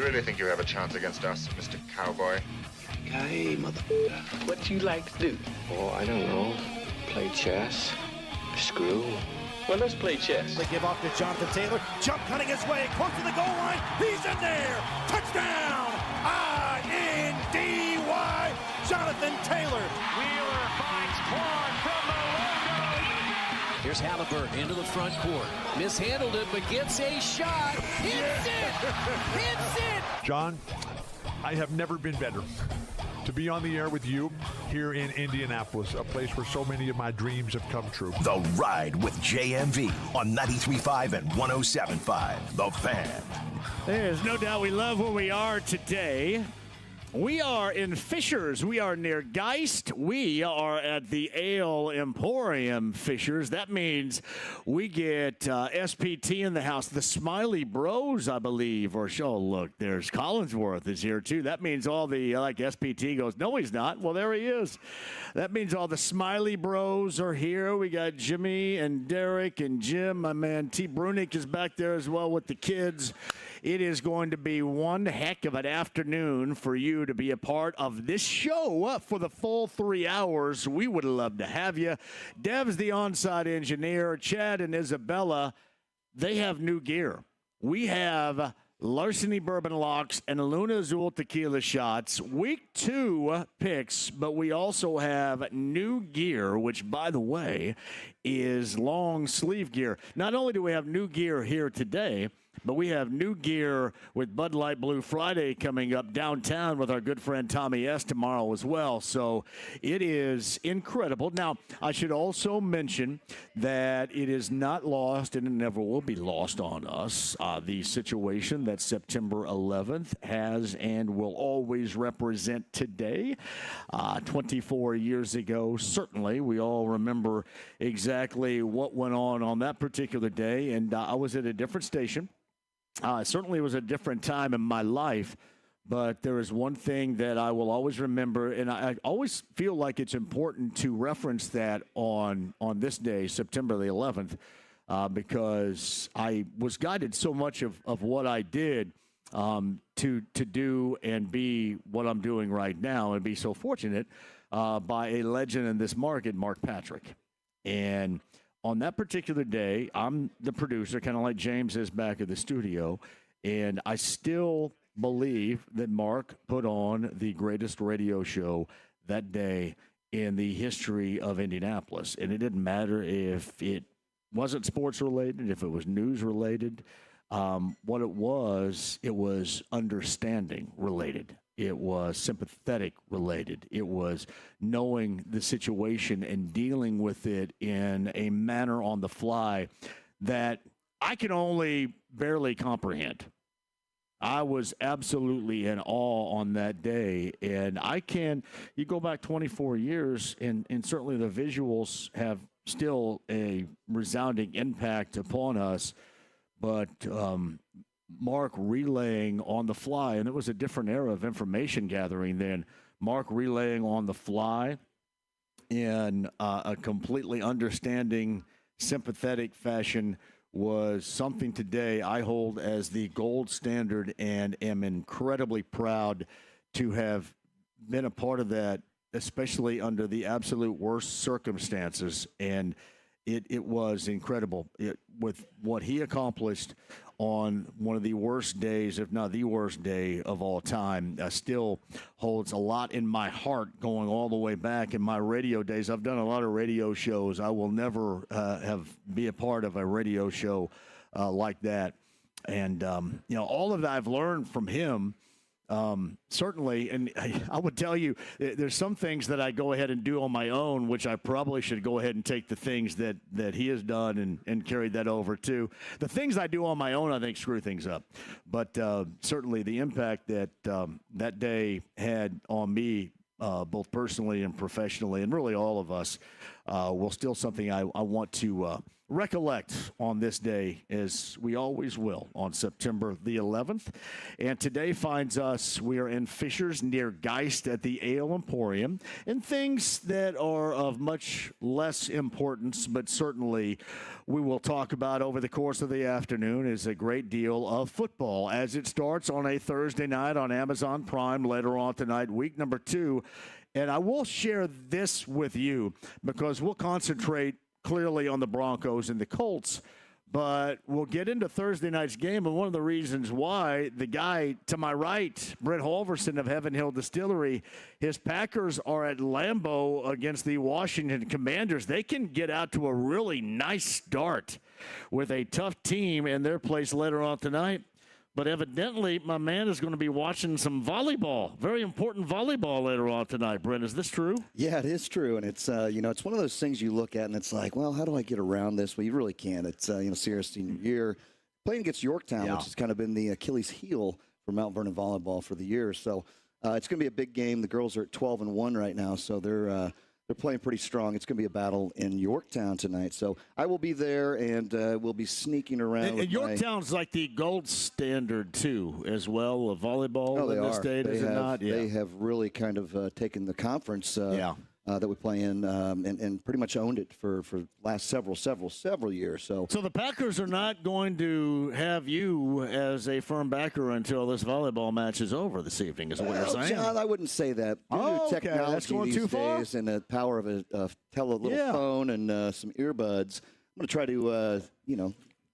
really think you have a chance against us, Mr. Cowboy? Hey, mother... What do you like to do? Oh, I don't know. Play chess. Screw. Well, let's play chess. They give off to Jonathan Taylor. Jump cutting his way. Close to the goal line. He's in there. Touchdown. I-N-D-Y. Jonathan Taylor. Wheeler finds Quan from the logo. Here's Halliburton into the front court. Mishandled it, but gets a shot. Hits it. Hits it. John, I have never been better to be on the air with you here in Indianapolis, a place where so many of my dreams have come true. The Ride with JMV on 93.5 and 107.5. The Fan. There's no doubt we love where we are today. We are in Fishers. We are near Geist. We are at the Ale Emporium, Fishers. That means we get SPT in the house. The Smiley Bros, I believe. Or, oh, look, there's Collinsworth is here, too. That means all the, like SPT goes, no, he's not. Well, there he is. That means all the Smiley Bros are here. We got Jimmy and Derek and Jim. My man T. Brunick is back there as well with the kids. It is going to be one heck of an afternoon for you to be a part of this show for the full 3 hours. We would love to have you. Dev's the on-site engineer. Chad and Isabella, they have new gear. We have Larceny Bourbon Locks and Luna Azul Tequila Shots. Week 2 picks, but we also have new gear, which, by the way, is long sleeve gear. Not only do we have new gear here today, but we have new gear with Bud Light Blue Friday coming up downtown with our good friend Tommy S. tomorrow as well. So it is incredible. Now, I should also mention that it is not lost and it never will be lost on us, the situation that September 11th has and will always represent today. 24 years ago, certainly, we all remember exactly what went on that particular day. And I was at a different station. Certainly it was a different time in my life, but there is one thing that I will always remember, and I always feel like it's important to reference that on this day, September the 11th, because I was guided so much of what I did to do and be what I'm doing right now and be so fortunate by a legend in this market, Mark Patrick. And on that particular day, I'm the producer, kind of like James is back at the studio, and I still believe that Mark put on the greatest radio show that day in the history of Indianapolis. And it didn't matter if it wasn't sports related, if it was news related. What it was understanding related. It was sympathetic related. It was knowing the situation and dealing with it in a manner on the fly that I can only barely comprehend. I was absolutely in awe on that day. And you go back 24 years, and certainly the visuals have still a resounding impact upon us. But Mark relaying on the fly, and it was a different era of information gathering then. Mark relaying on the fly in a completely understanding, sympathetic fashion was something today I hold as the gold standard and am incredibly proud to have been a part of that, especially under the absolute worst circumstances. And it was incredible with what he accomplished on one of the worst days, if not the worst day of all time. Still holds a lot in my heart going all the way back in my radio days. I've done a lot of radio shows. I will never be a part of a radio show like that. And, all of that I've learned from him. Certainly, and I would tell you, there's some things that I go ahead and do on my own, which I probably should go ahead and take the things that he has done and carried that over too. The things I do on my own, I think, screw things up. But certainly the impact that that day had on me, both personally and professionally, and really all of us, will still something I want to recollect on this day, as we always will, on September the 11th. And today finds us, we are in Fishers near Geist at the Ale Emporium. And things that are of much less importance, but certainly we will talk about over the course of the afternoon, is a great deal of football as it starts on a Thursday night on Amazon Prime later on tonight, week number 2. And I will share this with you because we'll concentrate clearly on the Broncos and the Colts, but we'll get into Thursday night's game. And one of the reasons why, the guy to my right, Brent Halverson of Heaven Hill Distillery, his Packers are at Lambeau against the Washington Commanders. They can get out to a really nice start with a tough team in their place later on tonight. But evidently, my man is going to be watching some volleyball, very important volleyball later on tonight. Brent, is this true? Yeah, it is true. And it's, it's one of those things you look at and it's like, well, how do I get around this? Well, you really can't. It's, Sierra Senior Year, playing against Yorktown, which has kind of been the Achilles heel for Mount Vernon volleyball for the year. So it's going to be a big game. The girls are at 12-1 right now, so they're playing pretty strong. It's going to be a battle in Yorktown tonight. So I will be there, and we'll be sneaking around. And Yorktown's like the gold standard, too, as well, of volleyball in the state, is it not? Yeah. They have really kind of taken the conference that we play in and pretty much owned it for last several years. So the Packers are not going to have you as a firm backer until this volleyball match is over this evening, is what you're saying? John, I wouldn't say that. Due to technology that's going these too far? days and the power of a little phone and some earbuds, I'm going to try to,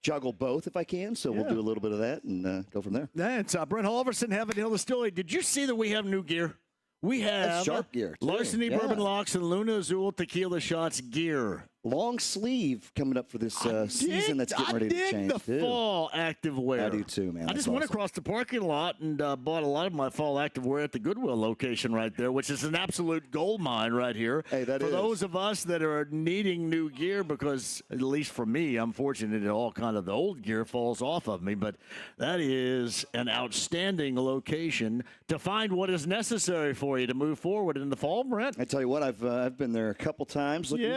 juggle both if I can. So we'll do a little bit of that and go from there. That's Brent Halverson, Heaven Hill Distillery. Did you see that we have new gear? We have sharp gear, too. Larceny Bourbon Locks and Luna Azul Tequila Shots gear. Long sleeve coming up for this season that's getting ready to change. I dig the fall active wear. I do too, man. I just went across the parking lot and bought a lot of my fall active wear at the Goodwill location right there, which is an absolute gold mine right here. Hey, that for is. Those of us that are needing new gear, because at least for me, I'm fortunate that all kind of the old gear falls off of me, but that is an outstanding location to find what is necessary for you to move forward in the fall, Brent. I tell you what, I've been there a couple times, looking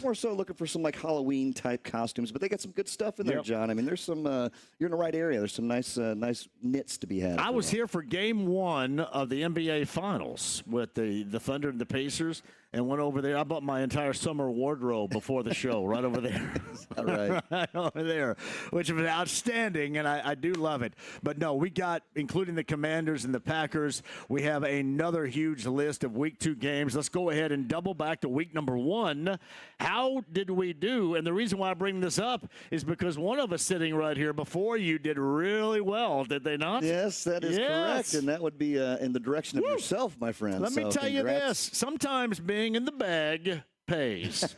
more so looking for some like Halloween type costumes, but they got some good stuff in there, John. I mean, there's some you're in the right area. There's some nice knits to be had. I was here for Game 1 of the NBA Finals with the Thunder and the Pacers, and went over there. I bought my entire summer wardrobe before the show, right over there. All right. Right over there, which was outstanding, and I do love it. But no, we got, including the Commanders and the Packers, we have another huge list of Week 2 games. Let's go ahead and double back to week number 1. How did we do? And the reason why I bring this up is because one of us sitting right here before you did really well, did they not? Yes, that is correct, and that would be in the direction of yourself, my friend. Let me tell you this. Sometimes being in the bag pays.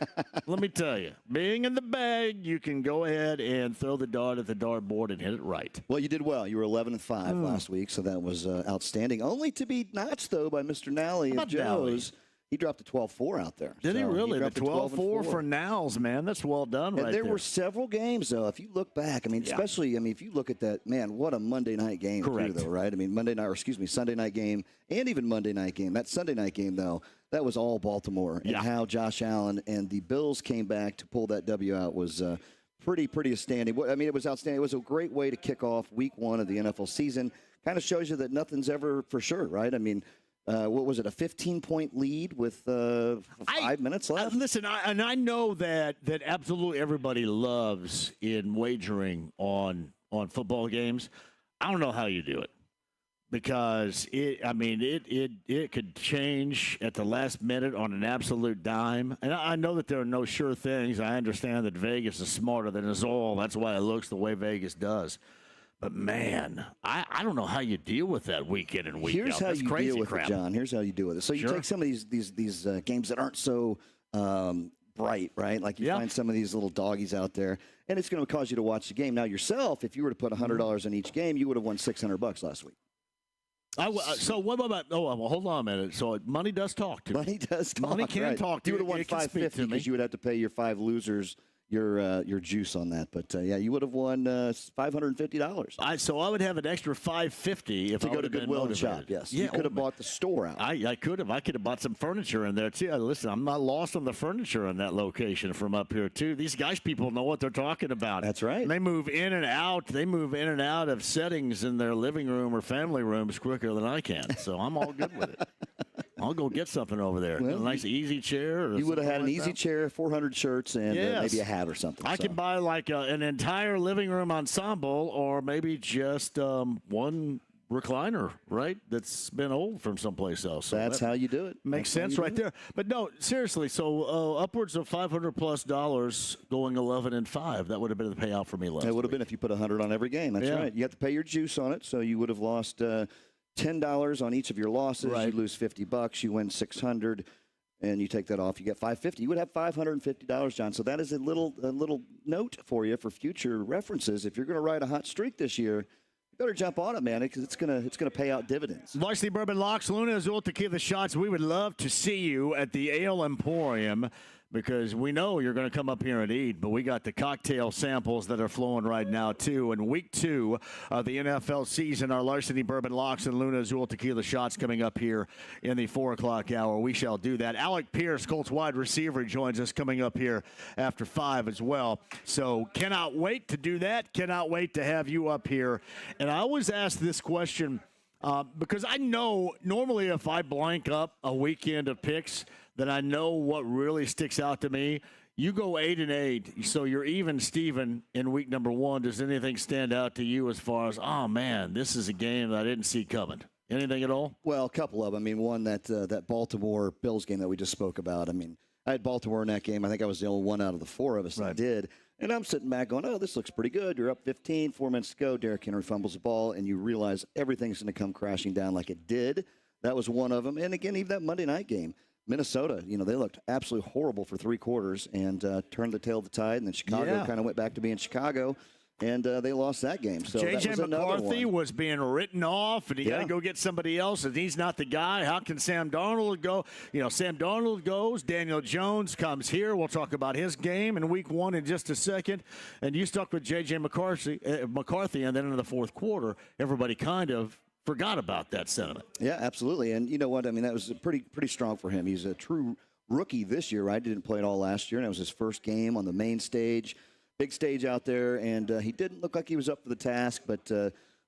Let me tell you, being in the bag, you can go ahead and throw the dart at the dartboard and hit it right. Well, you did well. You were 11-5 last week, so that was outstanding. Only to be notched, though, by Mr. Nally of Joe's. He dropped a 12-4 out there. Did he really? The 12-4 for Now's, man. That's well done right there. And there were several games, though. If you look back, I mean, especially, if you look at that, man, what a Monday night game, too, though, right? I mean, Sunday night game and even Monday night game. That Sunday night game, though, that was all Baltimore. And how Josh Allen and the Bills came back to pull that W out was pretty outstanding. I mean, it was outstanding. It was a great way to kick off week 1 of the NFL season. Kind of shows you that nothing's ever for sure, right? I mean, what was it, a 15-point lead with 5 minutes left? Listen, I know that absolutely everybody loves in wagering on football games. I don't know how you do it, because it could change at the last minute on an absolute dime. And I know that there are no sure things. I understand that Vegas is smarter than us all. That's why it looks the way Vegas does. But, man, I don't know how you deal with that week in and week out. Here's how you deal with it, John. Here's how you deal with it. So you take some of these games that aren't so bright, right? Like you find some of these little doggies out there, and it's going to cause you to watch the game. Now, yourself, if you were to put $100 in each game, you would have won $600 last week. So what about? Oh, well, hold on a minute. So money does talk to me. Money does talk. Money can talk to you. You would have won $550 because you would have to pay your 5 losers. your juice on that. But yeah, you would have won $550. So I would have an extra $550 if to I go would to have been Goodwill and motivated. shop. Yes, Yeah, you could have bought the store out. I could have. I could have bought some furniture in there too. Listen, I'm not lost on the furniture in that location from up here too. These guys, people know what they're talking about. That's right. And they move in and out. They move in and out of settings in their living room or family rooms quicker than I can. So I'm all good with it. I'll go get something over there. Well, a nice easy chair. You would have had an easy chair, 400 shirts, and maybe a hat or something. I can buy like an entire living room ensemble, or maybe just one recliner, right? That's been old from someplace else. So that's how you do it. Makes sense right there. But no, seriously. So upwards of $500+ going 11-5. That would have been the payout for me last. It would have been if you put 100 on every game. That's right. You have to pay your juice on it, so you would have lost $10 on each of your losses. Right. You lose $50. You win $600. And you take that off, you get $550. You would have $550, John. So that is a little note for you for future references. If you're going to ride a hot streak this year, you better jump on it, man, because it's gonna pay out dividends. Varsity Bourbon Locks, Luna Azul Tequila Shots. We would love to see you at the Ale Emporium, because we know you're going to come up here and eat, but we got the cocktail samples that are flowing right now, too. In week 2 of the NFL season, our Varsity Bourbon Locks and Luna Azul Tequila Shots coming up here in the 4 o'clock hour. We shall do that. Alec Pierce, Colts wide receiver, joins us coming up here after 5 as well. So cannot wait to do that. Cannot wait to have you up here. And I always ask this question because I know normally if I blank up a weekend of picks, then I know what really sticks out to me. You go 8-8, so you're even, Steven, in week number 1. Does anything stand out to you as far as, oh, man, this is a game that I didn't see coming? Anything at all? Well, a couple of them. I mean, one, that Baltimore Bills game that we just spoke about. I mean, I had Baltimore in that game. I think I was the only one out of the 4 of us that did. And I'm sitting back going, oh, this looks pretty good. You're up 15, 4 minutes to go. Derrick Henry fumbles the ball, and you realize everything's going to come crashing down like it did. That was one of them. And, again, even that Monday night game. Minnesota, they looked absolutely horrible for 3 quarters and turned the tail of the tide. And then Chicago kind of went back to being Chicago, and they lost that game. So J.J. McCarthy was being written off, and he got to go get somebody else, and he's not the guy. How can Sam Darnold go? Sam Darnold goes. Daniel Jones comes here. We'll talk about his game in week 1 in just a second. And you stuck with J.J. McCarthy, and then in the 4th quarter, everybody kind of forgot about that sentiment. Yeah, absolutely. And you know what? I mean, that was pretty strong for him. He's a true rookie this year, right? Didn't play it all last year, and it was his first game on the main stage, big stage out there, and he didn't look like he was up for the task, but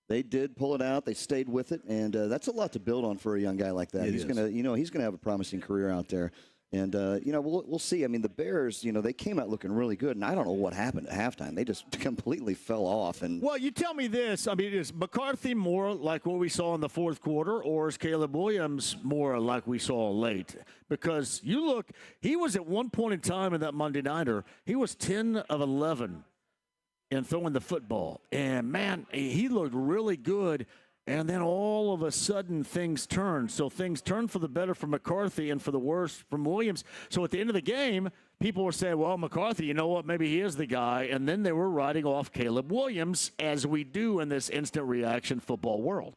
they did pull it out. They stayed with it, and that's a lot to build on for a young guy like that. He's gonna have a promising career out there. And, we'll see. I mean, the Bears, they came out looking really good, and I don't know what happened at halftime. They just completely fell off. And well, you tell me this. I mean, is McCarthy more like what we saw in the 4th quarter, or is Caleb Williams more like we saw late? Because you look, he was at one point in time in that Monday Nighter, he was 10 of 11 in throwing the football. And, man, he looked really good. And then all of a sudden things turned. So things turned for the better for McCarthy and for the worse from Williams. So at the end of the game, people were saying, well, McCarthy, you know what, maybe he is the guy. And then they were writing off Caleb Williams, as we do in this instant reaction football world.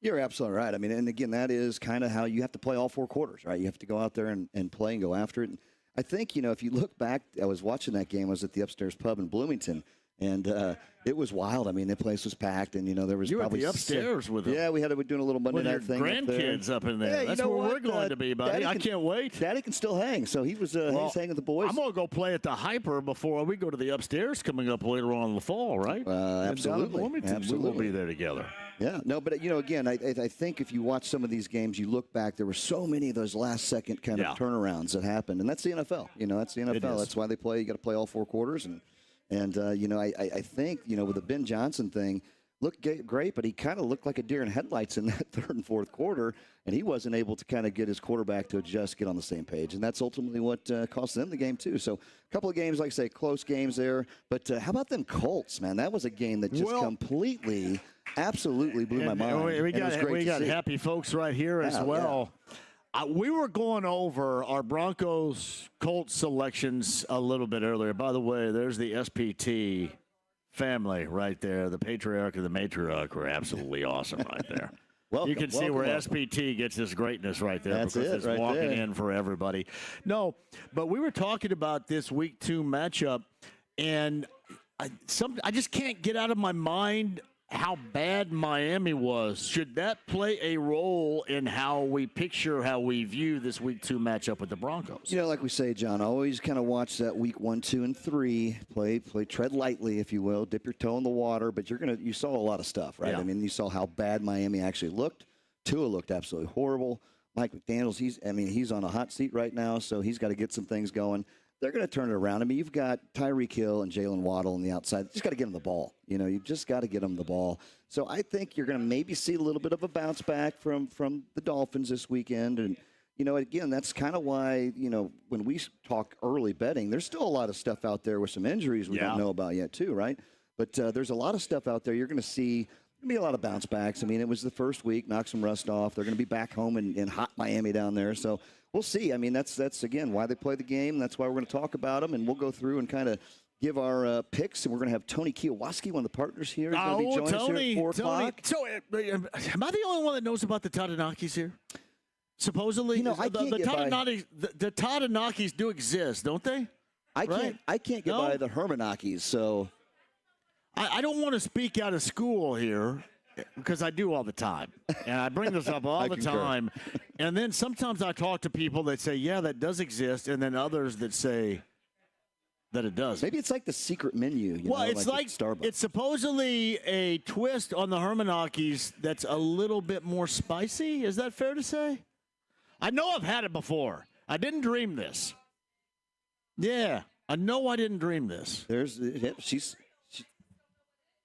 You're absolutely right. I mean, and again, that is kind of how you have to play all 4 quarters, right? You have to go out there and play and go after it. And I think, if you look back, I was watching that game. I was at the Upstairs Pub in Bloomington. And it was wild. I mean, the place was packed, and there was probably the upstairs with them. Yeah, we're doing a little Monday night thing. Grandkids up in there. Yeah, that's where we're going to be, buddy. I can't wait. Daddy can still hang, so he was he's hanging with the boys. I'm gonna go play at the Hyper before we go to the upstairs coming up later on in the fall, right? Absolutely, we'll be there together. Yeah, no, but again, I think if you watch some of these games, you look back, there were so many of those last second kind of turnarounds that happened, and that's the NFL. That's the NFL. That's why they play. You got to play all 4 quarters, and I think, with the Ben Johnson thing, looked great, but he kind of looked like a deer in headlights in that 3rd and 4th quarter, and he wasn't able to kind of get his quarterback to adjust, get on the same page. And that's ultimately what cost them the game, too. So a couple of games, like I say, close games there. But how about them Colts, man? That was a game that just completely, absolutely blew my mind. We got happy folks right here as well. Yeah. We were going over our Broncos-Colts selections a little bit earlier. By the way, there's the SPT family right there. The patriarch and the matriarch were absolutely awesome right there. You can see where SPT gets this greatness right there. That's because it, it's right walking there. in for everybody. No, but we were talking about this week 2 matchup, And I just can't get out of my mind how bad Miami was. Should that play a role in how we view this Week 2 matchup with the Broncos? You know, like we say, John, always kind of watch that Week 1, 2, and 3. Tread lightly, if you will. Dip your toe in the water. But you saw a lot of stuff, right? Yeah. I mean, you saw how bad Miami actually looked. Tua looked absolutely horrible. Mike McDaniels, he's on a hot seat right now, so he's got to get some things going. They're going to turn it around. I mean, you've got Tyreek Hill and Jalen Waddle on the outside. You just got to get them the ball. You've just got to get them the ball. So I think you're going to maybe see a little bit of a bounce back from the Dolphins this weekend. And, again, that's kind of why, when we talk early betting, there's still a lot of stuff out there with some injuries we don't know about yet too, right? But there's a lot of stuff out there you're going to see. Be a lot of bounce backs. I mean, it was the first week, knock some rust off. They're going to be back home in hot Miami down there. So we'll see. I mean, that's again, why they play the game. That's why we're going to talk about them, and we'll go through and kind of give our picks. And we're going to have Tony Kiowaski, one of the partners here. He's going to be joining us here at 4 o'clock. So am I the only one that knows about the Tatanakis here? Supposedly? I can't get by. The Tatanakis do exist, don't they? I can't get by the Hermanakis, so... I don't want to speak out of school here because I do all the time. And I bring this up all the time. And then sometimes I talk to people that say, yeah, that does exist. And then others that say that it does. Maybe it's like the secret menu. It's like Starbucks. It's supposedly a twist on the Hermanakis that's a little bit more spicy. Is that fair to say? I know I've had it before. I didn't dream this. Yeah, I know I didn't dream this.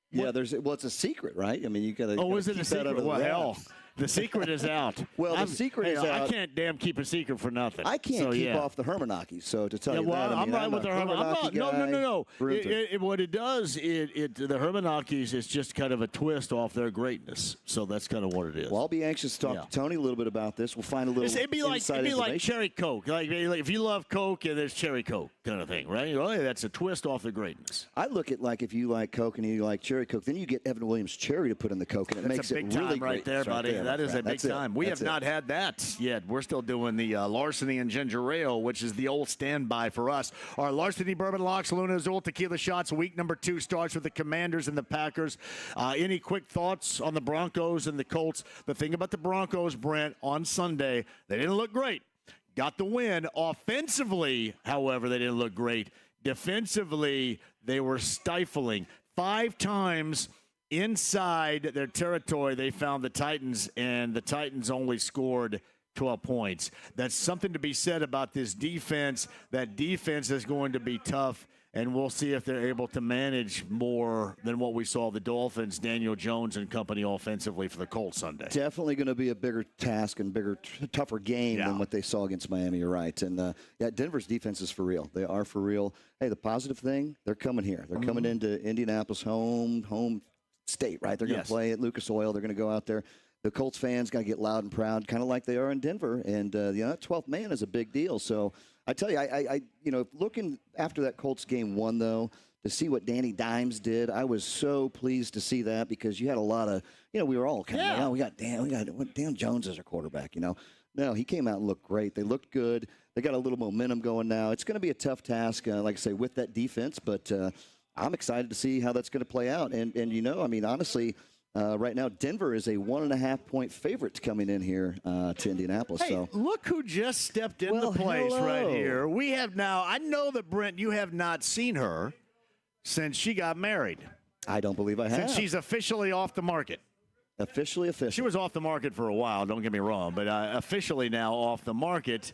It's a secret, right? I mean, you got to. Oh, is it a secret? Well, hell, the secret is out. The secret is out. I can't damn keep a secret for nothing. I can't keep off the Hermanakis. So to tell you that, I'm right with the Hermanakis. No. What it does, the Hermanakis is just kind of a twist off their greatness. So that's kind of what it is. Well, I'll be anxious to talk to Tony a little bit about this. We'll find a little. It'd be like cherry Coke. Like if you love Coke, and there's cherry Coke kind of thing, right? Oh, yeah, that's a twist off the greatness. I look at like if you like Coke and you like cherry Coke, then you get Evan Williams cherry to put in the Coke, and it makes it really right there, buddy. That is a big time. We have not had that yet. We're still doing the Larceny and Ginger Ale, which is the old standby for us. Our Larceny Bourbon Locks, Luna Azul Tequila Shots. Week number 2 starts with the Commanders and the Packers. Any quick thoughts on the Broncos and the Colts? The thing about the Broncos, Brent, on Sunday, they didn't look great. Got the win. Offensively, however, they didn't look great. Defensively, they were stifling. 5 times inside their territory, they found the Titans, and the Titans only scored 12 points. That's something to be said about this defense. That defense is going to be tough, and we'll see if they're able to manage more than what we saw the Dolphins, Daniel Jones and company offensively for the Colts Sunday. Definitely going to be a bigger task and tougher game than what they saw against Miami. You're right. And, Denver's defense is for real. They are for real. Hey, the positive thing, they're coming here. They're coming into Indianapolis home state, right? They're going to play at Lucas Oil. They're going to go out there. The Colts fans got to get loud and proud, kind of like they are in Denver. And, that 12th man is a big deal. So I tell you, I looking after that Colts game 1, though, to see what Danny Dimes did, I was so pleased to see that because you had a lot of, we were all kind of, we got Dan Jones as our quarterback, No, he came out and looked great. They looked good. They got a little momentum going now. It's going to be a tough task, like I say, with that defense, but I'm excited to see how that's going to play out. And honestly, right now, Denver is a 1.5-point favorite coming in here to Indianapolis. Hey, look who just stepped into place right here. We have now, I know that, Brent, you have not seen her since she got married. I don't believe I have. Since she's officially off the market. Officially. She was off the market for a while, don't get me wrong, but officially now off the market.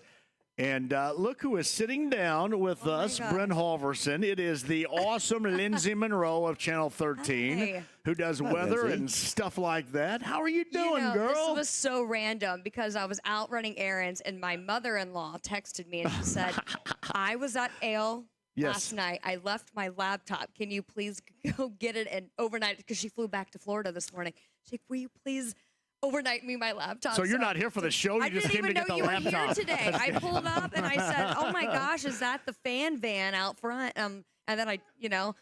And look who is sitting down with us, Brent Halverson. It is the awesome Lindsay Monroe of Channel 13, who does weather and stuff like that. How are you doing, girl? This was so random because I was out running errands, and my mother-in-law texted me, and she said, I was at Ale last night. I left my laptop. Can you please go get it and overnight? Because she flew back to Florida this morning. She's like, will you please overnight me my laptop? So you're not here for the show? You just came to get the laptop. I didn't even know you were here today. I pulled up and I said, oh my gosh, is that the fan van out front? And then I,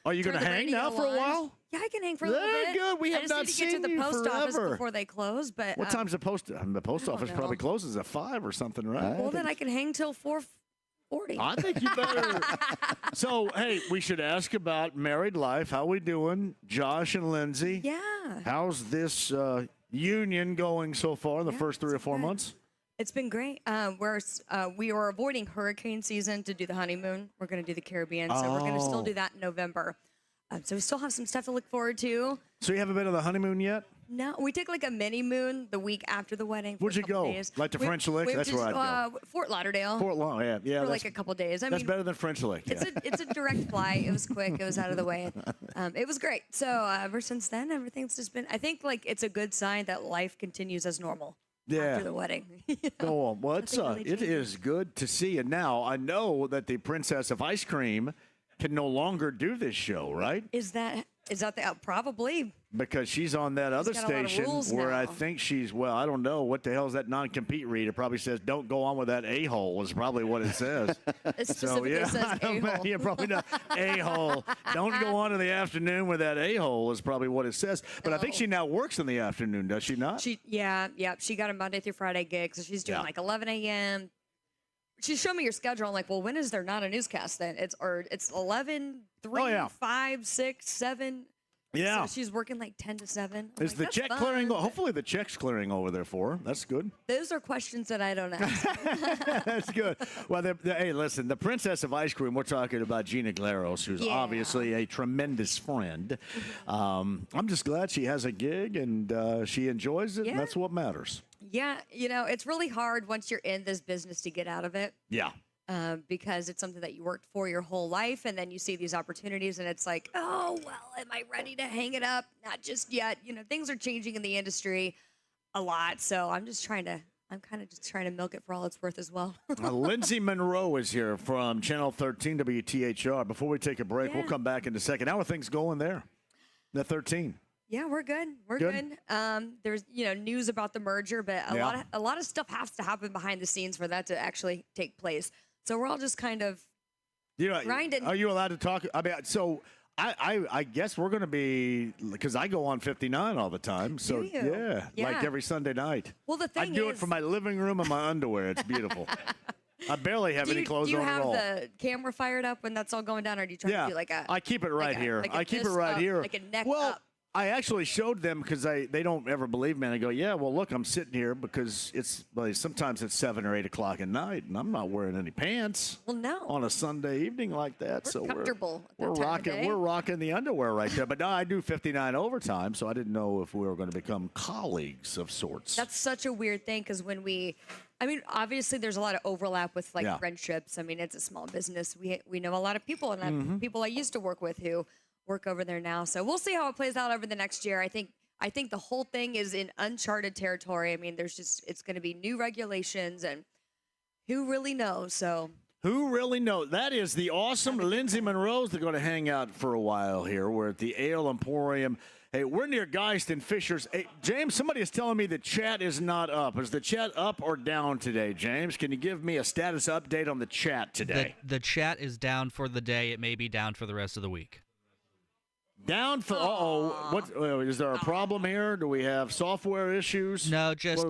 Are you going to hang now for a while? Yeah, I can hang for a little bit. Good. We have not seen you forever. I just need to get to the post office before they close. But what time's the post office? Probably closes at 5 or something, right? Well, then I can hang till 4. 40. I think you better. So, hey, we should ask about married life. How we doing, Josh and Lindsay? Yeah. How's this union going so far in the first 3 or 4 months? It's been great. We are avoiding hurricane season to do the honeymoon. We're going to do the Caribbean, so we're going to still do that in November. So we still have some stuff to look forward to. So you haven't been on the honeymoon yet? No, we took like a mini moon the week after the wedding. Where'd you go? Days. Like to French Lick? That's where I'd go. Fort Lauderdale. Fort Lauderdale, yeah. For like a couple days. That's better than French Lick. Yeah. It's a direct flight. It was quick. It was out of the way. It was great. So ever since then, everything's just been. I think like it's a good sign that life continues as normal. Yeah. After the wedding. Go on. Well, it is good to see. And now I know that the Princess of Ice Cream can no longer do this show, right? Is that the probably? Because she's on that other station where I think she's, well, I don't know. What the hell is that non-compete read? It probably says, don't go on with that a-hole is probably what it says. It specifically says a-hole. Yeah, probably not a-hole. Don't go on in the afternoon with that a-hole is probably what it says. But I think she now works in the afternoon, does she not? Yeah. She got a Monday through Friday gig, so she's doing like 11 a.m. She showed me your schedule. I'm like, well, when is there not a newscast then? It's 11, 3, 5, 6, 7. Yeah. So she's working like 10 to 7. Is the check clearing? Hopefully the check's clearing over there for her. That's good. Those are questions that I don't ask. That's good. Well, hey, listen, the Princess of Ice Cream, we're talking about Gina Glaros, who's obviously a tremendous friend. I'm just glad she has a gig and she enjoys it, and that's what matters. Yeah, it's really hard once you're in this business to get out of it. Yeah. Because it's something that you worked for your whole life, and then you see these opportunities, and it's like, oh, well, am I ready to hang it up? Not just yet. Things are changing in the industry a lot, so I'm kind of just trying to milk it for all it's worth as well. Lindsay Monroe is here from Channel 13 WTHR. Before we take a break, we'll come back in a second. How are things going there? The 13. Yeah, we're good. We're good. There's news about the merger, but a lot of stuff has to happen behind the scenes for that to actually take place. So we're all just kind of grinding. Are you allowed to talk? I mean, so I guess we're going to be, because I go on 59 all the time. So yeah, like every Sunday night. Well, the thing I do it from my living room in my underwear. It's beautiful. I barely have any clothes on at all. Do you have the camera fired up when that's all going down, or do you try to do like a? I keep it right here. I keep it right here. Like a neck up. I actually showed them because they don't ever believe me. And I go, yeah, well, look, I'm sitting here because sometimes it's 7 or 8 o'clock at night, and I'm not wearing any pants. Well, no. On a Sunday evening like that, we're comfortable. We're rocking the underwear right there. But no, I do 59 overtime, so I didn't know if we were going to become colleagues of sorts. That's such a weird thing because obviously there's a lot of overlap with friendships. I mean, it's a small business. We know a lot of people, and people I used to work with who work over there now. So we'll see how it plays out over the next year. I think the whole thing is in uncharted territory. I mean, it's going to be new regulations, and who really knows? So who really knows? That is the awesome Lindsay Monroe's. They're going to hang out for a while here. We're at the Ale Emporium. Hey, we're near Geist and Fishers. Hey, James, somebody is telling me the chat is not up. Is the chat up or down today, James? Can you give me a status update on the chat today? The chat is down for the day. It may be down for the rest of the week. Down for what? Is there a problem here? Do we have software issues? No, just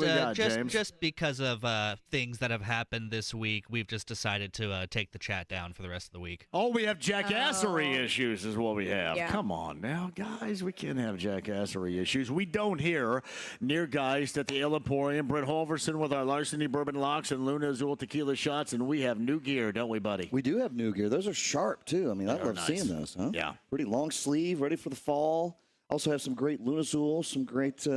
because of things that have happened this week, we've just decided to take the chat down for the rest of the week. Oh, we have jackassery issues, is what we have. Yeah. Come on now, guys, we can't have jackassery issues. We don't here near Geist at the Ale Emporium. Brett Halverson with our Larceny Bourbon Locks and Luna Azul Tequila Shots, and we have new gear, don't we, buddy? We do have new gear. Those are sharp too. I mean, I love seeing those. Huh? Yeah, pretty long sleeve. Ready for the fall. Also have some great Luna Azul, some great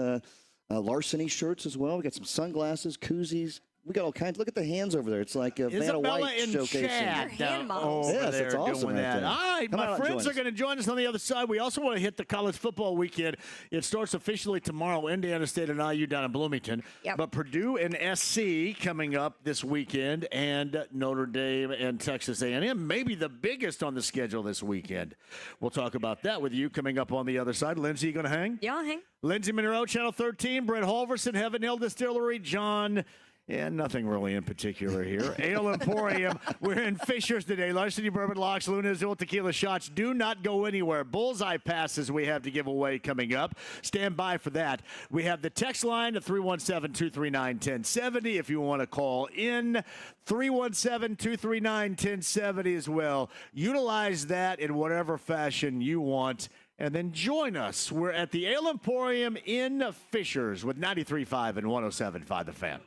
Larceny shirts as well. We got some sunglasses, koozies. We got all kinds. Look at the hands over there. It's like a Vanna White showcasing. Hand models. Yes, that's awesome. Doing that. All right, my friends are going to join us on the other side. We also want to hit the college football weekend. It starts officially tomorrow. Indiana State and IU down in Bloomington. Yep. But Purdue and SC coming up this weekend, and Notre Dame and Texas A&M, maybe the biggest on the schedule this weekend. We'll talk about that with you coming up on the other side. Lindsay, you going to hang? Yeah, I'll hang. Lindsay Monroe, Channel 13, Brett Halverson, Heaven Hill Distillery, John And nothing really in particular here. Ale Emporium, we're in Fishers today. Larceny Bourbon Locks, Luna Azul Tequila Shots. Do not go anywhere. Bullseye passes we have to give away coming up. Stand by for that. We have the text line at 317-239-1070 if you want to call in. 317-239-1070 as well. Utilize that in whatever fashion you want. And then join us. We're at the Ale Emporium in Fishers with 93.5 and 107.5 The Fan.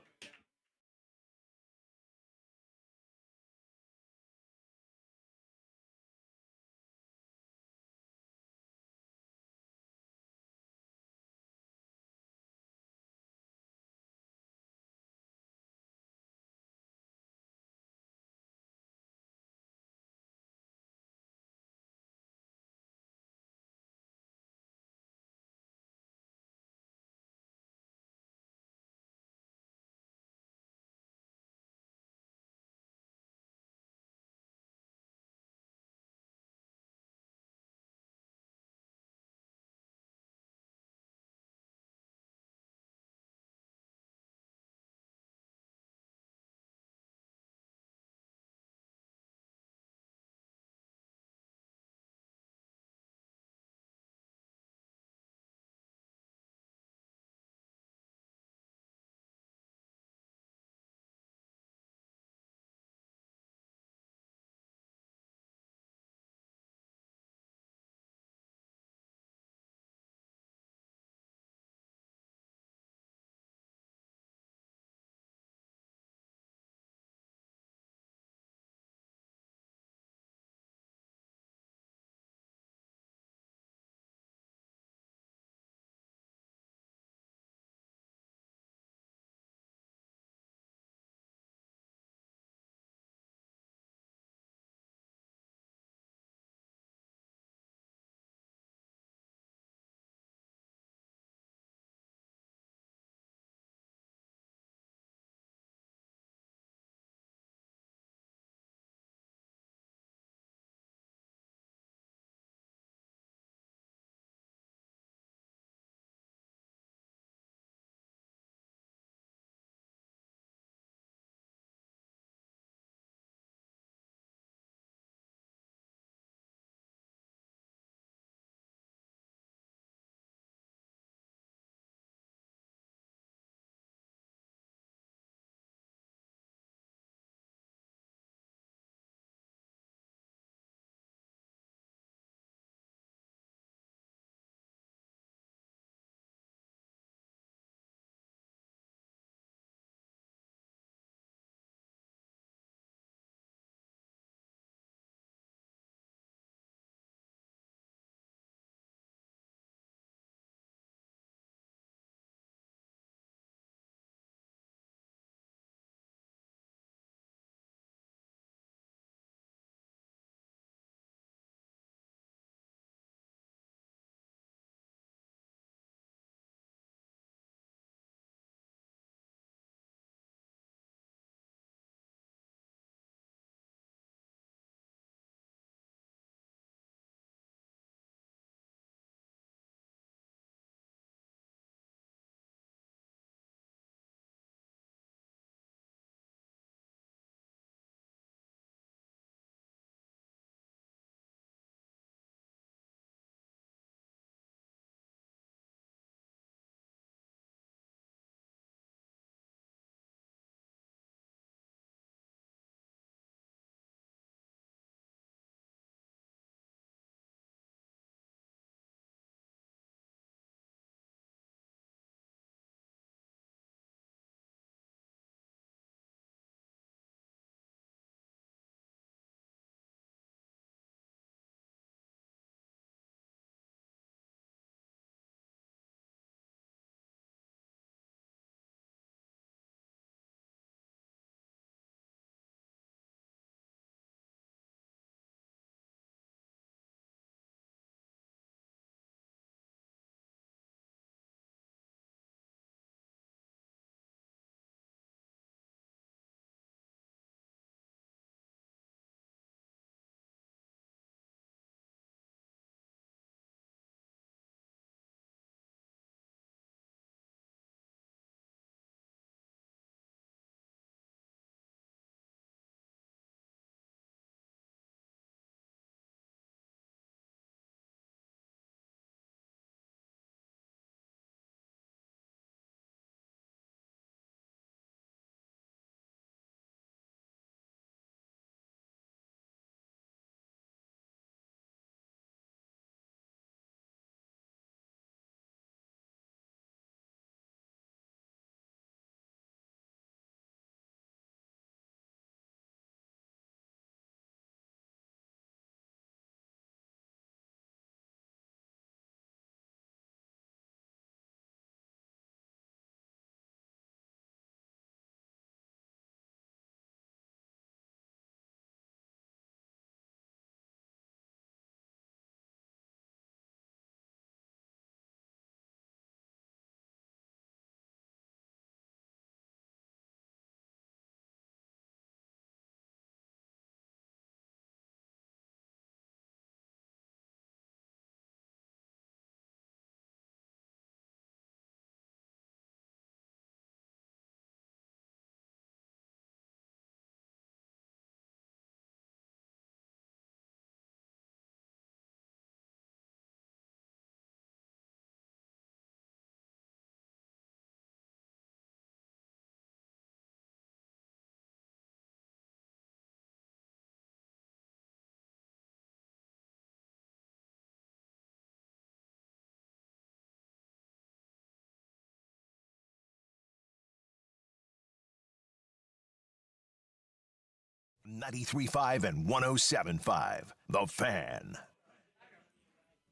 93.5 and 107.5. The Fan.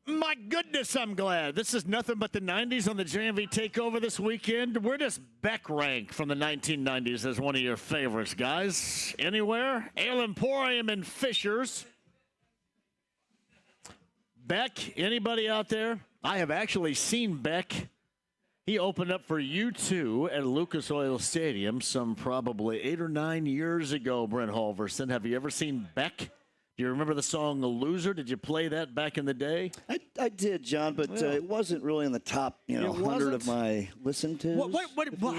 My goodness, I'm glad. This is nothing but the 90s on the JMV takeover this weekend. Where does Beck rank from the 1990s as one of your favorites, guys? Anywhere? Ale Emporium and Fishers. Beck, anybody out there? I have actually seen Beck. He opened up for U2 at Lucas Oil Stadium some probably 8 or 9 years ago, Brent Halverson. Have you ever seen Beck? Do you remember the song "The Loser"? Did you play that back in the day? I did, John, but it wasn't really in the top 100 of my listen-tos.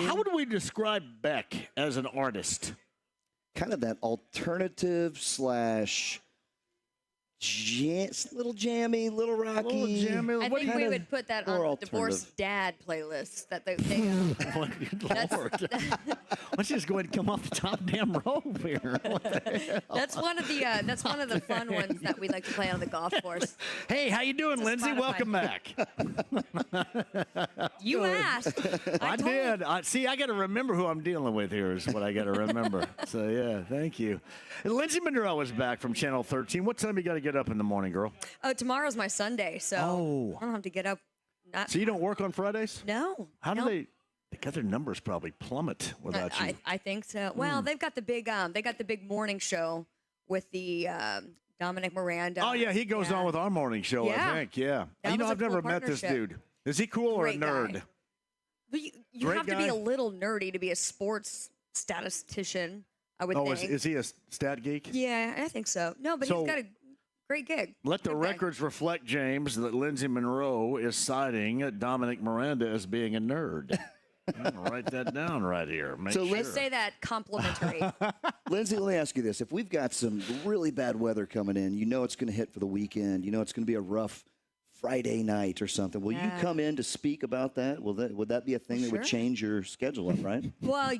How would we describe Beck as an artist? Kind of that alternative little jammy, little rocky. I think we would put that on the divorced dad playlist that they have. Lord. Why don't you just go ahead and come off the top damn rope here? That's one of the fun ones that we like to play on the golf course. Hey, how you doing, Lindsay? Spotify. Welcome back. You asked. I did. I got to remember who I'm dealing with here is what I got to remember. So, yeah, thank you. And Lindsay Monroe is back from Channel 13. What time you got to get up in the morning, girl? Oh, tomorrow's my Sunday, so I don't have to get up. So you don't work on Fridays? No. How do they got their numbers probably plummet without you? I think so. Well, they've got the big morning show with the Dominic Miranda. Oh yeah, he goes on with our morning show. Yeah. I think. Yeah. That was a I've never cool met this partnership. dude. Is he cool or a Great nerd? guy. But you Great have to guy? be a little nerdy to be a sports statistician, I would think. Is he a stat geek? Yeah, I think so. No, but he's got a great gig. Let the records reflect, James, that Lindsay Monroe is citing Dominic Miranda as being a nerd. I'm gonna write that down right here. Let's say that complimentary. Lindsay, let me ask you this. If we've got some really bad weather coming in, it's going to hit for the weekend, it's going to be a rough Friday night or something. Will you come in to speak about that? Would that be a thing that would change your schedule up, right? Well,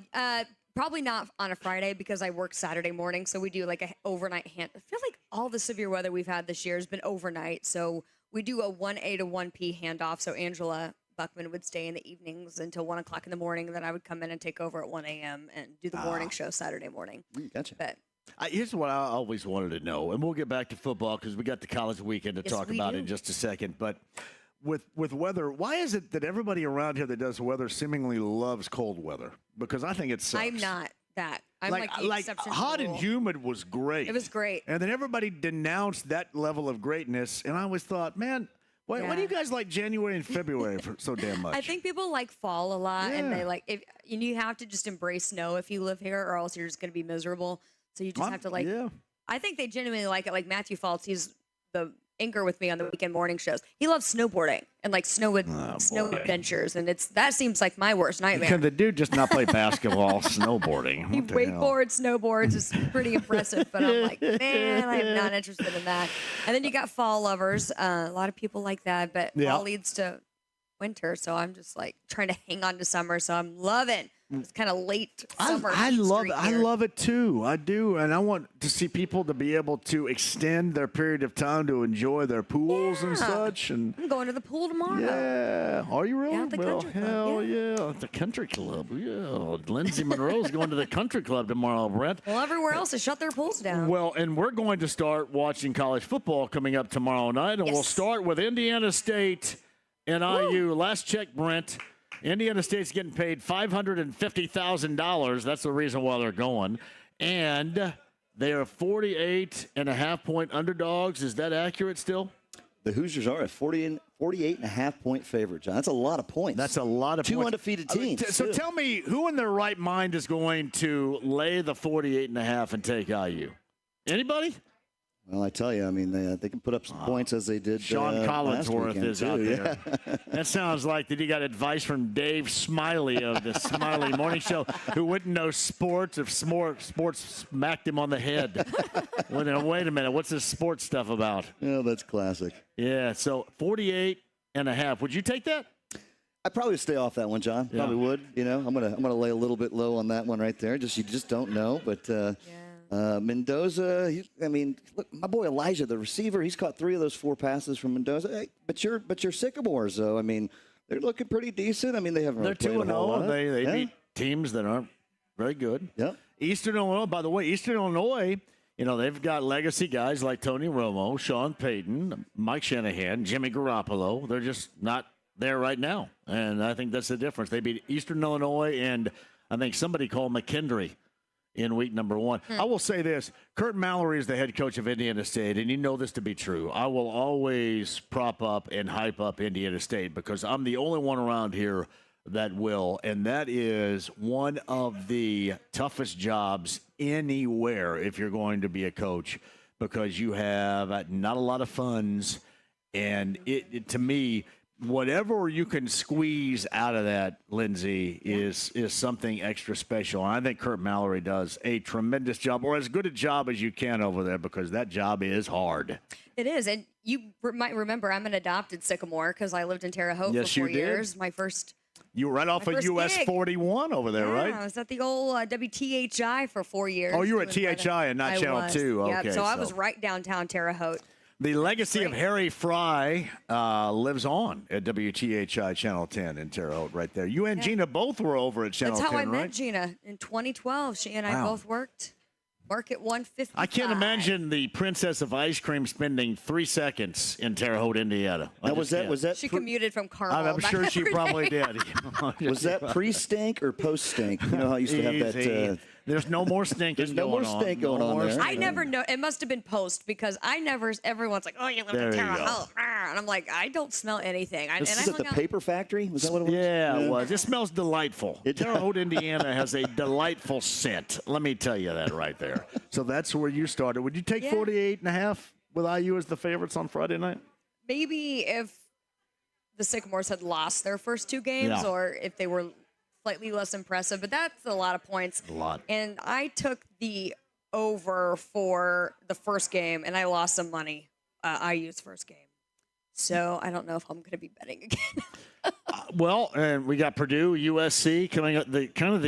probably not on a Friday because I work Saturday morning, so we do like an overnight hand. I feel like all the severe weather we've had this year has been overnight, so we do a 1A to 1P handoff, so Angela Buckman would stay in the evenings until 1 o'clock in the morning, and then I would come in and take over at 1 a.m. and do the morning show Saturday morning. Gotcha. But here's what I always wanted to know, and we'll get back to football because we got the college weekend to talk about in just a second. But with weather, why is it that everybody around here that does weather seemingly loves cold weather? Because I think it sucks. I'm not that. I'm like the exception to hot the and rule. humid was great. It was great. And then everybody denounced that level of greatness, and I always thought, man, why do you guys like January and February so damn much? I think people like fall a lot, and they like you have to just embrace snow if you live here, or else you're just going to be miserable. So you just have to like. Yeah. I think they genuinely like it. Like Matthew Faltz, he's the anchor with me on the weekend morning shows. He loves snowboarding and like snow adventures, and that seems like my worst nightmare. Can the dude just not play basketball, snowboarding? He wakeboards, snowboards is pretty impressive, but I'm like, man, I'm not interested in that. And then you got fall lovers. A lot of people like that, but fall leads to winter, so I'm just like trying to hang on to summer. So I'm loving. It's kind of late summer. I love it too. I do, and I want to see people to be able to extend their period of time to enjoy their pools and such. And I'm going to the pool tomorrow. Yeah, are you really? Yeah, at the country club. Hell yeah, at the country club. Yeah, Lindsay Monroe's going to the country club tomorrow, Brent. Well, everywhere else has shut their pools down. Well, and we're going to start watching college football coming up tomorrow night, and we'll start with Indiana State and IU. Last check, Brent. Indiana State's getting paid $550,000. That's the reason why they're going. And they are 48.5-point underdogs. Is that accurate still? The Hoosiers are a 48.5-point favorite, John. That's a lot of points. That's a lot of Two points. undefeated teams. So tell me, who in their right mind is going to lay the 48.5 and take IU? Anybody? Well, I tell you, I mean, they can put up some points as they did. Sean Collinsworth is out there. Yeah. That sounds like that he got advice from Dave Smiley of the Smiley Morning Show, who wouldn't know sports if sports smacked him on the head. Wait a minute, what's this sports stuff about? Yeah, that's classic. Yeah, so 48.5. Would you take that? I'd probably stay off that one, John. Yeah. Probably would. I'm gonna lay a little bit low on that one right there. You just don't know, but. Mendoza, look, my boy Elijah, the receiver, he's caught 3 of those 4 passes from Mendoza. Hey, but your Sycamores, though, they're looking pretty decent. They haven't. They're really played 2-0. a whole lot. They beat teams that aren't very good. Yep. Eastern Illinois, by the way, Eastern Illinois, they've got legacy guys like Tony Romo, Sean Payton, Mike Shanahan, Jimmy Garoppolo. They're just not there right now. And I think that's the difference. They beat Eastern Illinois and I think somebody called McKendree in week number 1. I will say this. Kurt Mallory is the head coach of Indiana State, and you know this to be true. I will always prop up and hype up Indiana State because I'm the only one around here that will, and that is one of the toughest jobs anywhere if you're going to be a coach because you have not a lot of funds, and it to me, whatever you can squeeze out of that, Lindsay, is something extra special. And I think Kurt Mallory does a tremendous job, or as good a job as you can over there, because that job is hard. It is. And you might remember I'm an adopted Sycamore because I lived in Terre Haute for 4 years. My first You were right off of US 41 over there, right? I was at the old WTHI for 4 years. Oh, you were at THI and not Channel 2. Okay. Yep, so I was right downtown Terre Haute. The legacy of Harry Fry lives on at WTHI Channel 10 in Terre Haute right there. You and Gina both were over at Channel 10, That's how I right? met Gina in 2012. She and I both worked. Market 155. I can't imagine the Princess of Ice Cream spending 3 seconds in Terre Haute, Indiana. Was that? She commuted from Carmel. I'm sure she probably did. Was that pre-stink or post-stink? You know how I used to have that. There's no more stinking. There's no more stink going on there. I never know. It must have been post because I never. Everyone's like, "Oh, you live in Terre Haute," and I'm like, "I don't smell anything." This is at the paper factory. Was that what it was? Yeah, it was. It smells delightful. Terre Haute, Indiana, has a delightful scent. Let me tell you that right there. So that's where you started. Would you take 48.5 with IU as the favorites on Friday night? Maybe if the Sycamores had lost their first 2 games, or if they were slightly less impressive, but that's a lot of points. A lot. And I took the over for the first game, and I lost some money. IU's first game. So I don't know if I'm going to be betting again. Well, and we got Purdue, USC coming up, the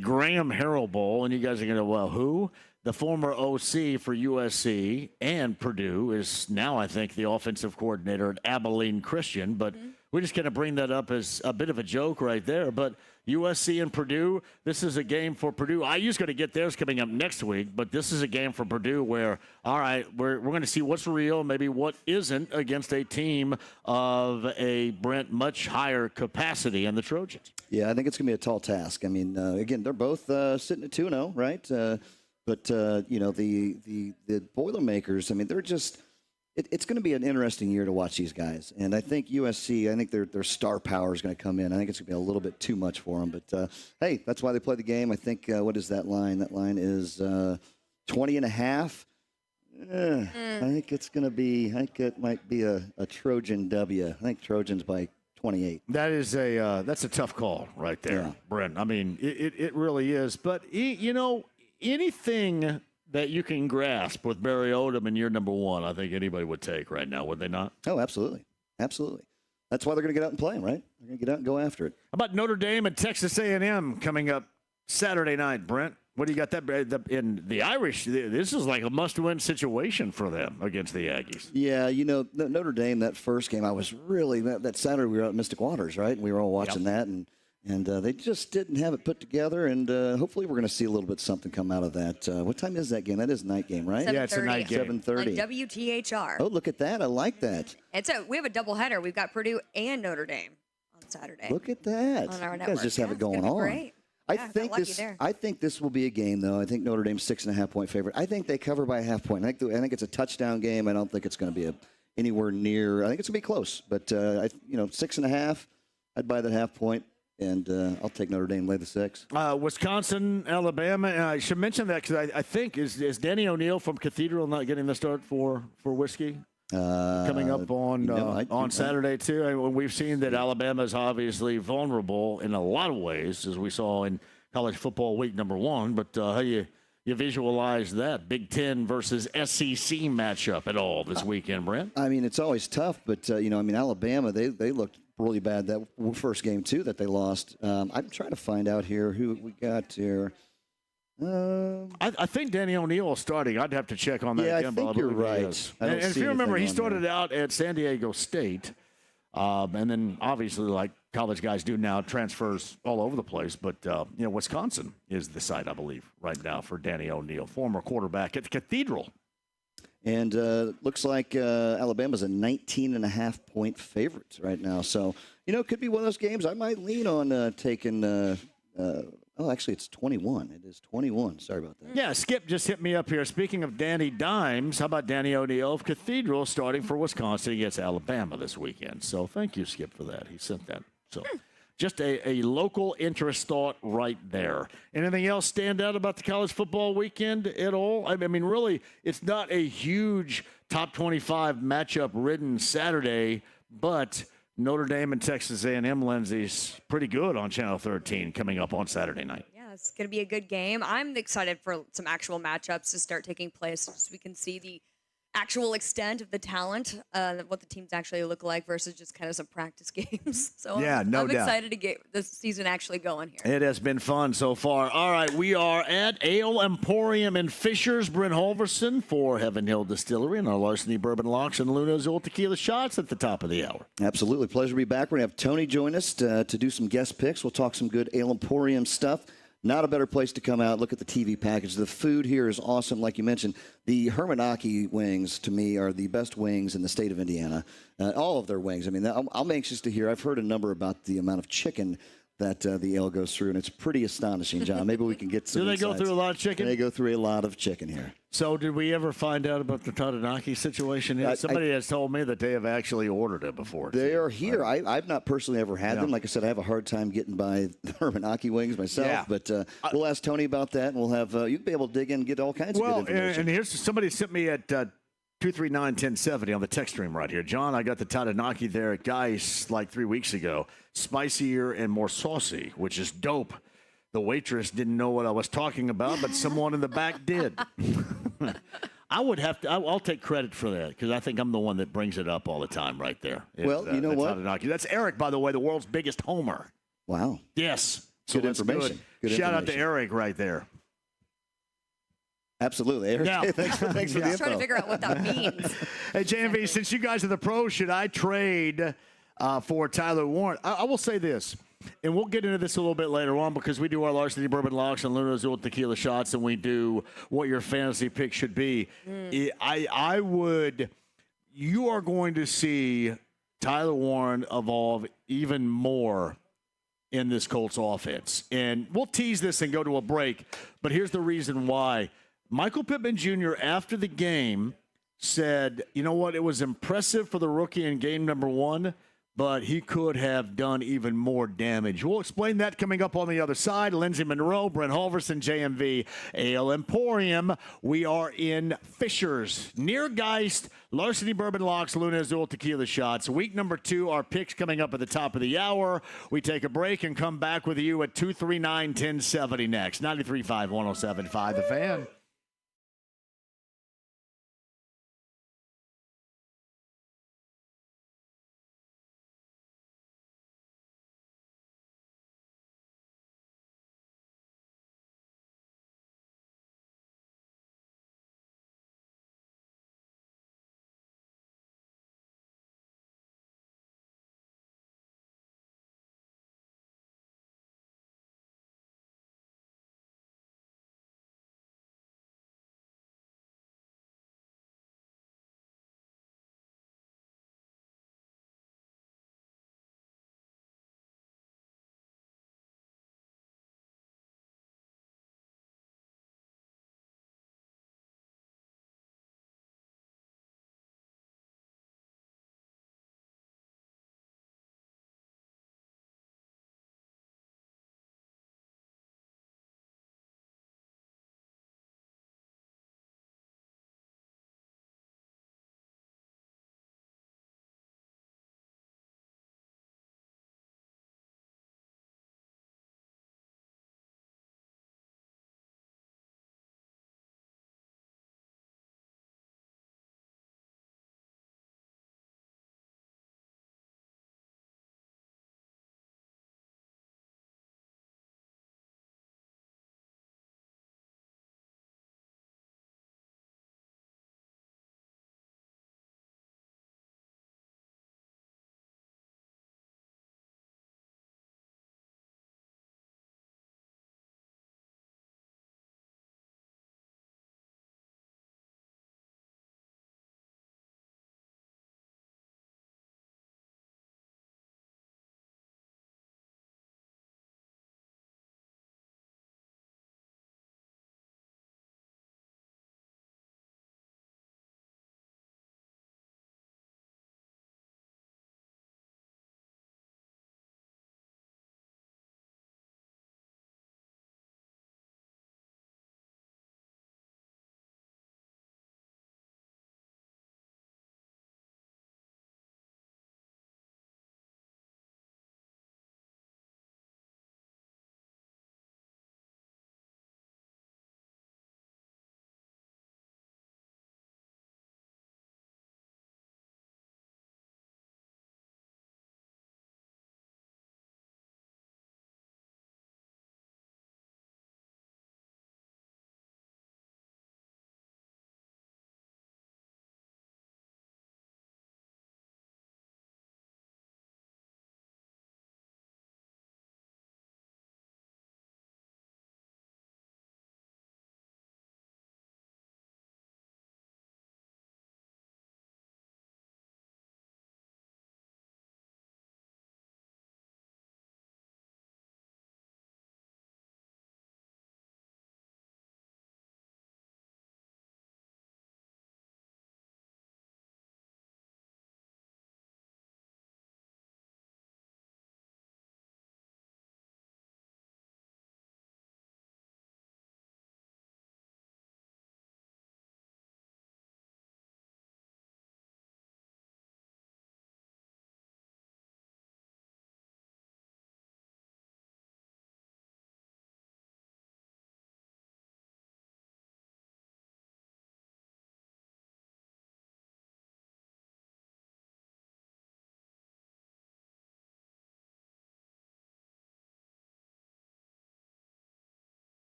Graham Harrell Bowl, and you guys are going to, well, who? The former OC for USC and Purdue is now, I think, the offensive coordinator at Abilene Christian, but we're just going to bring that up as a bit of a joke right there. But USC and Purdue, this is a game for Purdue. IU's going to get theirs coming up next week, but this is a game for Purdue where, all right, we're going to see what's real, maybe what isn't against a team of a much higher capacity in the Trojans. Yeah, I think it's going to be a tall task. I mean, again, they're both sitting at 2-0, right? But the Boilermakers, I mean, they're just it's going to be an interesting year to watch these guys. And I think USC, I think their star power is going to come in. I think it's going to be a little bit too much for them. But, hey, that's why they play the game. I think, what is that line? That line is 20.5. I think it's going to be, I think it might be a Trojan W. I think Trojans by 28. That is that's a tough call right there, Brent. I mean, it really is. But, anything that you can grasp with Barry Odom in year number 1, I think anybody would take right now, would they not? Oh, absolutely. Absolutely. That's why they're going to get out and play, right? They're going to get out and go after it. How about Notre Dame and Texas A&M coming up Saturday night, Brent? What do you got that in the Irish? This is like a must-win situation for them against the Aggies. Yeah, Notre Dame, that first game, I was really that Saturday we were out at Mystic Waters, right? And we were all watching that, and they just didn't have it put together, and hopefully we're going to see a little bit something come out of that. What time is that game? That is a night game, right? Yeah, it's a night game. 7:30. On WTHR. Oh, look at that. I like that. And so we have a doubleheader. We've got Purdue and Notre Dame on Saturday. Look at that. On our you network. guys just have it going on. Great. I think this will be a game, though. I think Notre Dame's 6.5-point favorite. I think they cover by a half point. I think it's a touchdown game. I don't think it's going to be anywhere near. I think it's going to be close. But 6.5, I'd buy that half point. And I'll take Notre Dame, lay the 6. Wisconsin, Alabama. I should mention that because I think, is Danny O'Neill from Cathedral not getting the start for Whiskey? Coming up on Saturday, too. I mean, we've seen that Alabama is obviously vulnerable in a lot of ways, as we saw in college football week number 1. But how you visualize that Big Ten versus SEC matchup at all this weekend, Brent? I mean, it's always tough. But, Alabama, they looked really bad that first game, too, that they lost. I'm trying to find out here who we got here. I think Danny O'Neill is starting. I'd have to check on that again. I think you're right. And if you remember, he started out at San Diego State. And then obviously, like college guys do now, transfers all over the place. But, Wisconsin is the site, I believe, right now for Danny O'Neal, former quarterback at the Cathedral. And looks like Alabama's a 19.5-point favorite right now. So, it could be one of those games I might lean on taking actually, it's 21. It is 21. Sorry about that. Yeah, Skip just hit me up here. Speaking of Danny Dimes, how about Danny O'Neal of Cathedral starting for Wisconsin against Alabama this weekend? So thank you, Skip, for that. He sent that. So just a local interest thought right there. Anything else stand out about the college football weekend at all? I mean, really, it's not a huge top 25 matchup-ridden Saturday, but Notre Dame and Texas A&M, Lindsay's pretty good on Channel 13 coming up on Saturday night. Yeah, it's going to be a good game. I'm excited for some actual matchups to start taking place so we can see the actual extent of the talent, what the teams actually look like versus just kind of some practice games. So yeah, I'm doubt. excited to get this season actually going here. It has been fun so far. All right, we are at Ale Emporium in Fishers. Brent Holverson for Heaven Hill Distillery and our Larceny Bourbon Locks and Luna Azul Tequila Shots at the top of the hour. Absolutely. Pleasure to be back. We're going to have Tony join us to do some guest picks. We'll talk some good Ale Emporium stuff. Not a better place to come out. Look at the TV package. The food here is awesome. Like you mentioned, the Hermanaki wings, to me, are the best wings in the state of Indiana. All of their wings. I mean, I'm anxious to hear. I've heard a number about the amount of chicken that the ale goes through, and it's pretty astonishing, John. Maybe we can get some Do they insights. go through a lot of chicken? They go through a lot of chicken here. So did we ever find out about the Tadanaki situation? Somebody has told me that they have actually ordered it before. They are here. I've not personally ever had them. Like I said, I have a hard time getting by the Hermanaki wings myself. But we'll ask Tony about that, and we'll have you'll be able to dig in and get all kinds of good information. And here's somebody sent me at 239-1070 on the text stream right here. John, I got the Tadanaki there at Geist like 3 weeks ago. Spicier and more saucy, which is dope. The waitress didn't know what I was talking about, but someone in the back did. I'll take credit for that because I think I'm the one that brings it up all the time right there. Well, you know what? Tadanaki. That's Eric, by the way, the world's biggest homer. Wow. Yes. Good information. Good Shout out to Eric right there. Absolutely. Eric, now, thanks for the info. I was trying to figure out what that means. Hey, JMV, since you guys are the pros, should I trade for Tyler Warren? I will say this, and we'll get into this a little bit later on because we do our Larceny Bourbon Locks and Luna Azul Tequila Shots, and we do what your fantasy pick should be. You are going to see Tyler Warren evolve even more in this Colts offense. And we'll tease this and go to a break, but here's the reason why. Michael Pittman Jr., after the game, said, you know what, it was impressive for the rookie in game number 1, but he could have done even more damage. We'll explain that coming up on the other side. Lindsey Monroe, Brent Holverson, JMV, Ale Emporium. We are in Fishers, near Geist, Larceny Bourbon Locks, Luna Azul Tequila Shots. Week number 2, our picks coming up at the top of the hour. We take a break and come back with you at 239-1070 next. 93.5, 107.5, The Fan.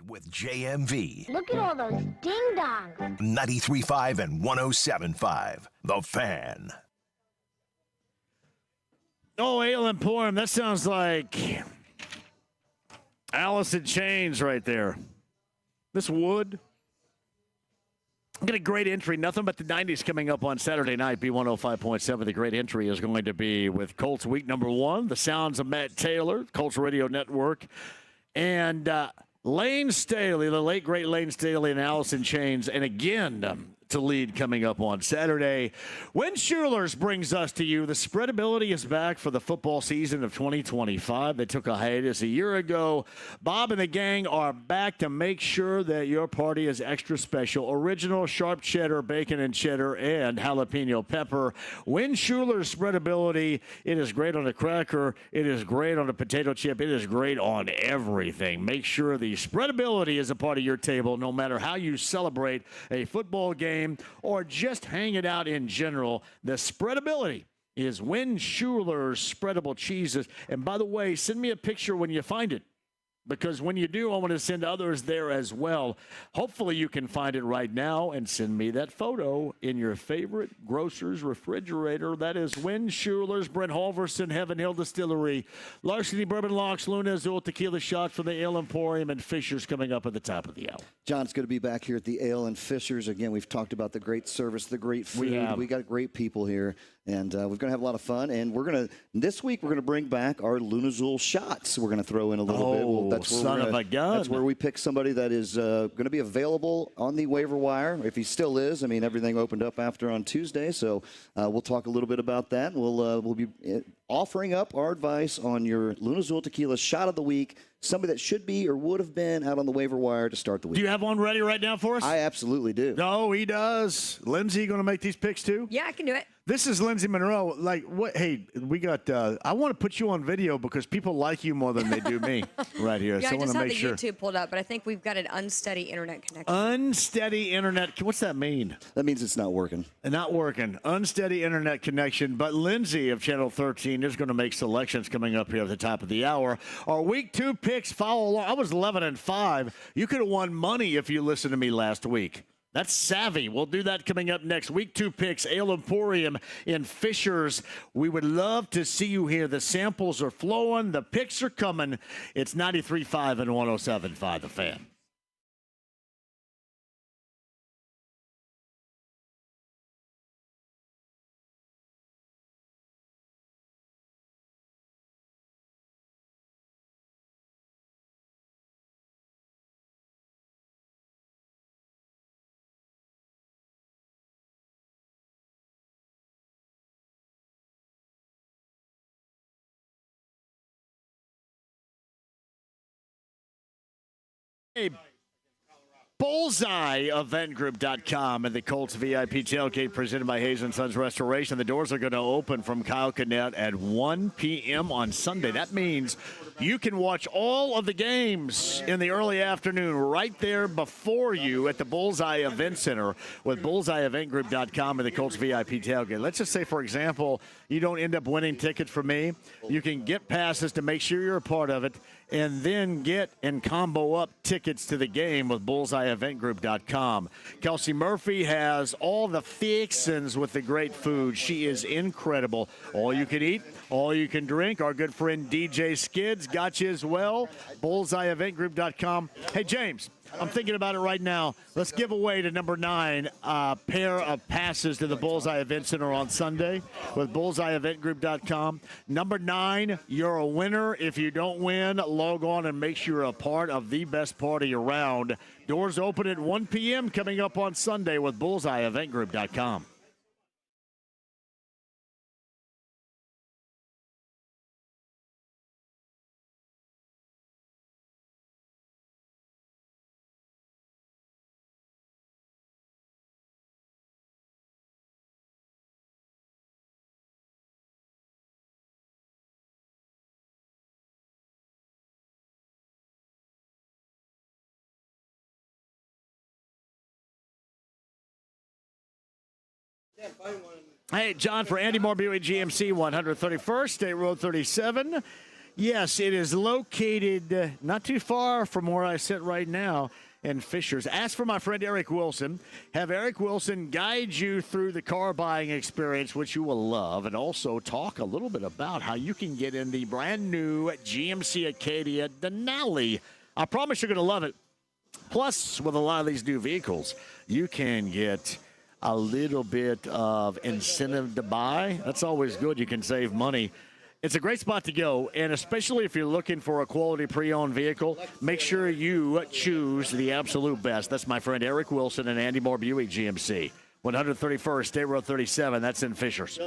with JMV. Look at all those ding-dongs. 93.5 and 107.5. The Fan. Oh, Ale Emporium. That sounds like Alice in Chains right there. This wood. Get a great entry. Nothing but the 90s coming up on Saturday night. B105.7. The great entry is going to be with Colts week number 1. The sounds of Matt Taylor, Colts Radio Network. And Lane Staley, the late, great Lane Staley and Alice in Chains. And again, to lead coming up on Saturday. When Schulers brings us to you, the spreadability is back for the football season of 2025. They took a hiatus a year ago. Bob and the gang are back to make sure that your party is extra special. Original sharp cheddar, bacon and cheddar, and jalapeno pepper. When Schulers spreadability, it is great on a cracker. It is great on a potato chip. It is great on everything. Make sure the spreadability is a part of your table, no matter how you celebrate a football game or just hang it out in general. The spreadability is Win Schuler's spreadable cheeses. And by the way, send me a picture when you find it, because when you do, I want to send others there as well. Hopefully you can find it right now and send me that photo in your favorite grocer's refrigerator. That is Win Schuler's, Brent Halverson, Heaven Hill Distillery, Larceny Bourbon Locks, Luna Azul Tequila Shot for the Ale Emporium, and Fisher's coming up at the top of the hour. John's going to be back here at the Ale and Fisher's. Again, we've talked about the great service, the great food. We got great people here, and we're going to have a lot of fun. And this week, we're going to bring back our Luna Azul shots. We're going to throw in a little bit. Son of a gun. That's where we pick somebody that is going to be available on the waiver wire, if he still is. I mean, everything opened up after on Tuesday, so we'll talk a little bit about that. We'll be offering up our advice on your Luna Azul Tequila shot of the week, somebody that should be or would have been out on the waiver wire to start the week. Do you have one ready right now for us? I absolutely do. No, he does. Lindsay, going to make these picks too? Yeah, I can do it. This is Lindsay Monroe. Like, what? Hey, we got. I want to put you on video because people like you more than they do me right here. Yeah, so I just want have to the make sure. YouTube pulled up, but I think we've got an unsteady internet connection. Unsteady internet. What's that mean? That means it's not working. Not working. Unsteady internet connection. But Lindsay of Channel 13 is going to make selections coming up here at the top of the hour. Our week 2 picks follow along. I was 11-5. You could have won money if you listened to me last week. That's savvy. We'll do that coming up next. Week 2 picks, Ale Emporium in Fishers. We would love to see you here. The samples are flowing. The picks are coming. It's 93.5 and 107.5, The Fan. BullseyeEventGroup.com and the Colts VIP tailgate presented by Hayes & Sons Restoration. The doors are going to open from Kyle Connett at 1 p.m. on Sunday. That means you can watch all of the games in the early afternoon right there before you at the Bullseye Event Center with BullseyeEventGroup.com and the Colts VIP tailgate. Let's just say, for example, you don't end up winning tickets from me. You can get passes to make sure you're a part of it, and then get and combo up tickets to the game with BullseyeEventGroup.com. Kelsey Murphy has all the fixins with the great food. She is incredible. All you can eat, all you can drink. Our good friend DJ Skids got you as well. BullseyeEventGroup.com. Hey, James, I'm thinking about it right now. Let's give away to number 9 a pair of passes to the Bullseye Event Center on Sunday with BullseyeEventGroup.com. Number 9, you're a winner. If you don't win, log on and make sure you're a part of the best party around. Doors open at 1 p.m. coming up on Sunday with BullseyeEventGroup.com. Hey, John, for Andy Moore, BYU GMC, 131st, State Road 37. Yes, it is located not too far from where I sit right now in Fishers. Ask for my friend Eric Wilson. Have Eric Wilson guide you through the car buying experience, which you will love, and also talk a little bit about how you can get in the brand new GMC Acadia Denali. I promise you're going to love it. Plus, with a lot of these new vehicles, you can get a little bit of incentive to buy. That's always good. You can save money. It's a great spot to go, and especially if you're looking for a quality pre-owned vehicle, make sure you choose the absolute best. That's my friend Eric Wilson and Andy Moore Buick GMC. 131st State Road 37. That's in Fishers.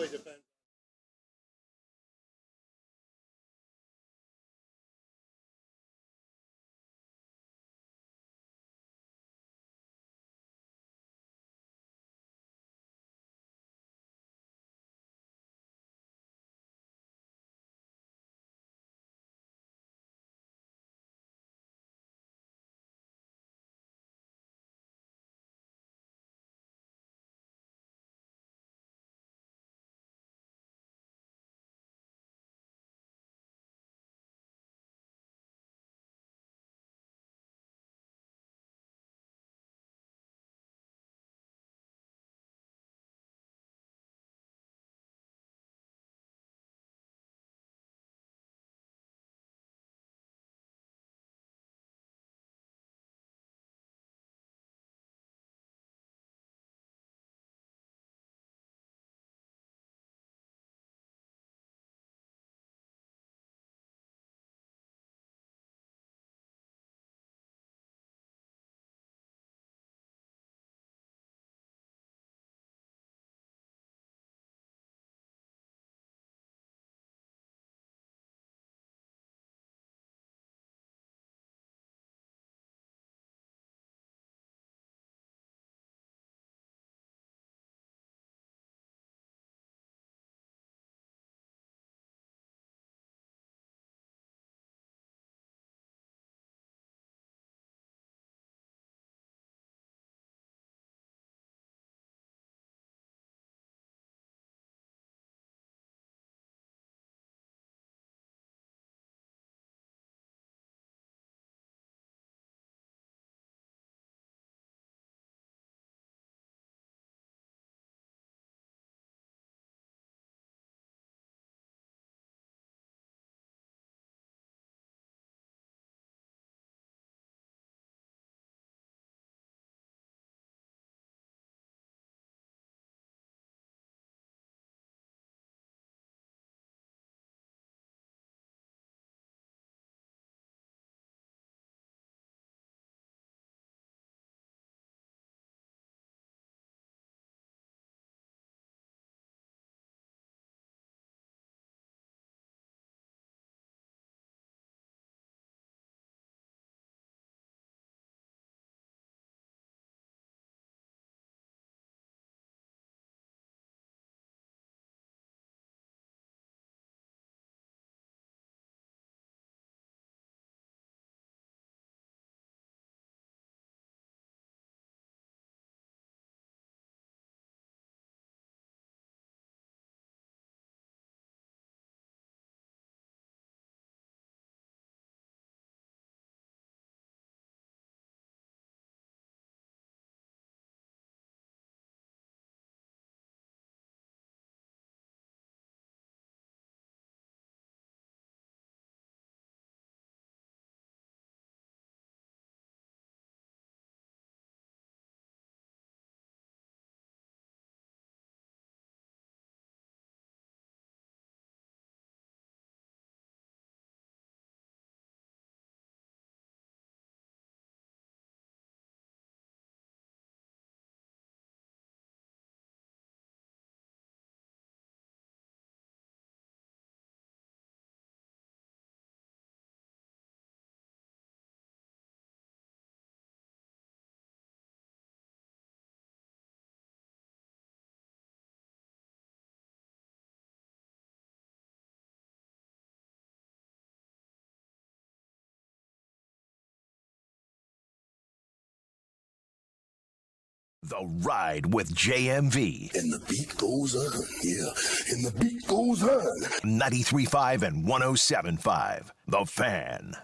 The Ride with JMV. And the beat goes on, yeah. And the beat goes on. 93.5 and 107.5. The Fan.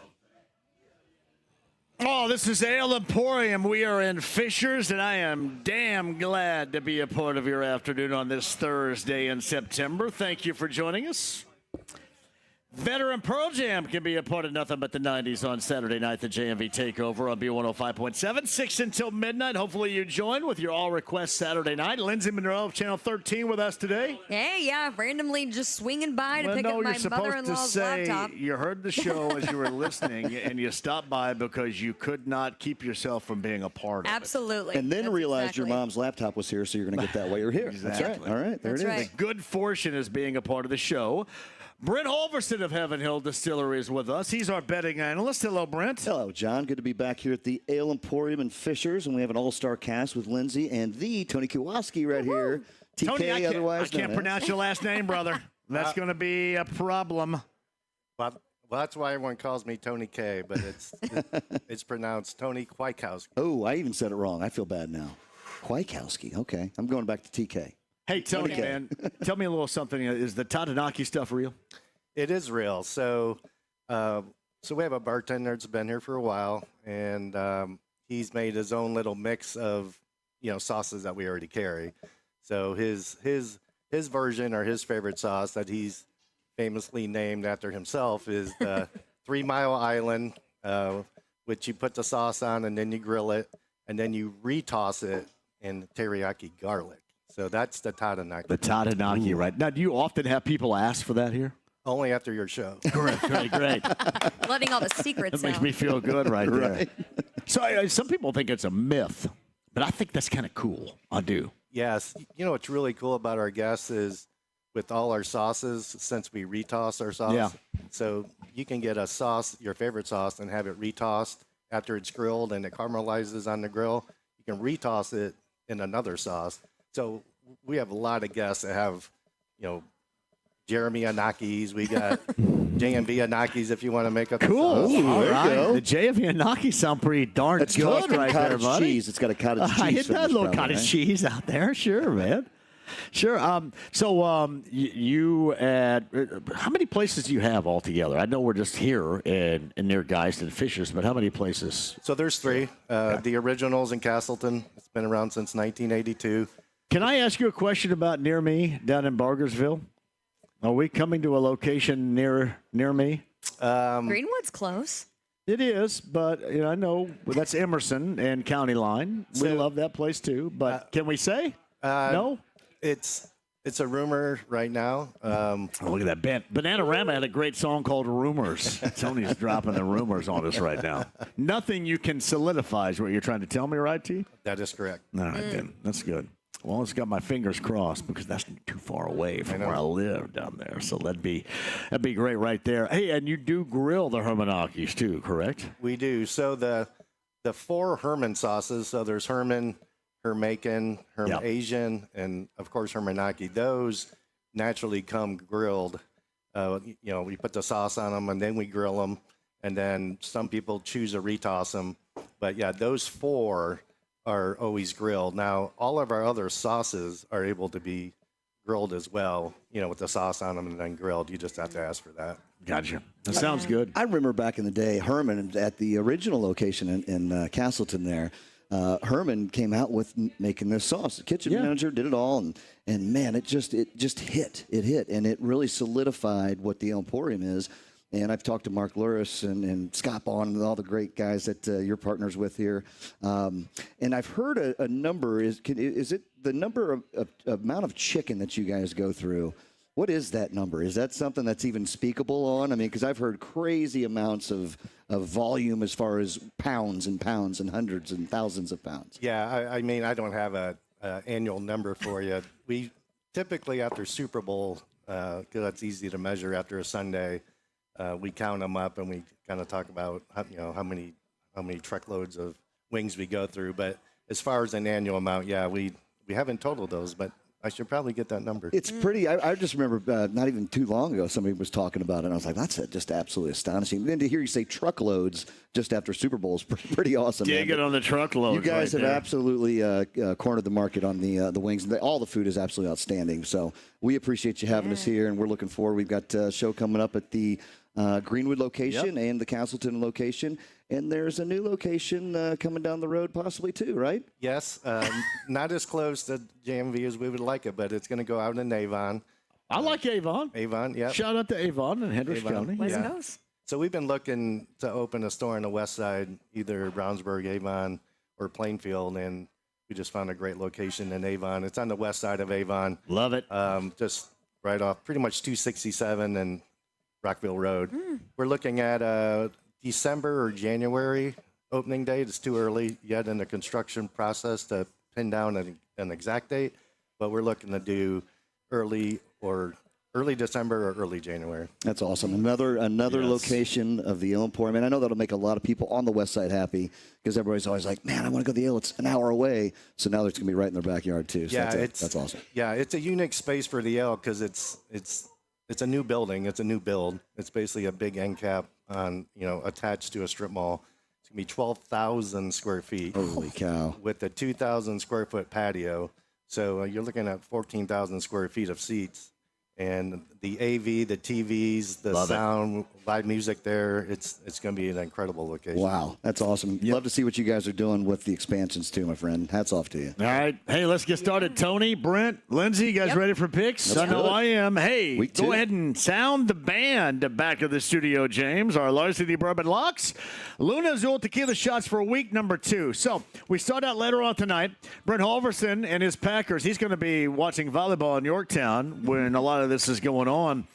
Oh, this is Ale Emporium. We are in Fishers, and I am damn glad to be a part of your afternoon on this Thursday in September. Thank you for joining us. Veteran Pearl Jam can be a part of Nothing But the 90s on Saturday night, the JMV Takeover on B105.7, 6 until midnight. Hopefully you join with your all-request Saturday night. Lindsay Monroe of Channel 13 with us today. Hey, yeah, randomly just swinging by to pick up my mother-in-law's laptop. You heard the show as you were listening, and you stopped by because you could not keep yourself from being a part of it. Absolutely. And then realized your mom's laptop was here, so you're going to get that while you're here. Exactly. That's right. All right, there That's it is. right. The good fortune is being a part of the show. Brent Holverson of Heaven Hill Distillery is with us. He's our betting analyst. Hello, Brent. Hello, John. Good to be back here at the Ale Emporium in Fishers, and we have an all-star cast with Lindsay and the Tony Kowalski right here. TK, Tony, otherwise I can't pronounce your last name, brother. That's going to be a problem. Well, that's why everyone calls me Tony K, but it's pronounced Tony Kwiatkowski. Oh, I even said it wrong. I feel bad now. Kwiatkowski. Okay. I'm going back to TK. Hey, Tony, man, tell me a little something. Is the Tadanaki stuff real? It is real. So we have a bartender that's been here for a while, and he's made his own little mix of, sauces that we already carry. So his version or his favorite sauce that he's famously named after himself is the 3 Mile Island, which you put the sauce on and then you grill it, and then you retoss it in teriyaki garlic. So that's the Tadanaki. The Tadanaki, right. Now, do you often have people ask for that here? Only after your show. Great. Letting all the secrets That makes out. me feel good right there. Right. So some people think it's a myth, but I think that's kind of cool. I do. Yes. What's really cool about our guests is with all our sauces, since we retoss our sauce, so you can get a sauce, your favorite sauce, and have it retossed after it's grilled and it caramelizes on the grill. You can retoss it in another sauce. So we have a lot of guests that have, Jeremy Anakis. We got JMV Anakis if you want to make up Cool. the sauce. All right. go. The JMV Anaki sound pretty darn It's good right there, cottage buddy. cheese. It's got a cottage cheese. It does finish, a little probably, cottage right? cheese out there. Sure, man. Sure. You at how many places do you have altogether? I know we're just here in near Geist and Fishers, but how many places? So there's 3. The original's in Castleton. It's been around since 1982. Can I ask you a question about near me down in Bargersville? Are we coming to a location near me? Greenwood's close. It is, but I know that's Emerson and County Line. We love that place too. But can we say no? It's a rumor right now. Look at that. Bananarama had a great song called Rumors. Tony's dropping the rumors on us right now. Nothing you can solidify is what you're trying to tell me, right, T? That is correct. All right, then. That's good. Well, it's got my fingers crossed because that's too far away from where I live down there. So that'd be great right there. Hey, and you do grill the Hermanakis too, correct? We do. So the 4 Herman sauces, so there's Herman, Hermacan, Asian, and of course Hermanaki. Those naturally come grilled. We put the sauce on them and then we grill them, and then some people choose to retoss them. But yeah, those 4 are always grilled. Now, all of our other sauces are able to be grilled as well, with the sauce on them and then grilled. You just have to ask for that. Gotcha. That sounds good. I remember back in the day, Herman, at the original location in Castleton there, Herman came out with making this sauce. The kitchen manager did it all, and man, it just hit. It hit, and it really solidified what the Emporium is. And I've talked to Mark Luris and Scott Bond and all the great guys that you're partners with here. And I've heard a number. Is it the number of amount of chicken that you guys go through? What is that number? Is that something that's even speakable on? I mean, because I've heard crazy amounts of volume as far as pounds and pounds and hundreds and thousands of pounds. Yeah, I mean, I don't have a annual number for you. We typically after Super Bowl, because that's easy to measure after a Sunday. We count them up and we kind of talk about how many truckloads of wings we go through. But as far as an annual amount, we haven't totaled those, but I should probably get that number. It's pretty. I just remember not even too long ago, somebody was talking about it, and I was like, that's just absolutely astonishing. And then to hear you say truckloads just after Super Bowl is pretty awesome. Dig it on the truckloads. You guys right have there. absolutely cornered the market on the wings. All the food is absolutely outstanding. So we appreciate you having us here, and we're looking forward. We've got a show coming up at the Greenwood location and the Castleton location. And there's a new location coming down the road possibly too, right? Yes. Not as close to JMV as we would like it, but it's going to go out in Avon. I like Avon. Avon, yeah. Shout out to Avon and Hendricks County. West Coast. So we've been looking to open a store on the west side, either Brownsburg, Avon, or Plainfield, and we just found a great location in Avon. It's on the west side of Avon. Love it. Just right off pretty much 267 and Rockville Road. We're looking at December or January opening date. It's too early yet in the construction process to pin down an exact date, but we're looking to do early December or early January. That's awesome. Another location of the Ale Emporium. And I know that'll make a lot of people on the west side happy because everybody's always like, man, I want to go to the Ale. It's an hour away. So now it's going to be right in their backyard too. So Yeah, that's awesome. Yeah, it's a unique space for the Ale because it's a new building. It's a new build. It's basically a big end cap on, attached to a strip mall. It's going to be 12,000 square feet. Holy cow. With a 2,000 square foot patio. So you're looking at 14,000 square feet of seats. And the AV, the TVs, the sound, live music there, it's going to be an incredible location. Wow, that's awesome. Love to see what you guys are doing with the expansions too, my friend. Hats off to you. All right. Hey, let's get started. Tony, Brent, Lindsay, you guys ready for picks? Let's I know do it. I am. Hey, Week go 2. ahead and sound the band back of the studio, James. Our Larceny Bourbon Locks. Luna Azul Tequila shots for week number 2. So we start out later on tonight. Brent Halverson and his Packers, he's going to be watching volleyball in Yorktown when a lot of this is going on.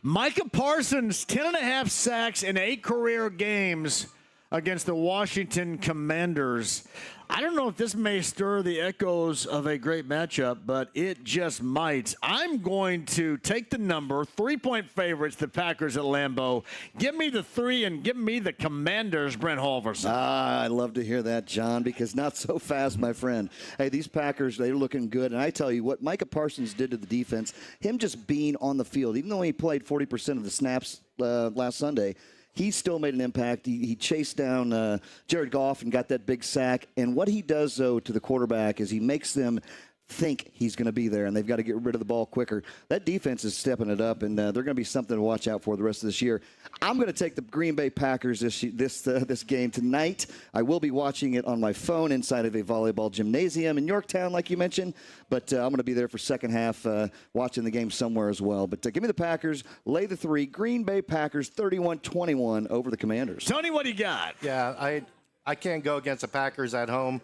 Micah Parsons, 10.5 sacks in 8 career games against the Washington Commanders. I don't know if this may stir the echoes of a great matchup, but it just might. I'm going to take the number, 3-point favorites, the Packers at Lambeau. Give me the 3 and give me the Commanders, Brent Halverson. I love to hear that, John, because not so fast, my friend. Hey, these Packers, they're looking good. And I tell you what Micah Parsons did to the defense, him just being on the field, even though he played 40% of the snaps last Sunday, he still made an impact. He chased down Jared Goff and got that big sack. And what he does, though, to the quarterback is he makes them think he's going to be there, and they've got to get rid of the ball quicker. That defense is stepping it up, and they're going to be something to watch out for the rest of this year. I'm going to take the Green Bay Packers this game tonight. I will be watching it on my phone inside of a volleyball gymnasium in Yorktown, like you mentioned, but I'm going to be there for second half watching the game somewhere as well. But give me the Packers, lay the 3. Green Bay Packers 31-21 over the Commanders. Tony, what do you got? Yeah, I can't go against the Packers at home.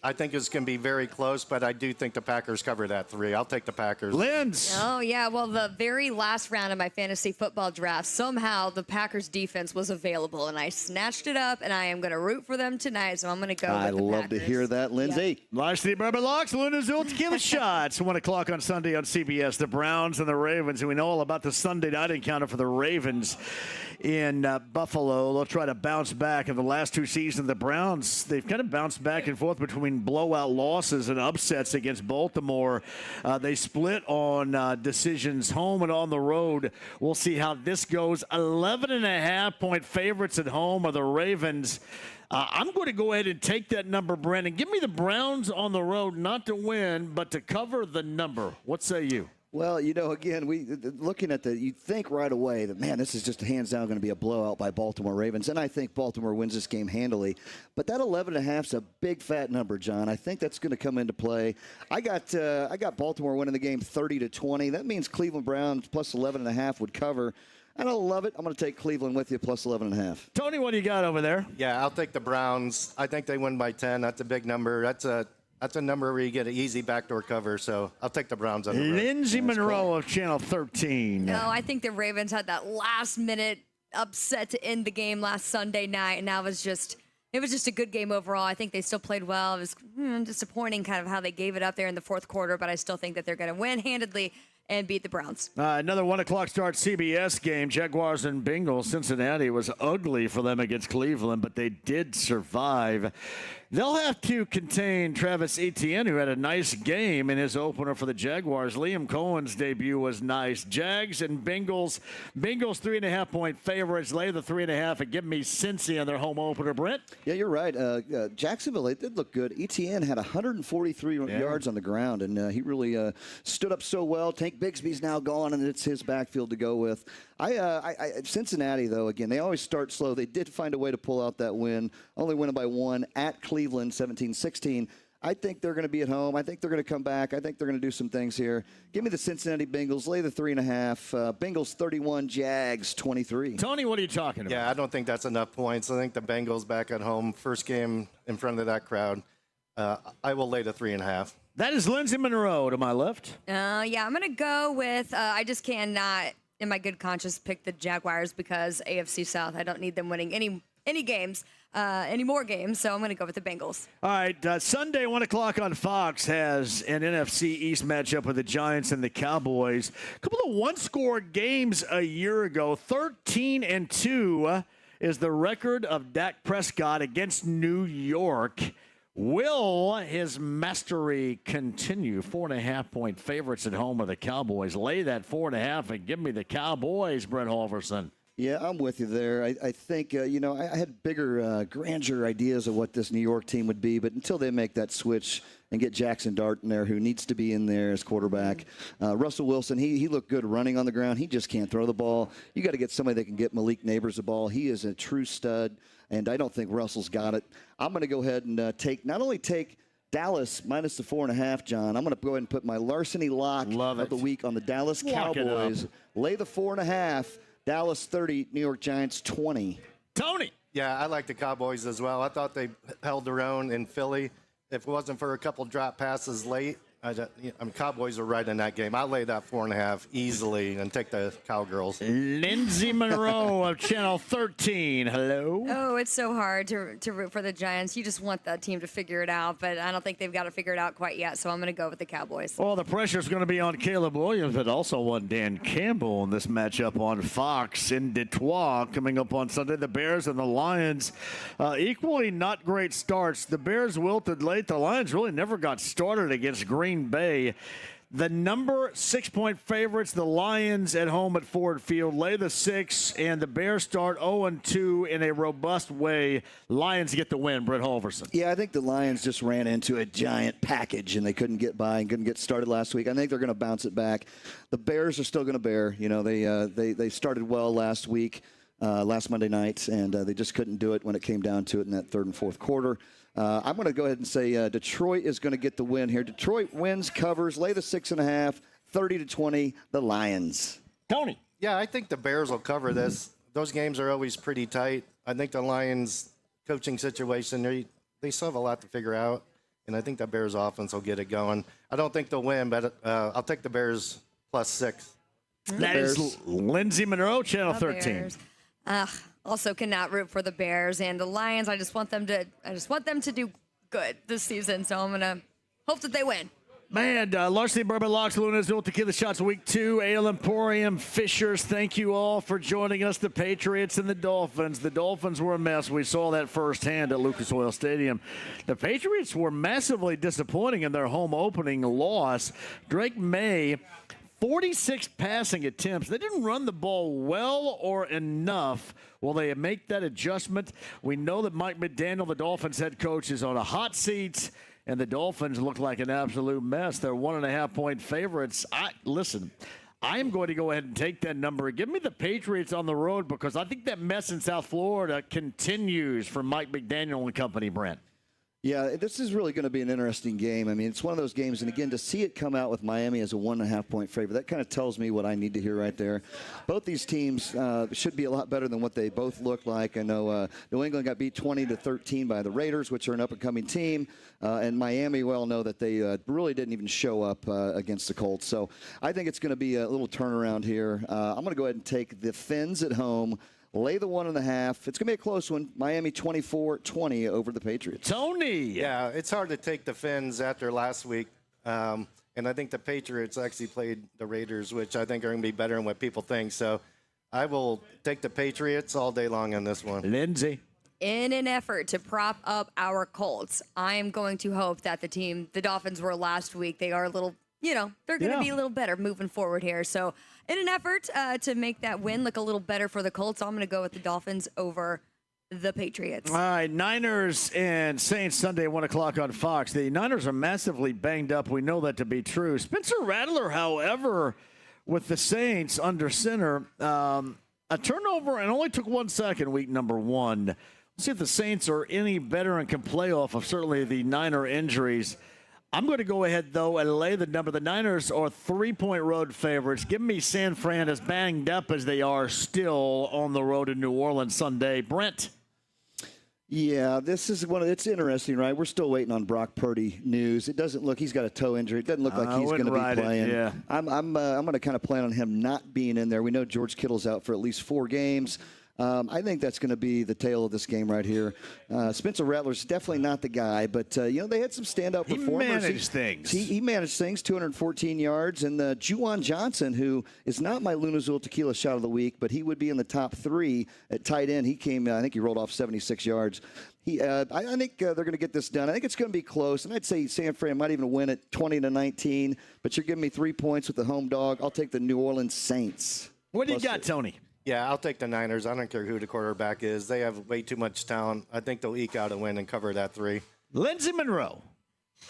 I think it's going to be very close, but I do think the Packers cover that 3. I'll take the Packers. Linz. Oh, yeah. Well, the very last round of my fantasy football draft, somehow the Packers defense was available, and I snatched it up, and I am going to root for them tonight, so I'm going to go with the love Packers. to hear that, Lindsay. Yep. Larceny Bourbon Locks, Luna Azul Tequila shots. 1 o'clock on Sunday on CBS. The Browns and the Ravens, and we know all about the Sunday night encounter for the Ravens in Buffalo. They'll try to bounce back. In the last 2 seasons, the Browns, they've kind of bounced back and forth between blowout losses and upsets against Baltimore. They split on decisions home and on the road. We'll see how this goes. 11.5-point favorites at home are the Ravens. I'm going to go ahead and take that number, Brent, and give me the Browns on the road, not to win, but to cover the number. What say you? Well, again, looking at you think right away that, man, this is just hands down going to be a blowout by Baltimore Ravens, and I think Baltimore wins this game handily. But that 11.5 is a big fat number, John. I think that's going to come into play. I got Baltimore winning the game 30-20. That means Cleveland Browns plus 11.5 would cover. And I love it. I'm going to take Cleveland with you plus 11.5. Tony, what do you got over there? Yeah, I'll take the Browns. I think they win by 10. That's a big number. That's a number where you get an easy backdoor cover, so I'll take the Browns on the road. Lindsay Monroe of Channel 13. No, I think the Ravens had that last-minute upset to end the game last Sunday night, and it was just a good game overall. I think they still played well. It was disappointing kind of how they gave it up there in the fourth quarter, but I still think that they're going to win handedly. and beat the Browns. Another 1 o'clock start CBS game, Jaguars and Bengals. Cincinnati was ugly for them against Cleveland, but they did survive. They'll have to contain Travis Etienne, who had a nice game in his opener for the Jaguars. Liam Cohen's debut was nice. Jags and Bengals. Bengals 3.5-point favorites. Lay the 3.5 and give me Cincy on their home opener. Brent? Yeah, you're right. Jacksonville, they did look good. Etienne had 143 yards on the ground, and he really stood up so well. Tank Bigsby's now gone, and it's his backfield to go with. Cincinnati, though, again, they always start slow. They did find a way to pull out that win, only winning by 1 at Cleveland, 17-16. I think they're going to be at home. I think they're going to come back. I think they're going to do some things here. Give me the Cincinnati Bengals. Lay the 3.5. Bengals 31, Jags 23. Tony, what are you talking about? Yeah, I don't think that's enough points. I think the Bengals back at home, first game in front of that crowd. I will lay the 3.5. That is Lindsey Monroe to my left. Yeah, I'm going to go with, I just cannot, in my good conscience, pick the Jaguars because AFC South, I don't need them winning any games. Any more games, so I'm going to go with the Bengals. All right, Sunday, 1 o'clock on Fox has an NFC East matchup with the Giants and the Cowboys. A couple of one-score games a year ago. 13-2 is the record of Dak Prescott against New York. Will his mastery continue? 4.5-point favorites at home of the Cowboys. Lay that 4.5 and give me the Cowboys, Brent Halverson. Yeah, I'm with you there. I think, I had bigger, grandeur ideas of what this New York team would be, but until they make that switch and get Jackson Dart in there, who needs to be in there as quarterback. Russell Wilson, he looked good running on the ground. He just can't throw the ball. You got to get somebody that can get Malik Neighbors the ball. He is a true stud, and I don't think Russell's got it. I'm going to go ahead and not only take Dallas minus the 4.5, John. I'm going to go ahead and put my larceny lock of the week on the Dallas Cowboys. Lay the 4.5. Dallas 30, New York Giants 20. Tony. Yeah, I like the Cowboys as well. I thought they held their own in Philly. If it wasn't for a couple drop passes late, Cowboys are right in that game. I'll lay that 4.5 easily and take the Cowgirls. Lindsey Monroe of Channel 13. Hello. Oh, it's so hard to root for the Giants. You just want that team to figure it out, but I don't think they've got it figured out quite yet, so I'm going to go with the Cowboys. Well, the pressure's going to be on Caleb Williams, but also on Dan Campbell in this matchup on Fox in Detroit coming up on Sunday. The Bears and the Lions, equally not great starts. The Bears wilted late. The Lions really never got started against Green Bay. The number 6-point favorites, the Lions at home at Ford Field, lay the 6, and the Bears start 0-2 in a robust way. Lions get the win, Brett Halverson. Yeah, I think the Lions just ran into a giant package, and they couldn't get by and couldn't get started last week. I think they're going to bounce it back. The Bears are still going to bear. They started well last week, last Monday night, and they just couldn't do it when it came down to it in that third and fourth quarter. I'm going to go ahead and say Detroit is going to get the win here. Detroit wins, covers, lay the 6.5, 30-20, the Lions. Tony. Yeah, I think the Bears will cover this. Those games are always pretty tight. I think the Lions coaching situation, they still have a lot to figure out, and I think the Bears offense will get it going. I don't think they'll win, but I'll take the Bears +6. That is Lindsey Monroe, Channel 13. Also cannot root for the Bears and the Lions. I just want them to do good this season. So I'm gonna hope that they win. Man, Larceny Bourbon Locks, Lunas, Dual Tequila Shots, Week 2, Ale Emporium, Fishers. Thank you all for joining us. The Patriots and the Dolphins. The Dolphins were a mess. We saw that firsthand at Lucas Oil Stadium. The Patriots were massively disappointing in their home opening loss. Drake May, 46 passing attempts. They didn't run the ball well or enough. Will they make that adjustment? We know that Mike McDaniel, the Dolphins head coach, is on a hot seat, and the Dolphins look like an absolute mess. They're 1.5-point favorites. Listen, I am going to go ahead and take that number. Give me the Patriots on the road because I think that mess in South Florida continues for Mike McDaniel and company, Brent. Yeah, this is really going to be an interesting game. I mean, it's one of those games, and again, to see it come out with Miami as a 1.5-point favorite, that kind of tells me what I need to hear right there. Both these teams should be a lot better than what they both look like. I know New England got beat 20-13 by the Raiders, which are an up-and-coming team, and Miami, we all know that they really didn't even show up against the Colts. So I think it's going to be a little turnaround here. I'm going to go ahead and take the Fins at home. Lay the 1.5. It's going to be a close one. Miami 24-20 over the Patriots. Tony. Yeah, it's hard to take the Fins after last week. And And I think the Patriots actually played the Raiders, which I think are going to be better than what people think. So I will take the Patriots all day long on this one. Lindsay. In an effort to prop up our Colts, I am going to hope that the Dolphins were last week. They are a little, they're going to be a little better moving forward here. So in an effort to make that win look a little better for the Colts, I'm going to go with the Dolphins over the Patriots. All right, Niners and Saints Sunday, 1 o'clock on Fox. The Niners are massively banged up. We know that to be true. Spencer Rattler, however, with the Saints under center, a turnover and only took 1 second week number 1. Let's see if the Saints are any better and can play off of certainly the Niner injuries. I'm going to go ahead, though, and lay the number. The Niners are 3-point road favorites. Give me San Fran as banged up as they are still on the road in New Orleans Sunday. Brent. Yeah, this is it's interesting, right? We're still waiting on Brock Purdy news. It doesn't look, he's got a toe injury. It doesn't look like he's going to be playing. Yeah. I'm going to kind of plan on him not being in there. We know George Kittle's out for at least 4 games. I think that's going to be the tale of this game right here. Spencer Rattler's definitely not the guy, but, they had some standout performers. He managed things, 214 yards. And Juwan Johnson, who is not my Luna Azul Tequila shot of the week, but he would be in the top 3 at tight end. He came, I think he rolled off 76 yards. I think they're going to get this done. I think it's going to be close, and I'd say San Fran might even win it 20-19, but you're giving me 3 points with the home dog. I'll take the New Orleans Saints. What do you got, Tony? Yeah, I'll take the Niners. I don't care who the quarterback is. They have way too much talent. I think they'll eke out a win and cover that 3. Lindsay Monroe.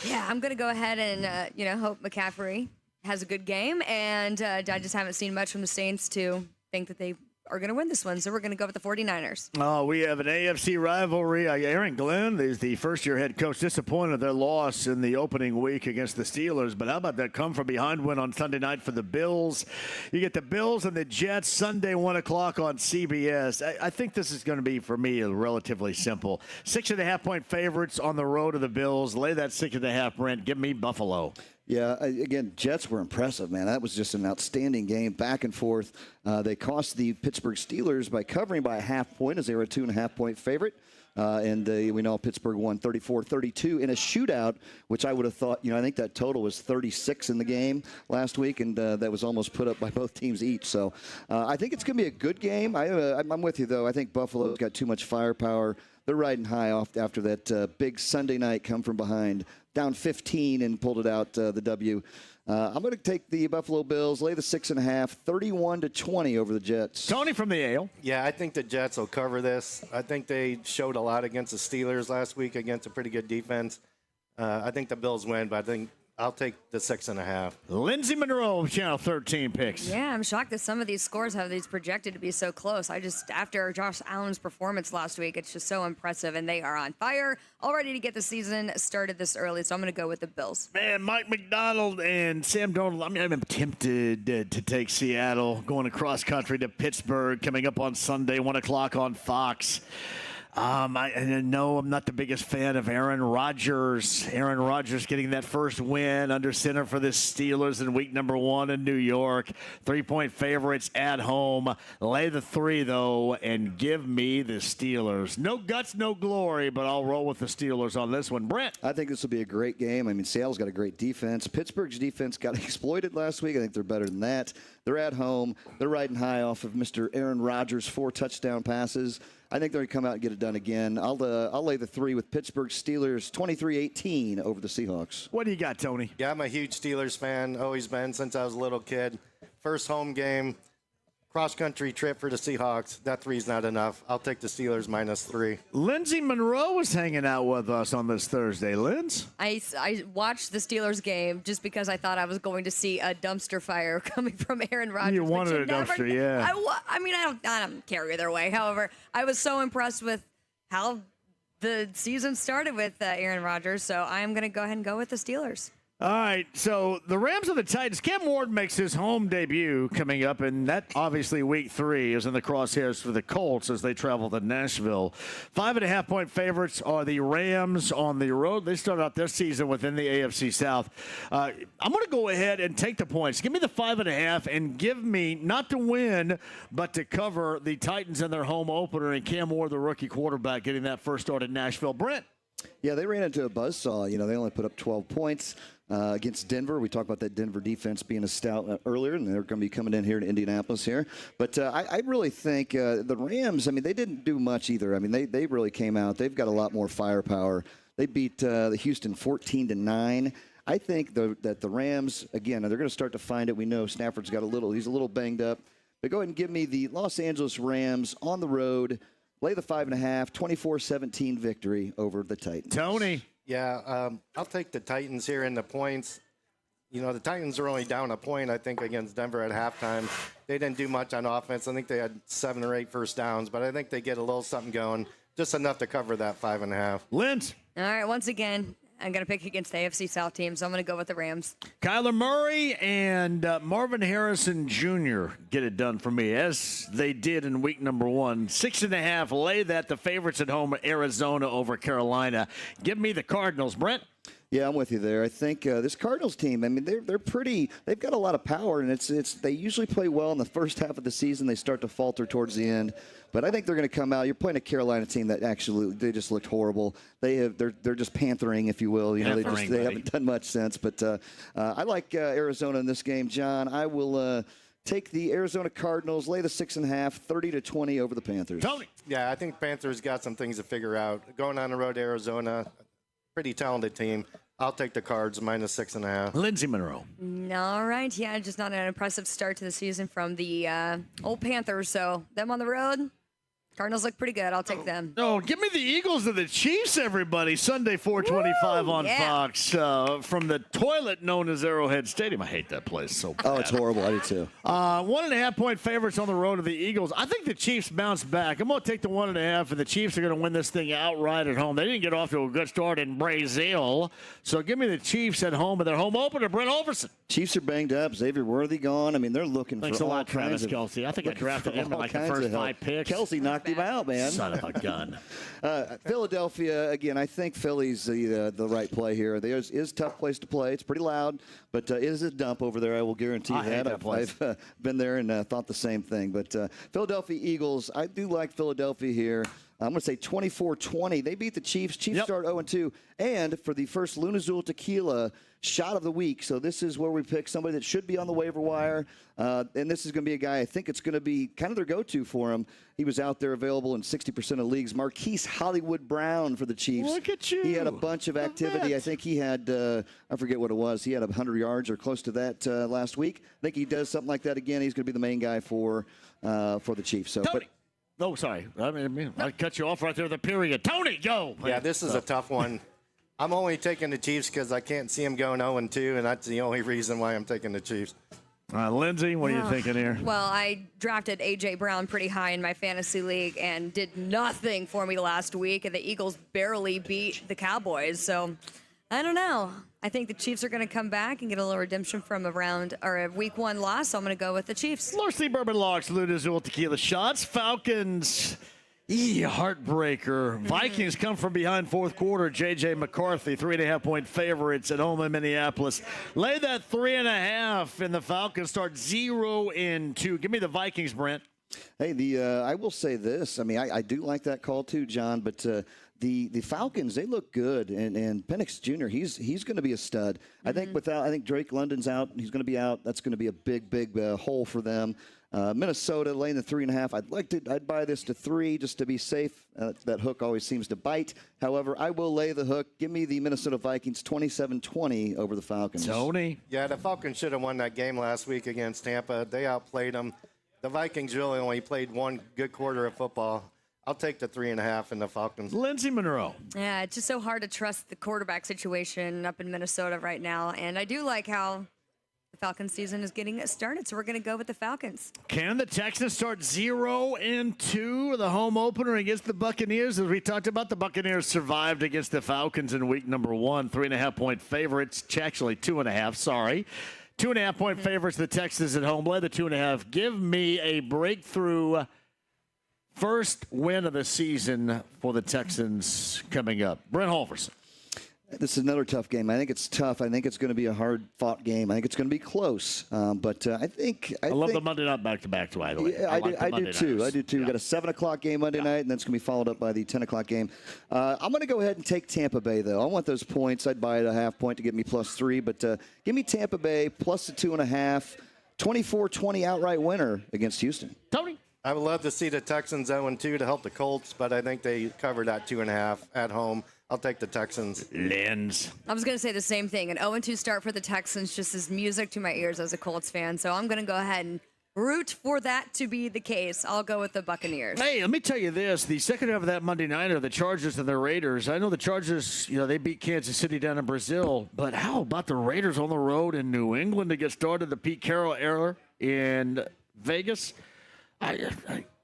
Yeah, I'm going to go ahead and, hope McCaffrey has a good game. And I just haven't seen much from the Saints to think that they are going to win this one. So we're going to go with the 49ers. Oh, we have an AFC rivalry. Aaron Glenn is the first-year head coach. Disappointed in their loss in the opening week against the Steelers. But how about that come-from-behind win on Sunday night for the Bills? You get the Bills and the Jets Sunday, 1 o'clock on CBS. I think this is going to be, for me, relatively simple. 6.5-point favorites on the road of the Bills. Lay that 6.5, Brent. Give me Buffalo. Yeah, again, Jets were impressive, man. That was just an outstanding game, back and forth. They cost the Pittsburgh Steelers by covering by a 0.5 point as they were a 2.5-point favorite. And we know Pittsburgh won 34-32 in a shootout, which I would have thought, I think that total was 36 in the game last week, and that was almost put up by both teams each. So I think it's going to be a good game. I'm with you, though. I think Buffalo's got too much firepower. They're riding high off after that big Sunday night come from behind, down 15 and pulled it out, the W. I'm going to take the Buffalo Bills, lay the 6.5, 31-20 over the Jets. Tony from the Ale. Yeah, I think the Jets will cover this. I think they showed a lot against the Steelers last week against a pretty good defense. I think the Bills win, but I think I'll take the 6.5. Lindsay Monroe, Channel 13 picks. Yeah, I'm shocked that some of these scores have these projected to be so close. After Josh Allen's performance last week, it's just so impressive, and they are on fire, all ready to get the season started this early, so I'm going to go with the Bills. Man, Mike McDonald and Sam Darnold, I'm tempted to take Seattle, going across country to Pittsburgh, coming up on Sunday, 1 o'clock on Fox. I know I'm not the biggest fan of Aaron Rodgers. Aaron Rodgers getting that first win under center for the Steelers in week number 1 in New York. 3-point favorites at home. Lay the 3, though, and give me the Steelers. No guts, no glory, but I'll roll with the Steelers on this one. Brent. I think this will be a great game. I mean, Seattle's got a great defense. Pittsburgh's defense got exploited last week. I think they're better than that. They're at home. They're riding high off of Mr. Aaron Rodgers' 4 touchdown passes. I think they're going to come out and get it done again. I'll lay the 3 with Pittsburgh Steelers 23-18 over the Seahawks. What do you got, Tony? Yeah, I'm a huge Steelers fan. Always been since I was a little kid. First home game, cross-country trip for the Seahawks. That 3's not enough. I'll take the Steelers -3. Lindsay Monroe was hanging out with us on this Thursday. Linz? I watched the Steelers game just because I thought I was going to see a dumpster fire coming from Aaron Rodgers. You wanted a dumpster, yeah. I don't care either way. However, I was so impressed with how the season started with Aaron Rodgers, so I'm going to go ahead and go with the Steelers. All right, so the Rams and the Titans. Cam Ward makes his home debut coming up, and that obviously week 3 is in the crosshairs for the Colts as they travel to Nashville. 5.5-point favorites are the Rams on the road. They start out their season within the AFC South. I'm going to go ahead and take the points. Give me the 5.5 and give me not to win, but to cover the Titans in their home opener and Cam Ward, the rookie quarterback, getting that first start in Nashville. Brent? Yeah, they ran into a buzzsaw. They only put up 12 points. against Denver. We talked about that Denver defense being a stout earlier, and they're going to be coming in here to Indianapolis here. But I really think the Rams, I mean, they didn't do much either. I mean, they really came out. They've got a lot more firepower. They beat the Houston 14-9. I think that the Rams, again, they're going to start to find it. We know Stafford's got he's a little banged up. But go ahead and give me the Los Angeles Rams on the road. Lay the 5.5, 24-17 victory over the Titans. Tony. Yeah, I'll take the Titans here in the points. You know, the Titans are only down a point, I think, against Denver at halftime. They didn't do much on offense. I think they had 7 or 8 first downs, but I think they get a little something going, just enough to cover that 5.5. Linz. All right, once again, I'm going to pick against the AFC South team, so I'm going to go with the Rams. Kyler Murray and Marvin Harrison Jr. get it done for me, as they did in week number 1. 6.5, lay that. The favorites at home, Arizona over Carolina. Give me the Cardinals. Brent? Yeah, I'm with you there. I think this Cardinals team, I mean, they're pretty. They've got a lot of power, and they usually play well in the first half of the season. They start to falter towards the end. But I think they're going to come out. You're playing a Carolina team that actually they just looked horrible. They're just panthering, if you will. You know, they haven't done much since. But I like Arizona in this game, John. I will take the Arizona Cardinals, lay the 6.5, 30-20 over the Panthers. Tony. Yeah, I think Panthers got some things to figure out. Going on the road to Arizona, pretty talented team. I'll take the Cards minus 6.5. Lindsey Monroe. All right. Yeah, just not an impressive start to the season from the old Panthers. So them on the road. Cardinals look pretty good. I'll take them. Oh, give me the Eagles and the Chiefs, everybody. Sunday, 4:25 on Fox from the toilet known as Arrowhead Stadium. I hate that place so bad. Oh, it's horrible. I do too. 1.5-point favorites on the road to the Eagles. I think the Chiefs bounce back. I'm going to take the 1.5, and the Chiefs are going to win this thing outright at home. They didn't get off to a good start in Brazil. So give me the Chiefs at home, and their home opener, Brent Holverson. Chiefs are banged up. Xavier Worthy gone. I mean, they're looking Thanks for a all lot, Travis Kelce. I think I drafted him in like the first 5 picks. Kelce knocked him out, man. Son of a gun. Philadelphia, again, I think Philly's the right play here. There's is a tough place to play. It's pretty loud, but it is a dump over there. I will guarantee I hate that. that place. I've been there and thought the same thing. But Philadelphia Eagles, I do like Philadelphia here. I'm going to say 24-20. They beat the Chiefs. Chiefs start 0-2. And for the first Luna Azul Tequila shot of the week, so this is where we pick somebody that should be on the waiver wire. And this is going to be a guy, I think it's going to be kind of their go-to for him. He was out there available in 60% of leagues. Marquise Hollywood Brown for the Chiefs. Look at you. He had a bunch of activity. I think he had, I forget what it was. He had 100 yards or close to that last week. I think he does something like that again. He's going to be the main guy for the Chiefs. So, Tony. Oh, sorry. I cut you off right there at the period. Tony, go. Yeah, this is a tough one. I'm only taking the Chiefs because I can't see them going 0-2, and that's the only reason why I'm taking the Chiefs. Lindsay, what are you thinking here? Well, I drafted A.J. Brown pretty high in my fantasy league and did nothing for me last week, and the Eagles barely beat the Cowboys. So, I don't know. I think the Chiefs are going to come back and get a little redemption from a week 1 loss, so I'm going to go with the Chiefs. Larceny Bourbon Locks, Luna Azul Tequila shots. Falcons. Heartbreaker. Vikings come from behind fourth quarter. J.J. McCarthy, 3.5-point favorites at home in Minneapolis. Lay that 3.5, and the Falcons start 0-2. Give me the Vikings, Brent. Hey, I will say this. I mean, I do like that call too, John, but the Falcons, they look good, and Penix Jr., he's going to be a stud. I think Drake London's out. He's going to be out. That's going to be a big hole for them. Minnesota laying the 3.5. I'd buy this to 3 just to be safe. That hook always seems to bite. However, I will lay the hook. Give me the Minnesota Vikings 27-20 over the Falcons. Tony? Yeah, the Falcons should have won that game last week against Tampa. They outplayed them. The Vikings really only played one good quarter of football. I'll take the 3.5 in the Falcons. Lindsey Monroe. Yeah, it's just so hard to trust the quarterback situation up in Minnesota right now. And I do like how the Falcons season is getting started, so we're going to go with the Falcons. Can the Texans start 0-2, the home opener against the Buccaneers? As we talked about, the Buccaneers survived against the Falcons in week number 1. 3.5-point favorites. Actually, 2.5, sorry. 2.5-point favorites, the Texans at home. Lay the 2.5. Give me a breakthrough first win of the season for the Texans coming up. Brent Holverson. This is another tough game. I think it's tough. I think it's going to be a hard-fought game. I think it's going to be close. But I love the Monday night back-to-back, by the way. Yeah, I do too. I do too. We've got a 7 o'clock game Monday night, and then it's going to be followed up by the 10 o'clock game. I'm going to go ahead and take Tampa Bay, though. I want those points. I'd buy it a half point to get me +3, but give me Tampa Bay plus the 2.5, 24-20 outright winner against Houston. Tony? I would love to see the Texans 0-2 to help the Colts, but I think they cover that 2.5 at home. I'll take the Texans. Lens. I was going to say the same thing. An 0-2 start for the Texans just is music to my ears as a Colts fan. So I'm going to go ahead and root for that to be the case. I'll go with the Buccaneers. Hey, let me tell you this. The second half of that Monday nighter, the Chargers and the Raiders. I know the Chargers, they beat Kansas City down in Brazil. But how about the Raiders on the road in New England to get started? The Pete Carroll era in Vegas. I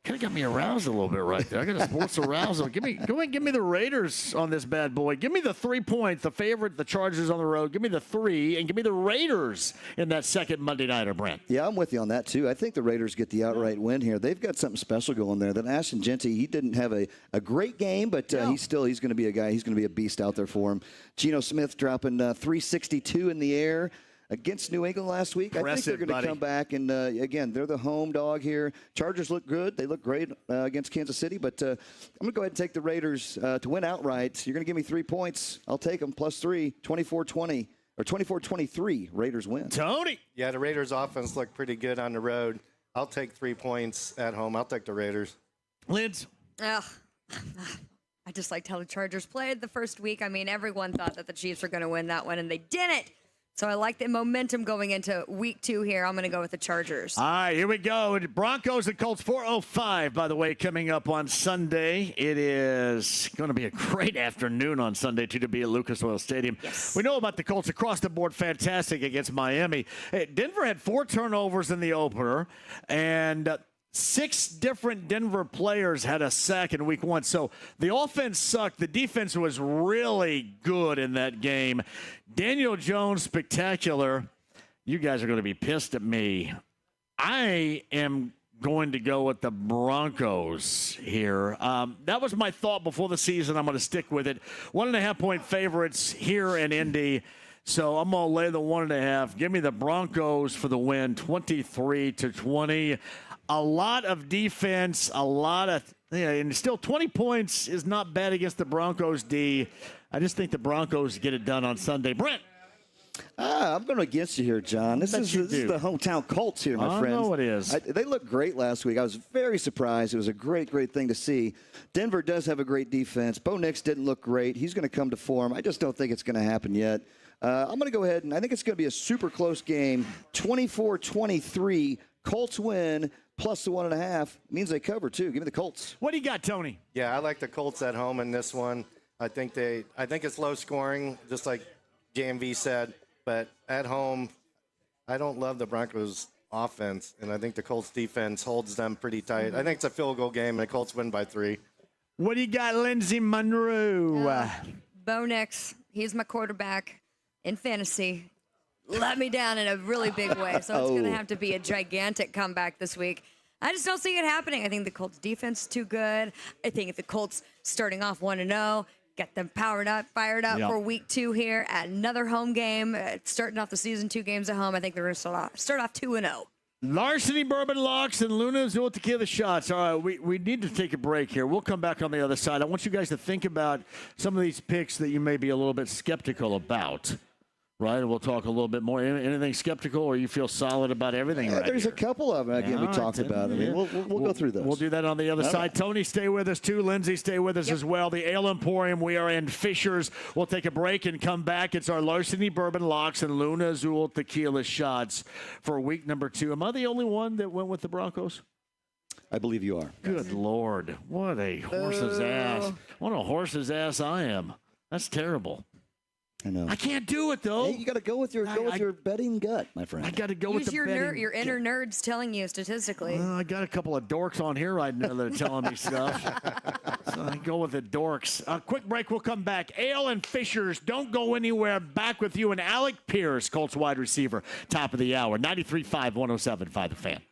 kind of got me aroused a little bit right there. I got a sports arousal. Go ahead and give me the Raiders on this bad boy. Give me the 3 point, the favorite, the Chargers on the road. Give me the 3, and give me the Raiders in that second Monday nighter, Brent. Yeah, I'm with you on that, too. I think the Raiders get the outright win here. They've got something special going there. That Ashton Genty, he didn't have a great game, but he's going to be a guy. He's going to be a beast out there for him. Geno Smith dropping 362 in the air against New England last week. I think they're going to come back, and again, they're the home dog here. Chargers look good. They look great against Kansas City, but I'm going to go ahead and take the Raiders to win outright. You're going to give me 3 points. I'll take them +3, 24-20, or 24-23. Raiders win. Tony? Yeah, the Raiders' offense looked pretty good on the road. I'll take 3 points at home. I'll take the Raiders. Lids? I just liked how the Chargers played the first week. I mean, everyone thought that the Chiefs were going to win that one, and they didn't. So I like the momentum going into week 2 here. I'm going to go with the Chargers. All right, here we go. Broncos and Colts, 4:05, by the way, coming up on Sunday. It is going to be a great afternoon on Sunday, too, to be at Lucas Oil Stadium. Yes. We know about the Colts across the board, fantastic against Miami. Hey, Denver had 4 turnovers in the opener, and 6 different Denver players had a sack in week 1. So the offense sucked. The defense was really good in that game. Daniel Jones, spectacular. You guys are going to be pissed at me. I am going to go with the Broncos here. That was my thought before the season. I'm going to stick with it. 1.5 point favorites here in Indy. So I'm going to lay the 1.5. Give me the Broncos for the win, 23-20. A lot of defense, and still 20 points is not bad against the Broncos D. I just think the Broncos get it done on Sunday. Brent. I'm going against you here, John. This is the hometown Colts here, my friends. I know it is. They looked great last week. I was very surprised. It was a great, great thing to see. Denver does have a great defense. Bo Nix didn't look great. He's going to come to form. I just don't think it's going to happen yet. I'm going to go ahead, and I think it's going to be a super close game. 24-23, Colts win. Plus the 1.5 means they cover too. Give me the Colts. What do you got, Tony? Yeah, I like the Colts at home in this one. I think it's low scoring, just like JMV said. But at home, I don't love the Broncos offense, and I think the Colts defense holds them pretty tight. I think it's a field goal game, and the Colts win by 3. What do you got, Lindsey Monroe? Bo Nix, he's my quarterback in fantasy. Let me down in a really big way. So it's going to have to be a gigantic comeback this week. I just don't see it happening. I think the Colts defense is too good. I think the Colts starting off 1-0, get them fired up for week 2 here at another home game. Starting off the season 2 games at home. I think they're going to start off 2-0. Larceny Bourbon Locks and Luna Azul Tequila Shots. All right, we need to take a break here. We'll come back on the other side. I want you guys to think about some of these picks that you may be a little bit skeptical about. Right, and we'll talk a little bit more. Anything skeptical, or you feel solid about everything? Right there's here? a couple of them again we talked about. I mean, we'll go through those. We'll do that on the other side. Right. Tony, stay with us too. Lindsay, stay with us as well. The Ale Emporium. We are in Fishers. We'll take a break and come back. It's our Larceny Bourbon Locks and Luna Azul Tequila Shots for week number 2. Am I the only one that went with the Broncos? I believe you are. Good Lord, what a horse's ass! What a horse's ass I am. That's terrible. I know. I can't do it though. Hey, you got to go with your betting gut, my friend. I got to go with the betting. Your inner nerds telling you statistically. Well, I got a couple of dorks on here right now that are telling me stuff. So I go with the dorks. Quick break. We'll come back. Ale and Fishers, don't go anywhere. Back with you and Alec Pierce, Colts wide receiver, top of the hour. 93.5, 107.5 The Fan.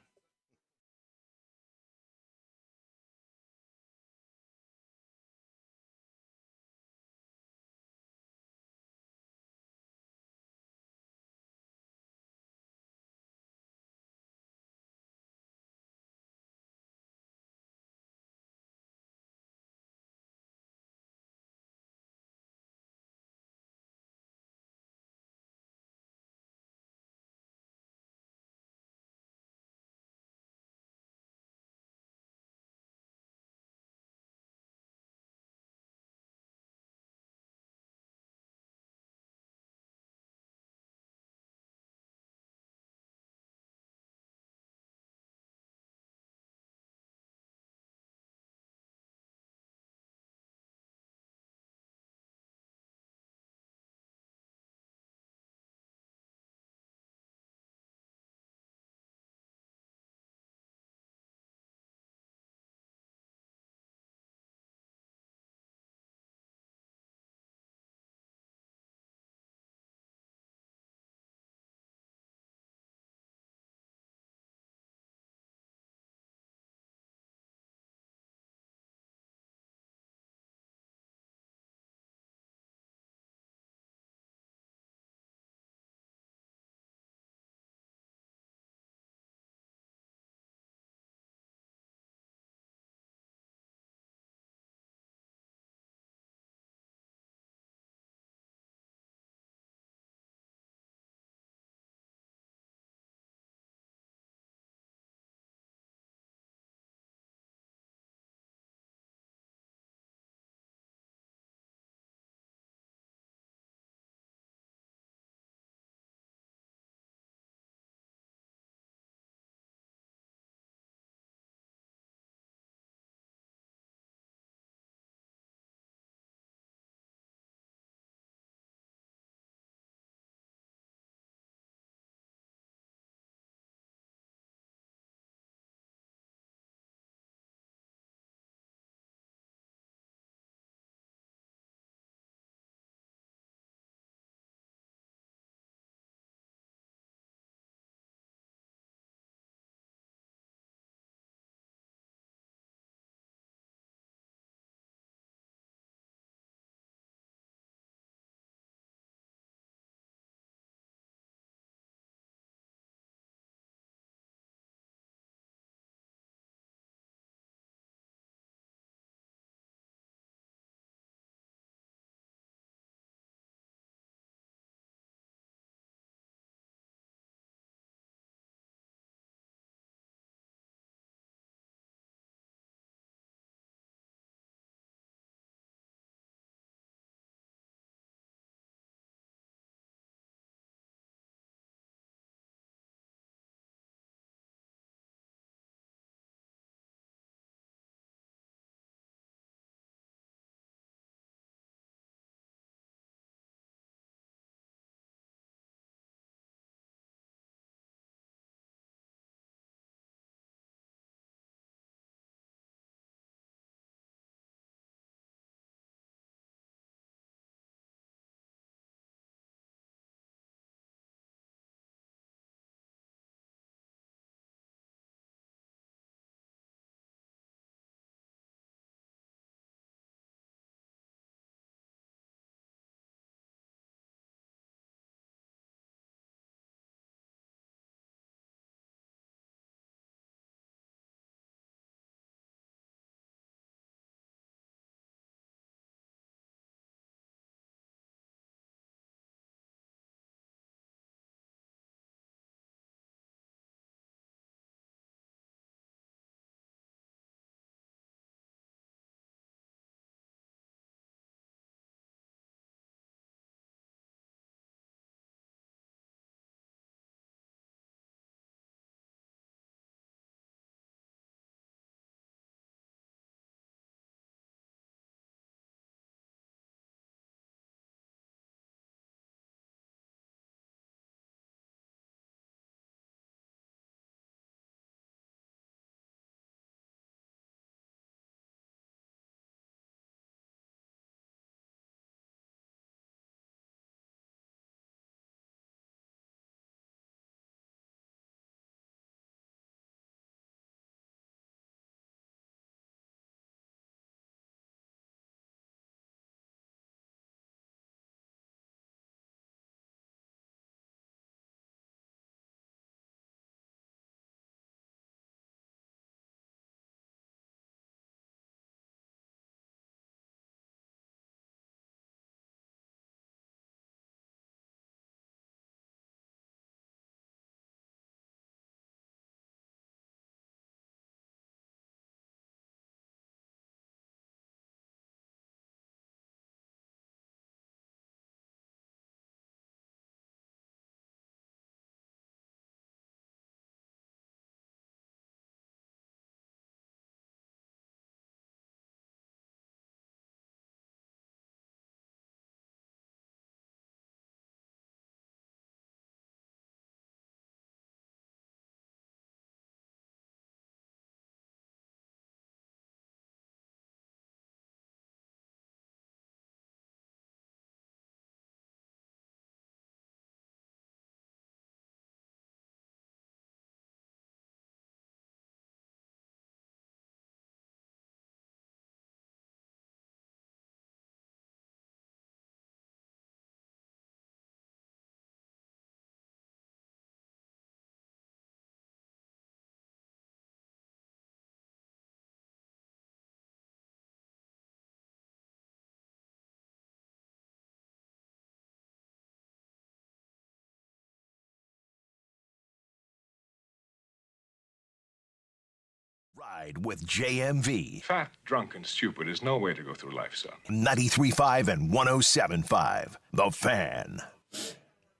Ride with JMV. Fat, drunk, and stupid is no way to go through life, son. 93.5 and 107.5. The Fan.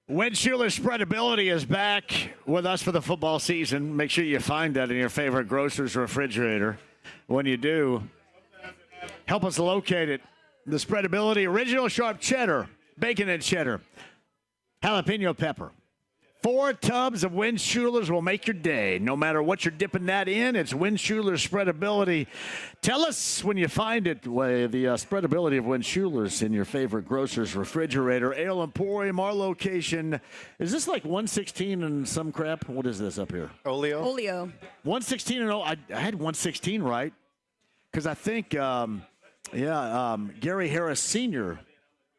Win Schuler Spreadability is back with us for the football season. Make sure you find that in your favorite grocer's refrigerator. When you do, help us locate it. The Spreadability Original Sharp Cheddar, Bacon and Cheddar, Jalapeno Pepper. 4 tubs of Win Schuler's will make your day. No matter what you're dipping that in, it's Win Schuler's Spreadability. Tell us when you find it, the Spreadability of Win Schuler's in your favorite grocer's refrigerator. Ale Emporium, our location. Is this like 116 and some crap? What is this up here? Oleo. 116 and I had 116 right. Because I think, Gary Harris Sr.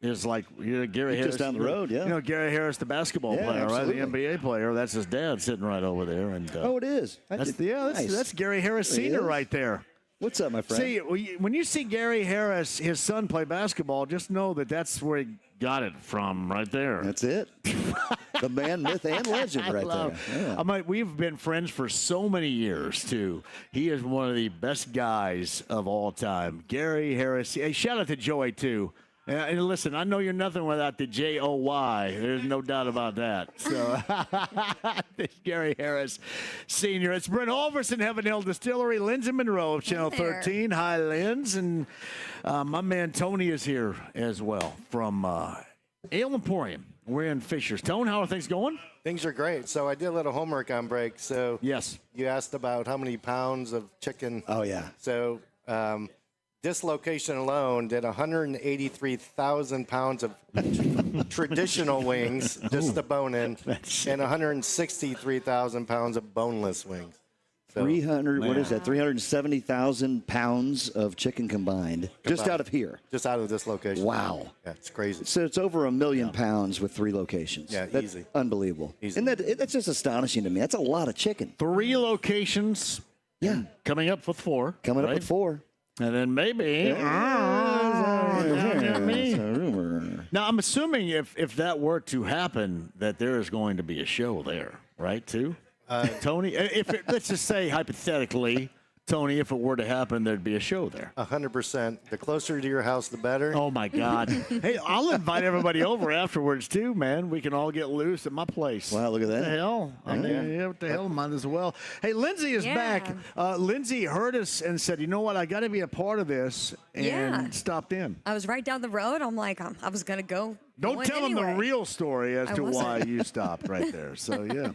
is like Gary Harris. Just down the road, yeah. You know, Gary Harris, the basketball player, absolutely. right? The NBA player. That's his dad sitting right over there. And it is. That's Gary Harris Sr. right there. What's up, my friend? See, when you see Gary Harris, his son, play basketball, just know that's where he got it from right there. That's it. The man, myth, and legend right there. Yeah. We've been friends for so many years, too. He is one of the best guys of all time. Gary Harris. Hey, shout out to Joey, too. And listen, I know you're nothing without the Joy. There's no doubt about that. So, Gary Harris, Sr. It's Brent Alverson, Heaven Hill Distillery, Lindsay Monroe of Channel 13. Hi, Linz. And my man Tony is here as well from Ale Emporium. We're in Fishers. Tone, how are things going? Things are great. So I did a little homework on break. So yes, you asked about how many pounds of chicken. Oh, yeah. So this location alone did 183,000 pounds of traditional wings, just the bone-in, and 163,000 pounds of boneless wings. So, 370,000 pounds of chicken combined, just out of here. Just out of this location. Wow. Yeah, it's crazy. So it's over 1 million pounds with 3 locations. Yeah, that's easy. Unbelievable. Easy. And that's just astonishing to me. That's a lot of chicken. 3 locations. Yeah. Coming up with 4. Coming up with 4. And then maybe. Now, I'm assuming if that were to happen, that there is going to be a show there, right, too? Tony, let's just say hypothetically, Tony, if it were to happen, there'd be a show there. 100%. The closer to your house, the better. Oh, my God. Hey, I'll invite everybody over afterwards, too, man. We can all get loose at my place. Wow, look at that. What the hell? What the hell, might as well. Hey, Lindsay is back. Lindsay heard us and said, you know what, I got to be a part of this, and stopped in. I was right down the road. I'm like, I was going to go. Don't tell them the real story as to why you stopped right there. So, yeah.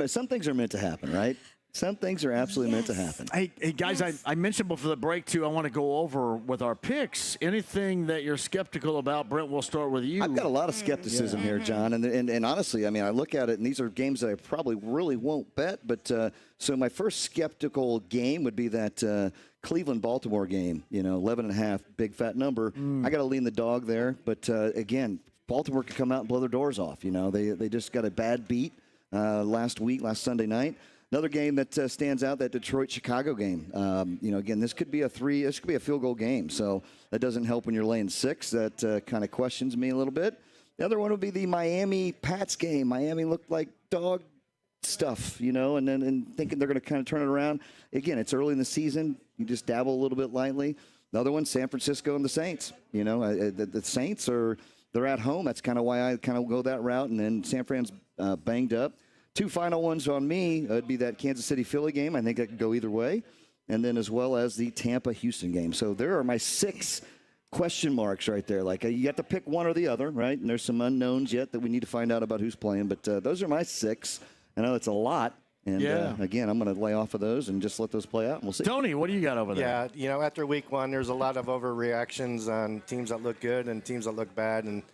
Some things are meant to happen, right? Some things are absolutely meant to happen. Hey guys, I mentioned before the break, too, I want to go over with our picks. Anything that you're skeptical about, Brent, we'll start with you. I've got a lot of skepticism here, John. And honestly, I mean, I look at it, and these are games that I probably really won't bet. But so my first skeptical game would be that Cleveland-Baltimore game, 11.5, big fat number. I got to lean the dog there. But, again, Baltimore could come out and blow their doors off. They just got a bad beat last Sunday night. Another game that stands out, that Detroit-Chicago game. Again, this could be a field goal game. So that doesn't help when you're laying 6. That kind of questions me a little bit. The other one would be the Miami-Pats game. Miami looked like dog stuff, and thinking they're going to kind of turn it around. Again, it's early in the season. You just dabble a little bit lightly. The other one, San Francisco and the Saints. The Saints they're at home. That's kind of why I kind of go that route. And then San Fran's banged up. 2 final ones on me would be that Kansas City-Philly game. I think that could go either way. And then as well as the Tampa-Houston game. So there are my 6 question marks right there. Like, you have to pick one or the other, right? And there's some unknowns yet that we need to find out about who's playing. But those are my 6. I know it's a lot. And, again, I'm going to lay off of those and just let those play out, and we'll see. Tony, what do you got over there? Yeah, after week 1, there's a lot of overreactions on teams that look good and teams that look bad. And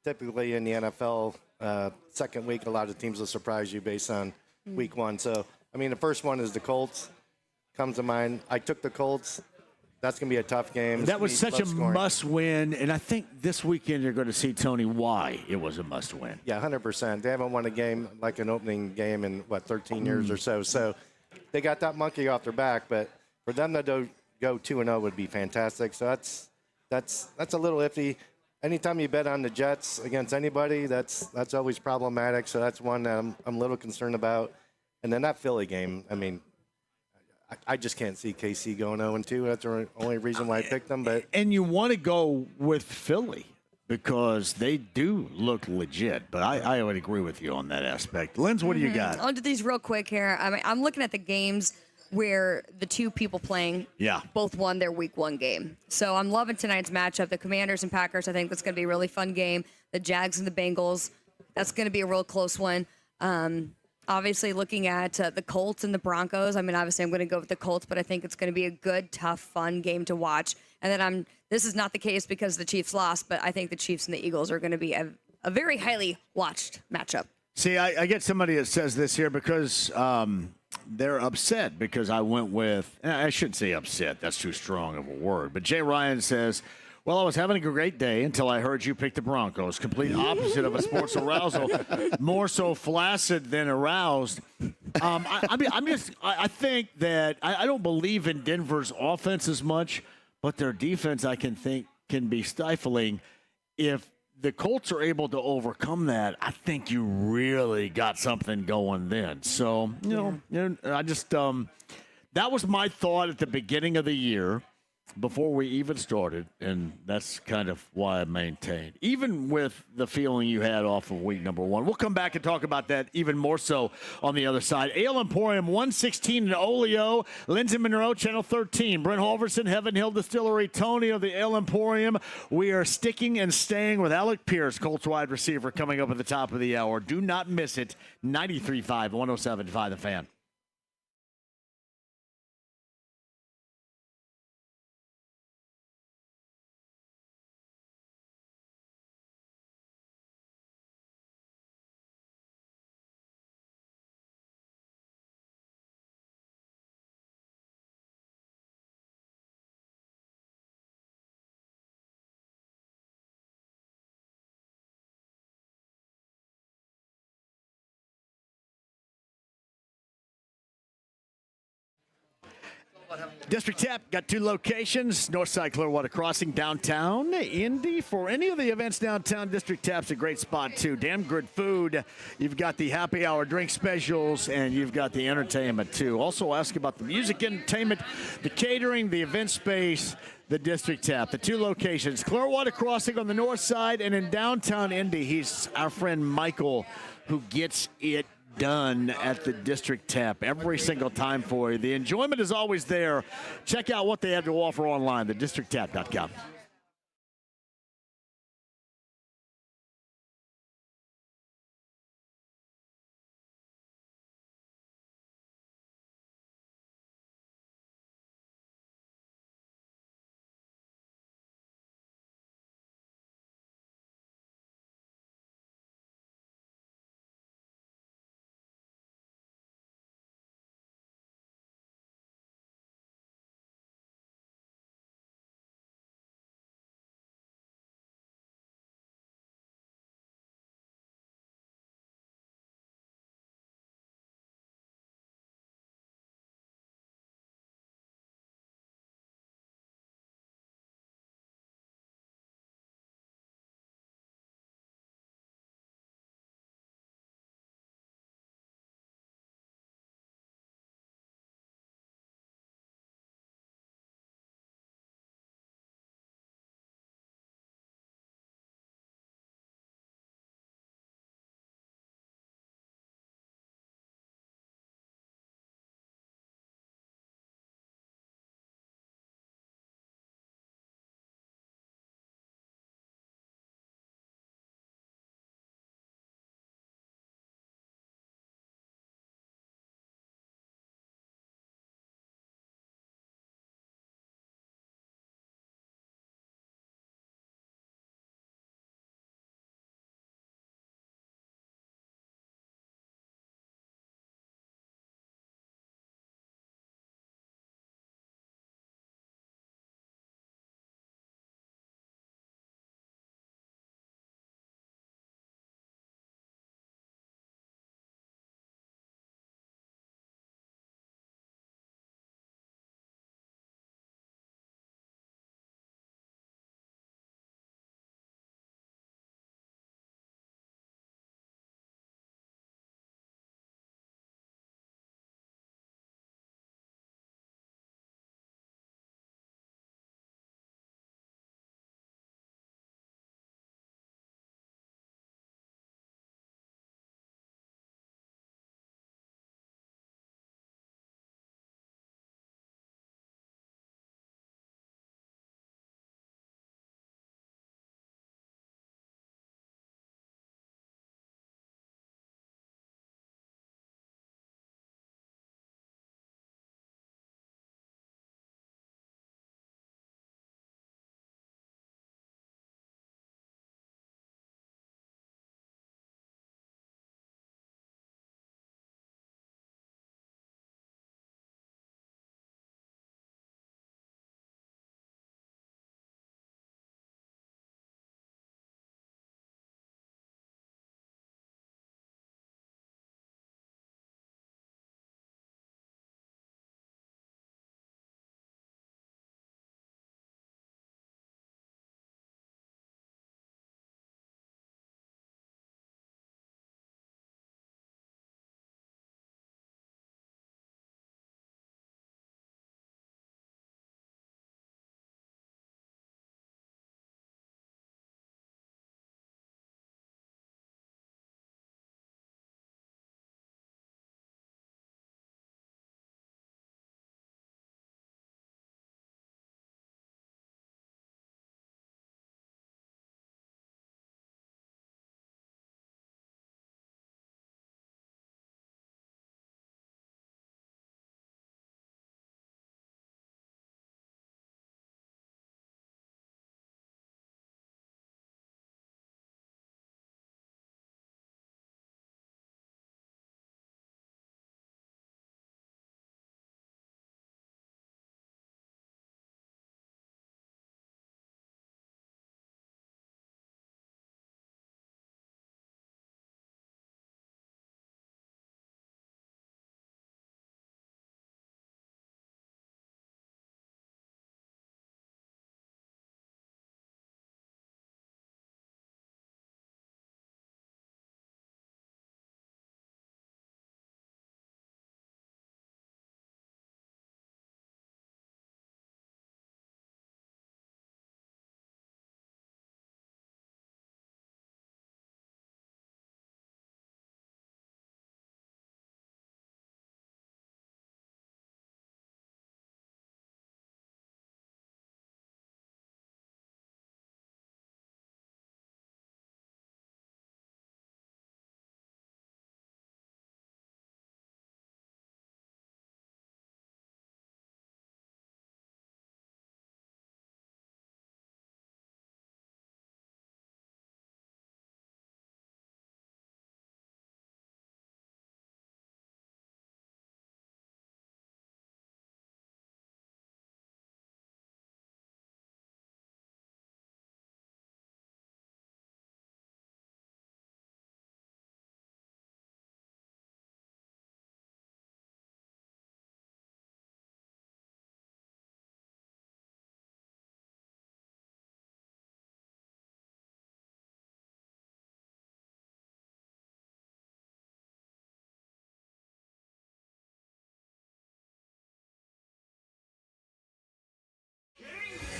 typically in the NFL, second week, a lot of teams will surprise you based on week 1. So, the first one is the Colts. Comes to mind. I took the Colts. That's going to be a tough game. That was such a must-win, and I think this weekend you're going to see, Tony, why it was a must-win. Yeah, 100%. They haven't won a game like an opening game in, 13 years or so. So they got that monkey off their back, but for them to go 2-0 would be fantastic. So that's a little iffy. Anytime you bet on the Jets against anybody, that's always problematic. So that's one that I'm a little concerned about. And then that Philly game, I just can't see KC going 0-2. That's the only reason why I picked them. But and you want to go with Philly because they do look legit. But I would agree with you on that aspect. Linz, what do you got? I'll do these real quick here. I mean, I'm looking at the games where the two people playing both won their week 1 game. So I'm loving tonight's matchup. The Commanders and Packers, I think that's going to be a really fun game. The Jags and the Bengals, that's going to be a real close one. Obviously, looking at the Colts and the Broncos, I mean, obviously I'm going to go with the Colts, but I think it's going to be a good, tough, fun game to watch. And then this is not the case because the Chiefs lost, but I think the Chiefs and the Eagles are going to be a very highly watched matchup. See, I get somebody that says this here because they're upset because I went with, I shouldn't say upset, that's too strong of a word, but Jay Ryan says, well, I was having a great day until I heard you pick the Broncos. Complete opposite of a sports arousal, more so flaccid than aroused. I think that I don't believe in Denver's offense as much, but their defense I can think can be stifling. If the Colts are able to overcome that, I think you really got something going then. So, I just that was my thought at the beginning of the year before we even started, and that's kind of why I maintained, even with the feeling you had off of week number 1. We'll come back and talk about that even more so on the other side. Ale Emporium, 116 in Oleo, Lindsay Monroe, Channel 13, Brent Halverson, Heaven Hill Distillery, Tony of the Ale Emporium. We are sticking and staying with Alec Pierce, Colts wide receiver, coming up at the top of the hour. Do not miss it. 93.5, 107.5 The Fan. District Tap got 2 locations, Northside Clearwater Crossing, downtown Indy. For any of the events downtown, District Tap's a great spot too. Damn good food. You've got the happy hour drink specials, and you've got the entertainment too. Also ask about the music entertainment, the catering, the event space, the District Tap. The 2 locations, Clearwater Crossing on the north side, and in downtown Indy, he's our friend Michael who gets it done at the District Tap every single time for you. The enjoyment is always there. Check out what they have to offer online, thedistricttap.com.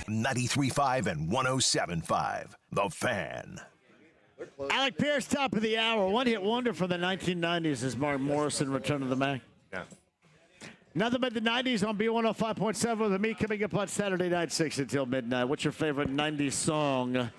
93.5 and 107.5. The Fan. Alec Pierce, top of the hour. One-hit wonder from the 1990s is Mark Morrison, Return of the Mac. Yeah. Nothing but the 90s on B105.7 with me coming up on Saturday night, 6 until midnight. What's your favorite 90s song?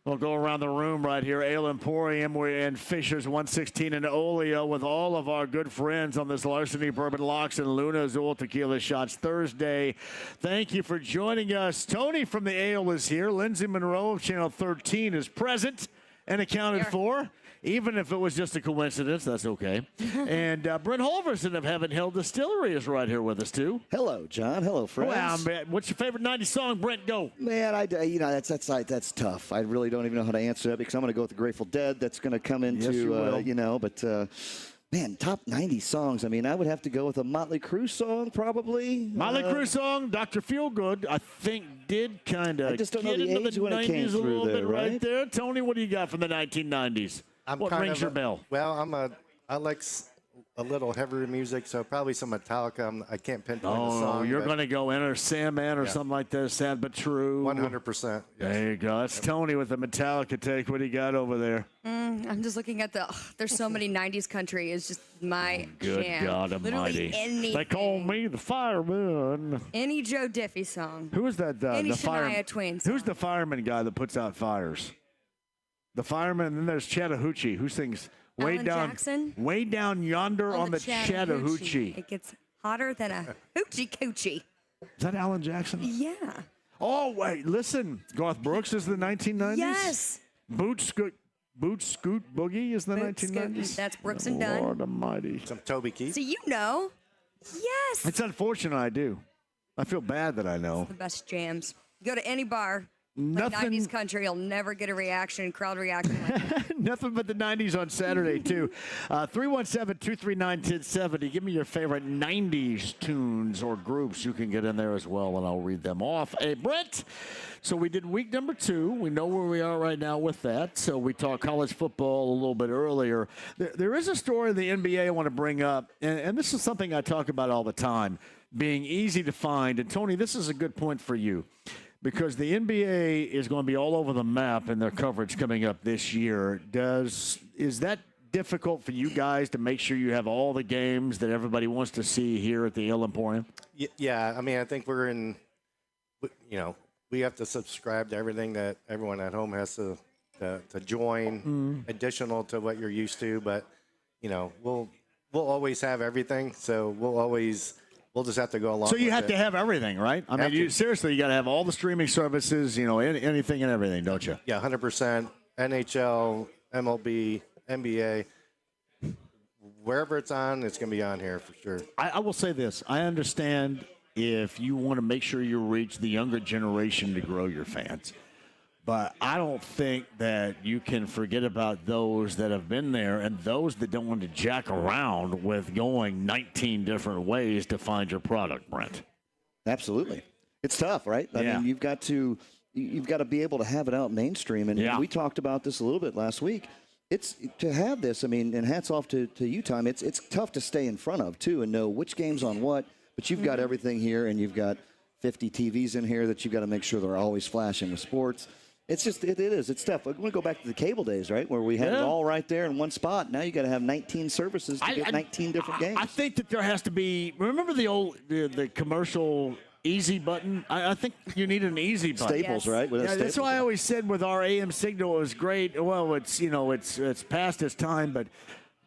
We'll go around the room right here. Ale Emporium, we're in Fishers 116 in Oleo with all of our good friends on this Larceny Bourbon Locks and Luna Azul Tequila Shots Thursday. Thank you for joining us. Tony from the Ale is here. Lindsay Monroe of Channel 13 is present and accounted for. Even if it was just a coincidence, that's okay. And Brent Holverson of Heaven Hill Distillery is right here with us, too. Hello, John. Hello, friends. Well, man, what's your favorite 90s song, Brent? Go. Man, that's tough. I really don't even know how to answer that because I'm going to go with the Grateful Dead. That's going to come into, man, top 90 songs. I mean, I would have to go with a Motley Crue song, probably. Motley Crue song, Dr. Feelgood, I think did kind of get into the age when it came 90s a through little there, bit right there. Tony, what do you got from the 1990s? What rings your bell? Well, I like a little heavier music, so probably some Metallica. I can't pinpoint the song. Oh, you're going to go Enter Sandman or something like that, Sad But True. 100%. Yes. There you go. That's Tony with the Metallica take. What do you got over there? I'm just looking at there's so many 90s country. It's just my Good jam. God Literally Almighty. anything. They call me the fireman. Any Joe Diffie song. Who is that? Any the Shania Twain song. Who's the fireman guy that puts out fires? The fireman, and then there's Chattahoochee. Who sings way Alan down, Jackson? way down yonder on the Chattahoochee? It gets hotter than a hoochie coochie. Is that Alan Jackson? Yeah. Oh wait, listen. Garth Brooks is the 1990s. Yes. Boot Scoot Boogie is the Boot 1990s. Scoot, that's Brooks and Dunn. Lord Almighty. Some Toby Keith. So you know. Yes. It's unfortunate I do. I feel bad that I know. The best jams. Go to any bar. Nothing. Like 90s country, you'll never get a reaction, crowd reaction like that. Nothing but the 90s on Saturday, too. 317-239-1070. Give me your favorite 90s tunes or groups. You can get in there as well, and I'll read them off. Hey, Brent, so we did week number 2. We know where we are right now with that. So we talked college football a little bit earlier. There is a story in the NBA I want to bring up, and this is something I talk about all the time, being easy to find. And, Tony, this is a good point for you. Because the NBA is going to be all over the map in their coverage coming up this year. Is that difficult for you guys to make sure you have all the games that everybody wants to see here at the Ale Emporium? Yeah, I mean, I think we're in, we have to subscribe to everything that everyone at home has to join, additional to what you're used to. But, we'll always have everything, so we'll just have to go along. So you have to have everything, right? I mean, you got to have all the streaming services, anything and everything, don't you? Yeah, 100%. NHL, MLB, NBA, wherever it's on, it's going to be on here for sure. I will say this. I understand if you want to make sure you reach the younger generation to grow your fans. But I don't think that you can forget about those that have been there and those that don't want to jack around with going 19 different ways to find your product, Brent. Absolutely. It's tough, right? I mean, you've got to be able to have it out mainstream. And we talked about this a little bit last week. It's to have this, I mean, and hats off to you, Tom. It's tough to stay in front of, too, and know which game's on what. But you've got everything here, and you've got 50 TVs in here that you've got to make sure they're always flashing with sports. It's just, it is. It's tough. We're going to go back to the cable days, right, where we had it all right there in one spot. Now you got to have 19 services to get 19 different games. I think that there has to be, remember the old, the commercial easy button? I think you need an easy button. Staples, right? That's why I always said with our AM signal, it was great. Well, it's past its time, but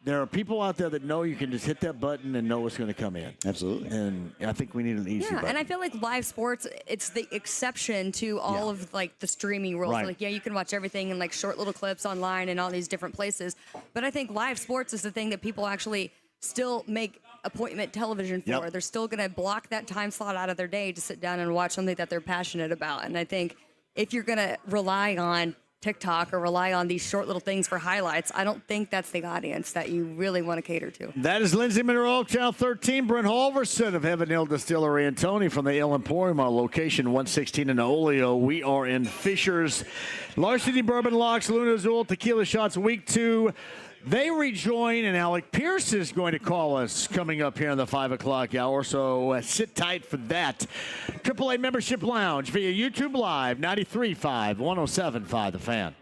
there are people out there that know you can just hit that button and know what's going to come in. Absolutely. And I think we need an easy button. And I feel like live sports, it's the exception to all of like the streaming rules. Right. Like, you can watch everything in like short little clips online and all these different places. But I think live sports is the thing that people actually still make appointment television for. Yep. They're still going to block that time slot out of their day to sit down and watch something that they're passionate about. And I think if you're going to rely on TikTok or rely on these short little things for highlights, I don't think that's the audience that you really want to cater to. That is Lindsay Monroe, Channel 13, Brent Holverson of Heaven Hill Distillery, and Tony from the Ale Emporium, our location 116 in Oleo. We are in Fishers. Larceny Bourbon Locks, Luna Azul, Tequila Shots, Week 2. They rejoin, and Alec Pierce is going to call us coming up here in the 5 o'clock hour, so sit tight for that. AAA Membership Lounge via YouTube Live, 93.5, 107.5 The Fan.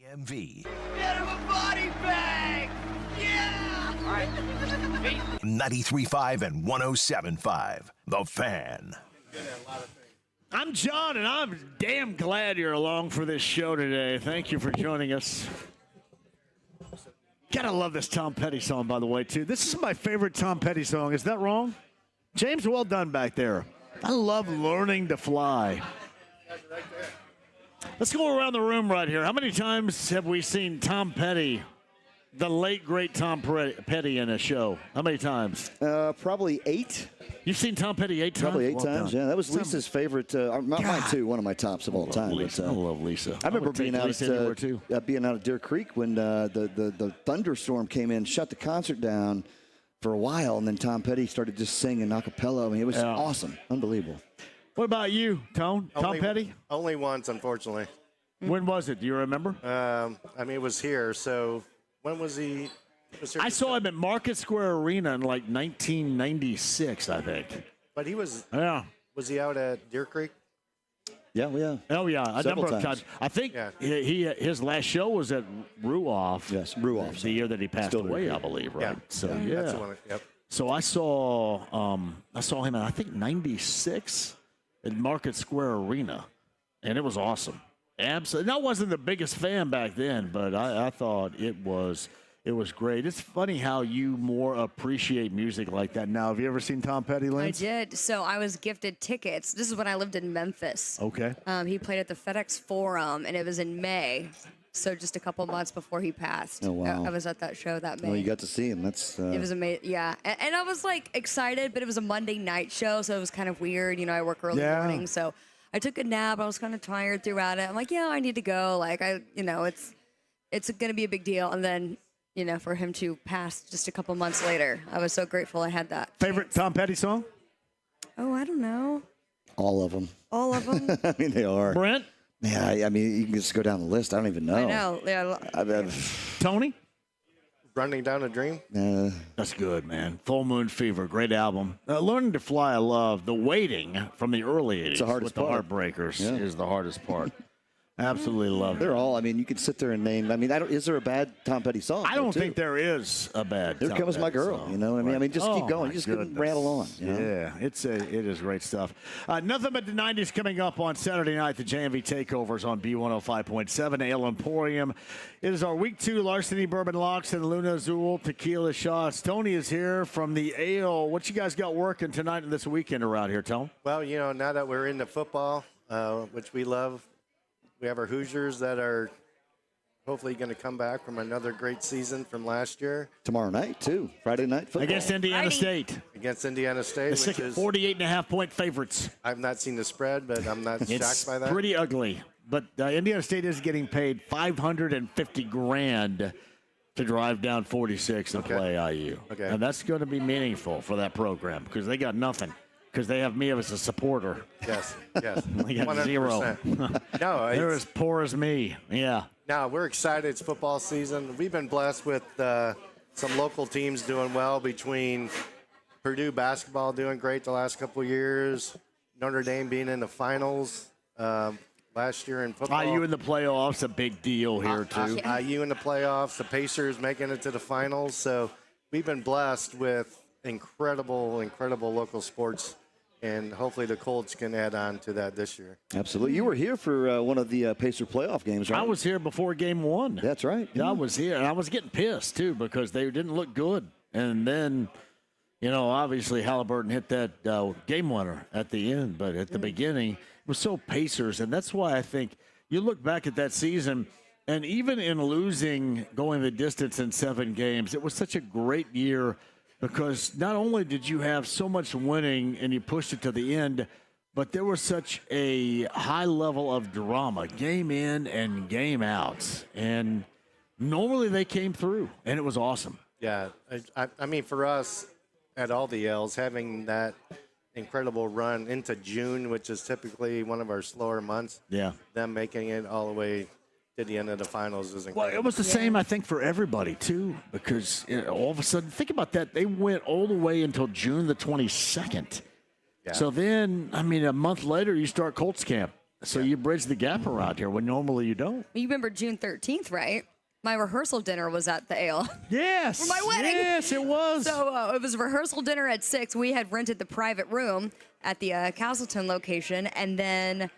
JMV. Get him a body bag! Yeah! All right. 93.5 and 107.5. The Fan. I'm John, and I'm damn glad you're along for this show today. Thank you for joining us. Gotta love this Tom Petty song, by the way, too. This is my favorite Tom Petty song. Is that wrong? James, well done back there. I love Learning to Fly. Let's go around the room right here. How many times have we seen Tom Petty the late, great Tom Petty in a show? How many times? Probably 8. You've seen Tom Petty 8 times? Probably 8 Well times, done. yeah. That was Lisa's favorite. Mine, too. One of my tops of all time. Lisa. I love Lisa. I remember would take being out Lisa too. being out at Deer Creek when the thunderstorm came in, shut the concert down for a while, and then Tom Petty started just singing a cappella. I mean, it was awesome. Unbelievable. What about you, Tom Petty? Only once, unfortunately. When was it? Do you remember? I mean, it was here. So when was he? I saw him at Market Square Arena in like 1996, I think. But he was. Yeah. Was he out at Deer Creek? Yeah, yeah. Oh, yeah. A Several number of times. I think his last show was at Ruoff. Yes, Ruoff. The year that he passed away, I believe, right? Yeah. So, That's the one. Yep. So I saw him in, I think, 96 at Market Square Arena, and it was awesome. Absolutely. And I wasn't the biggest fan back then, but I thought it was great. It's funny how you more appreciate music like that now. Have you ever seen Tom Petty, Lance? I did. So I was gifted tickets. This is when I lived in Memphis. Okay. He played at the FedEx Forum, and it was in May. So just a couple months before he passed. Oh, wow. I was at that show that May. Well, you got to see him. That's. It was amazing. Yeah. And I was like excited, but it was a Monday night show, so it was kind of weird. You know, I work early morning, so I took a nap. I was kind of tired throughout it. I'm like, yeah, I need to go. Like, it's going to be a big deal. And then, for him to pass just a couple months later, I was so grateful I had that. Favorite Tom Petty song? Oh, I don't know. All of them. All of them? I mean, they are. Brent? Yeah, I mean, you can just go down the list. I don't even know. I know. Yeah. Tony? Running Down a Dream? That's good, man. Full Moon Fever, great album. Learning to Fly, I love. The Waiting from the early 80s It's the hardest with part. the Heartbreakers Yeah. is the hardest part. Absolutely love it. They're all. I mean, you could sit there and name. I mean, is there a bad Tom Petty song? I don't think there is a bad. There Tom Comes My Petty Girl. song. You know, I mean, just keep going. my Just goodness. rattle on. You know? Yeah, it is great stuff. Nothing but the 90s coming up on Saturday night. The JMV Takeovers on B105.7 Ale Emporium. It is our Week 2 Larceny Bourbon Locks and Luna Azul Tequila Shots. Tony is here from the Ale. What you guys got working tonight and this weekend around here, Tony? Well, now that we're into football, which we love, we have our Hoosiers that are hopefully going to come back from another great season from last year. Tomorrow night, too. Friday night football. Against Indiana State. Against Indiana State, The which is 48.5-point favorites. I've not seen the spread, but I'm not shocked by that. It's pretty ugly. But Indiana State is getting paid $550,000 to drive down 46 and play IU. Okay. And that's going to be meaningful for that program because they got nothing. Because they have me as a supporter. Yes. They got 100%. zero. No, they're as poor as me. Yeah. No, we're excited. It's football season. We've been blessed with some local teams doing well, between Purdue basketball doing great the last couple of years, Notre Dame being in the finals last year in football. IU in the playoffs, a big deal here, too. IU in the playoffs, the Pacers making it to the finals. So we've been blessed with incredible local sports. And hopefully the Colts can add on to that this year. Absolutely. You were here for one of the Pacer playoff games, right? I was here before game 1. That's right. Yeah, I was here. And I was getting pissed, too, because they didn't look good. And then, obviously Halliburton hit that game winner at the end. But at the beginning, it was so Pacers. And that's why I think you look back at that season, and even in losing, going the distance in 7 games, it was such a great year. Because not only did you have so much winning and you pushed it to the end, but there was such a high level of drama, game in and game out. And normally they came through, and it was awesome. Yeah. I mean, for us at all the L's, having that incredible run into June, which is typically one of our slower months, them making it all the way to the end of the finals is incredible. Well, it was the same, I think, for everybody, too, because all of a sudden, think about that. They went all the way until June the 22nd. Yeah. So then, I mean, a month later, you start Colts camp. So you bridge the gap around here when normally you don't. You remember June 13th, right? My rehearsal dinner was at the Ale. Yes. For my wedding. Yes, it was. So it was rehearsal dinner at 6. We had rented the private room at the Castleton location, and then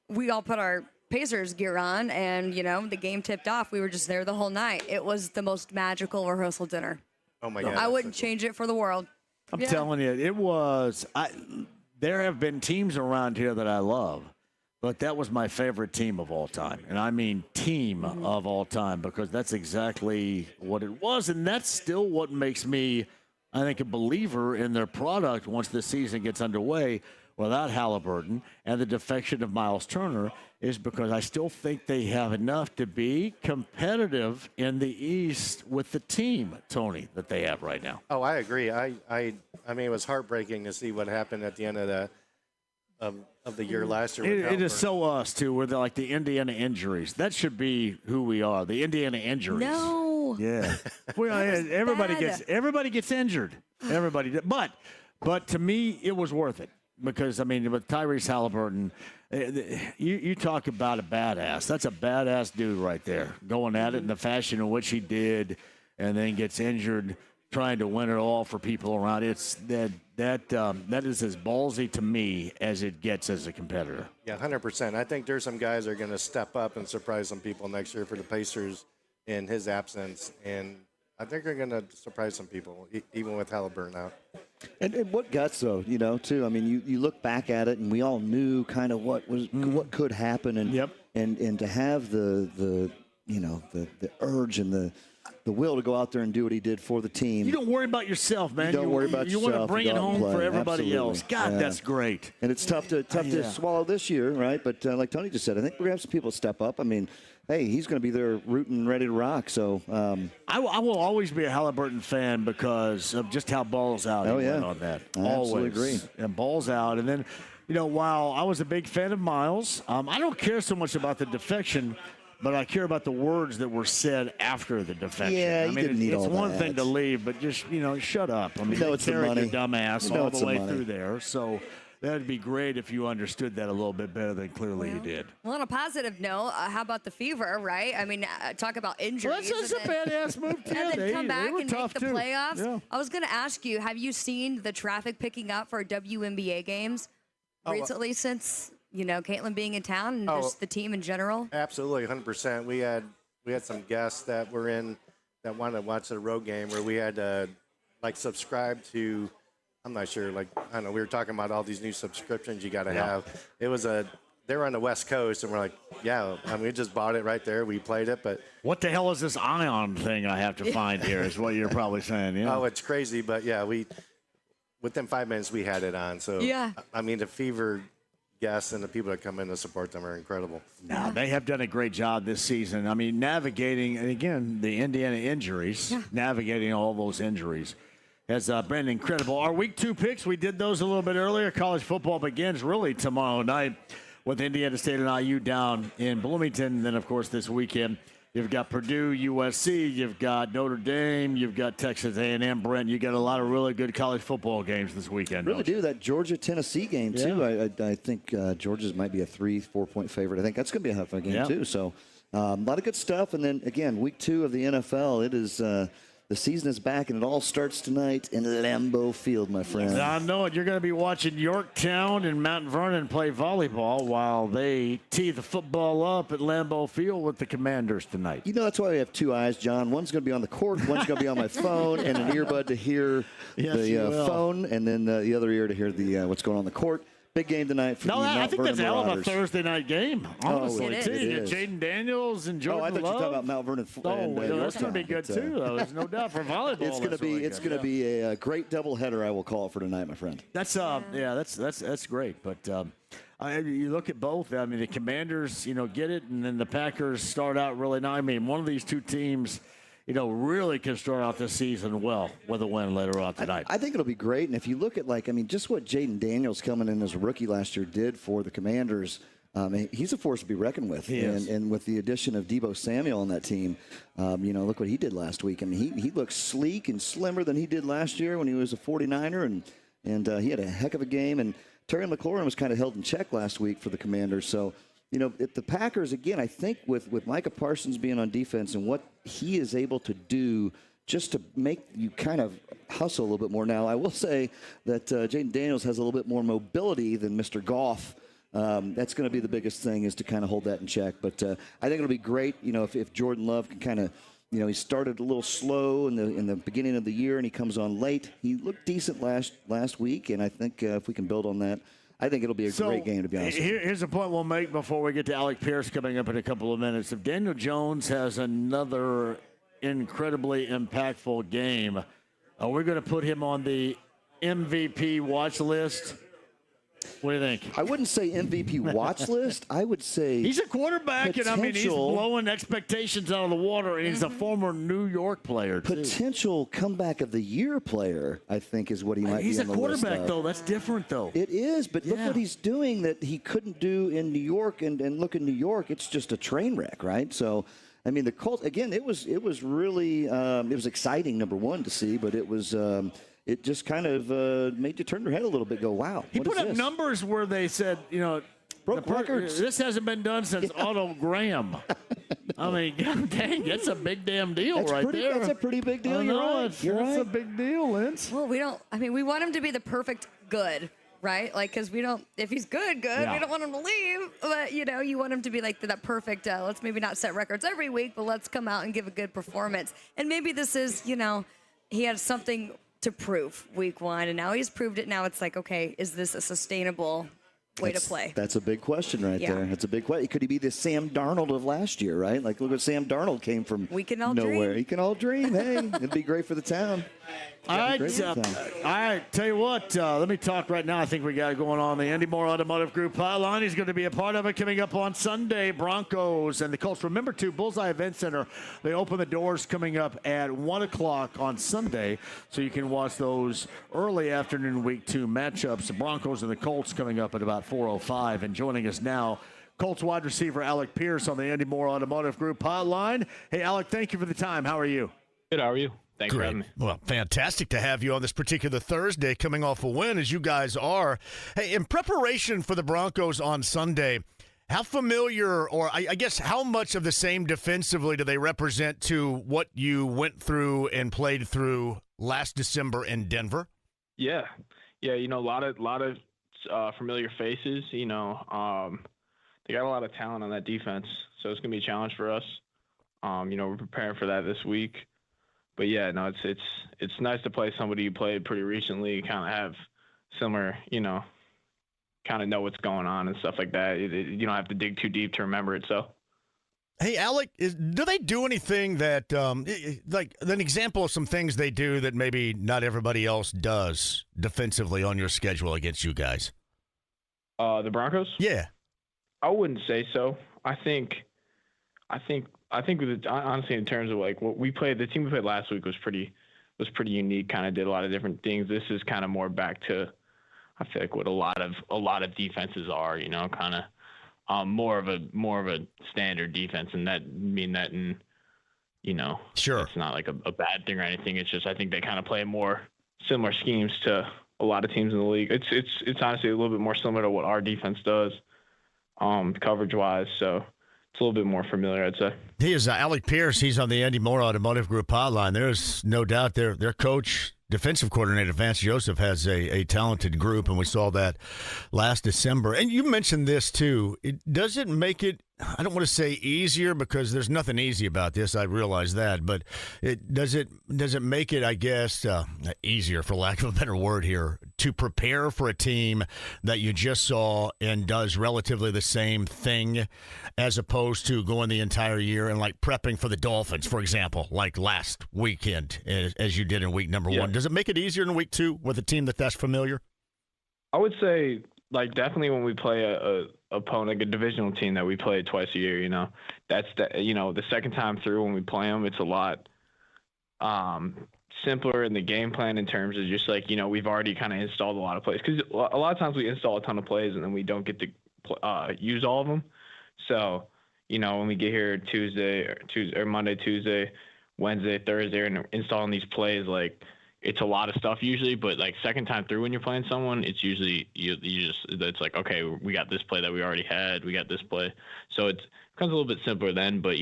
we all put our Pacers gear on, and the game tipped off. We were just there the whole night. It was the most magical rehearsal dinner. Oh my God! I wouldn't change it for the world. I'm telling you, it was. There have been teams around here that I love, But that was my favorite team of all time. And I mean team of all time, because that's exactly what it was. And that's still what makes me, I think, a believer in their product once the season gets underway without Halliburton and the defection of Miles Turner, is because I still think they have enough to be competitive in the East with the team, Tony, that they have right now. Oh, I agree. I mean, it was heartbreaking to see what happened at the end of the year last year. It is so us, too. We're like the Indiana injuries. That should be who we are, the Indiana injuries. No. Yeah. Everybody gets injured. Everybody. But to me, it was worth it. Because, I mean, with Tyrese Halliburton, you talk about a badass. That's a badass dude right there, going at it in the fashion in which he did, and then gets injured trying to win it all for people around. It's that is as ballsy to me as it gets as a competitor. Yeah, 100%. I think there's some guys that are going to step up and surprise some people next year for the Pacers in his absence, and I think they're going to surprise some people, even with Halliburton out. And what guts, though, too. I mean, you look back at it, and we all knew kind of what could happen, and to have the urge and the will to go out there and do what he did for the team. You don't worry about yourself, man. You don't worry about yourself. You want to bring it home for everybody else. God, yeah. That's great. And it's tough to swallow this year, right? But like Tony just said, I think we're going to have some people step up. I mean, hey, he's going to be there rooting and ready to rock. So I will always be a Halliburton fan because of just how balls out he went on that. I absolutely agree. And balls out. And then, while I was a big fan of Miles, I don't care so much about the defection, but I care about the words that were said after the defection. Yeah, I mean, it's one thing to leave, but just, shut up. I mean, it's the money. Your dumb ass all the way through there. So that would be great if you understood that a little bit better than clearly you did. Well, on a positive note, how about the Fever, right? I mean, talk about injuries. Well, that's a badass move, too. And then come back and make the too. playoffs. Yeah. I was going to ask you, have you seen the traffic picking up for WNBA games recently since, Caitlin being in town and just the team in general? Absolutely, 100%. We had some guests that were in that wanted to watch the road game where we had to, subscribe to – I'm not sure. I don't know. We were talking about all these new subscriptions you got to have. They were on the West Coast, and we're like, yeah. I mean, we just bought it right there. We played it, but what the hell is this Ion thing I have to find here? Is what you're probably saying. Yeah. Oh, it's crazy, but yeah, within 5 minutes we had it on. So yeah. I mean, the Fever guests and the people that come in to support them are incredible. No, they have done a great job this season. I mean, navigating, and again, the Indiana injuries, navigating all those injuries has been incredible. Our Week 2 picks, we did those a little bit earlier. College football begins really tomorrow night with Indiana State and IU down in Bloomington. And then, of course, this weekend, you've got Purdue, USC, you've got Notre Dame, you've got Texas A&M, Brent. You got a lot of really good college football games this weekend. Really do. That Georgia-Tennessee game, too. I think Georgia's might be a 3-4-point favorite. I think that's going to be a hell of a game, too. So a lot of good stuff. And then, again, Week 2 of the NFL, it is the season is back, and it all starts tonight in Lambeau Field, my friend. I know it. You're going to be watching Yorktown and Mount Vernon play volleyball while they tee the football up at Lambeau Field with the Commanders tonight. That's why we have two eyes, John. One's going to be on the court, one's going to be on my phone, and an earbud to hear the phone, and then the other ear to hear the what's going on the court. Big game tonight for the Mount I think Vernon that's a hell of a Marauders. Thursday night game, honestly, it too. is. You got Jaden Daniels and Jordan I thought you were talking about Mount Vernon. That's going to be good, too, though. There's no doubt for volleyball. It's going to be a great doubleheader, I will call it, for tonight, my friend. That's that's great. But you look at both. I mean, the Commanders, get it, and then the Packers start out really nice. I mean, one of these two teams – really can start out this season well with a win later on tonight. I think it'll be great. And if you look at, just what Jaden Daniels coming in as a rookie last year did for the Commanders, he's a force to be reckoned with. And with the addition of Deebo Samuel on that team, look what he did last week. I mean, he looks sleek and slimmer than he did last year when he was a 49er, and he had a heck of a game. And Terry McLaurin was kind of held in check last week for the Commanders. So, if the Packers, again, I think with Micah Parsons being on defense and what he is able to do just to make you kind of hustle a little bit more. Now, I will say that Jaden Daniels has a little bit more mobility than Mr. Goff. That's going to be the biggest thing, is to kind of hold that in check. But I think it'll be great, if Jordan Love can kind of, he started a little slow in the beginning of the year and he comes on late. He looked decent last week, and I think if we can build on that, I think it'll be a great game, to be honest. Here's a point we'll make before we get to Alec Pierce coming up in a couple of minutes. If Daniel Jones has another incredibly impactful game, are we going to put him on the MVP watch list? What do you think? I wouldn't say MVP watch list. I would say he's a quarterback, and I mean he's blowing expectations out of the water, and he's a former New York player too. Potential comeback of the year player, I think, is what he might be on the list. He's a quarterback, though. That's different, though. It is, but look what he's doing that he couldn't do in New York, and look in New York, it's just a train wreck, right? So, I mean, the Colts again. It was really it was exciting, number one, to see, but it was. It just kind of made you turn your head a little bit, go, wow. He put up numbers where they said, broke records. This hasn't been done since Otto Graham. I mean, God dang, that's a big damn deal there. That's a pretty big deal. You're right. That's a big deal, Linz. Well, we want him to be the perfect good, right? Like, because if he's good, we don't want him to leave. But, you want him to be like that perfect, let's maybe not set records every week, but let's come out and give a good performance. And maybe this is, he had something to prove week one, and now he's proved it. Now it's like, okay, is this a sustainable way to play? That's a big question there. That's a big question. Could he be the Sam Darnold of last year, right? Like, look what Sam Darnold came from nowhere. He can all dream. Hey, it'd be great for the town. All right, tell you what, let me talk right now. I think we got it going on the Andy Moore Automotive Group hotline. He's going to be a part of it coming up on Sunday. Broncos and the Colts. Remember, too, Bullseye Event Center, they open the doors coming up at 1 o'clock on Sunday, so you can watch those early afternoon Week 2 matchups. The Broncos and the Colts coming up at about 4:05. And joining us now, Colts wide receiver Alec Pierce on the Andy Moore Automotive Group hotline. Hey, Alec, thank you for the time. How are you? Good, how are you? Thanks for having me. Well, fantastic to have you on this particular Thursday, coming off a win as you guys are. Hey, in preparation for the Broncos on Sunday, how familiar, or I guess how much of the same defensively do they represent to what you went through and played through last December in Denver? Yeah, a lot of familiar faces. They got a lot of talent on that defense, so it's gonna be a challenge for us. We're preparing for that this week. But yeah, no, it's nice to play somebody you played pretty recently, kind of have similar, kind of know what's going on and stuff like that. You don't have to dig too deep to remember it. So, hey, Alec, do they do anything that, like an example of some things they do that maybe not everybody else does defensively on your schedule against you guys? The Broncos? Yeah, I wouldn't say so. I think honestly, in terms of like what we played, the team we played last week was pretty unique. Kind of did a lot of different things. This is kind of more back to, I feel like what a lot of defenses are. Kind of more of a standard defense, and that in sure, it's not like a bad thing or anything. It's just I think they kind of play more similar schemes to a lot of teams in the league. It's honestly a little bit more similar to what our defense does, coverage wise. So. It's a little bit more familiar, I'd say. He is Alec Pierce. He's on the Andy Moore Automotive Group hotline. There's no doubt their coach, defensive coordinator Vance Joseph, has a talented group, and we saw that last December. And you mentioned this too. Does it make it, I don't want to say easier because there's nothing easy about this, I realize that, but does it make it, I guess, easier, for lack of a better word here, to prepare for a team that you just saw and does relatively the same thing, as opposed to going the entire year and like prepping for the Dolphins, for example, like last weekend, as you did in week number 1? Does it make it easier in week 2 with a team that's familiar? I would say, like, definitely when we play a opponent, like a divisional team that we play twice a year, that's the second time through when we play them, it's a lot simpler in the game plan in terms of just like, we've already kind of installed a lot of plays, because a lot of times we install a ton of plays and then we don't get to use all of them. So, when we get here Tuesday or Monday, Tuesday, Wednesday, Thursday, and installing these plays, like, it's a lot of stuff usually, but like second time through when you're playing someone, it's usually it's like, okay, we got this play that we already had, we got this play. So it becomes a little bit simpler then, but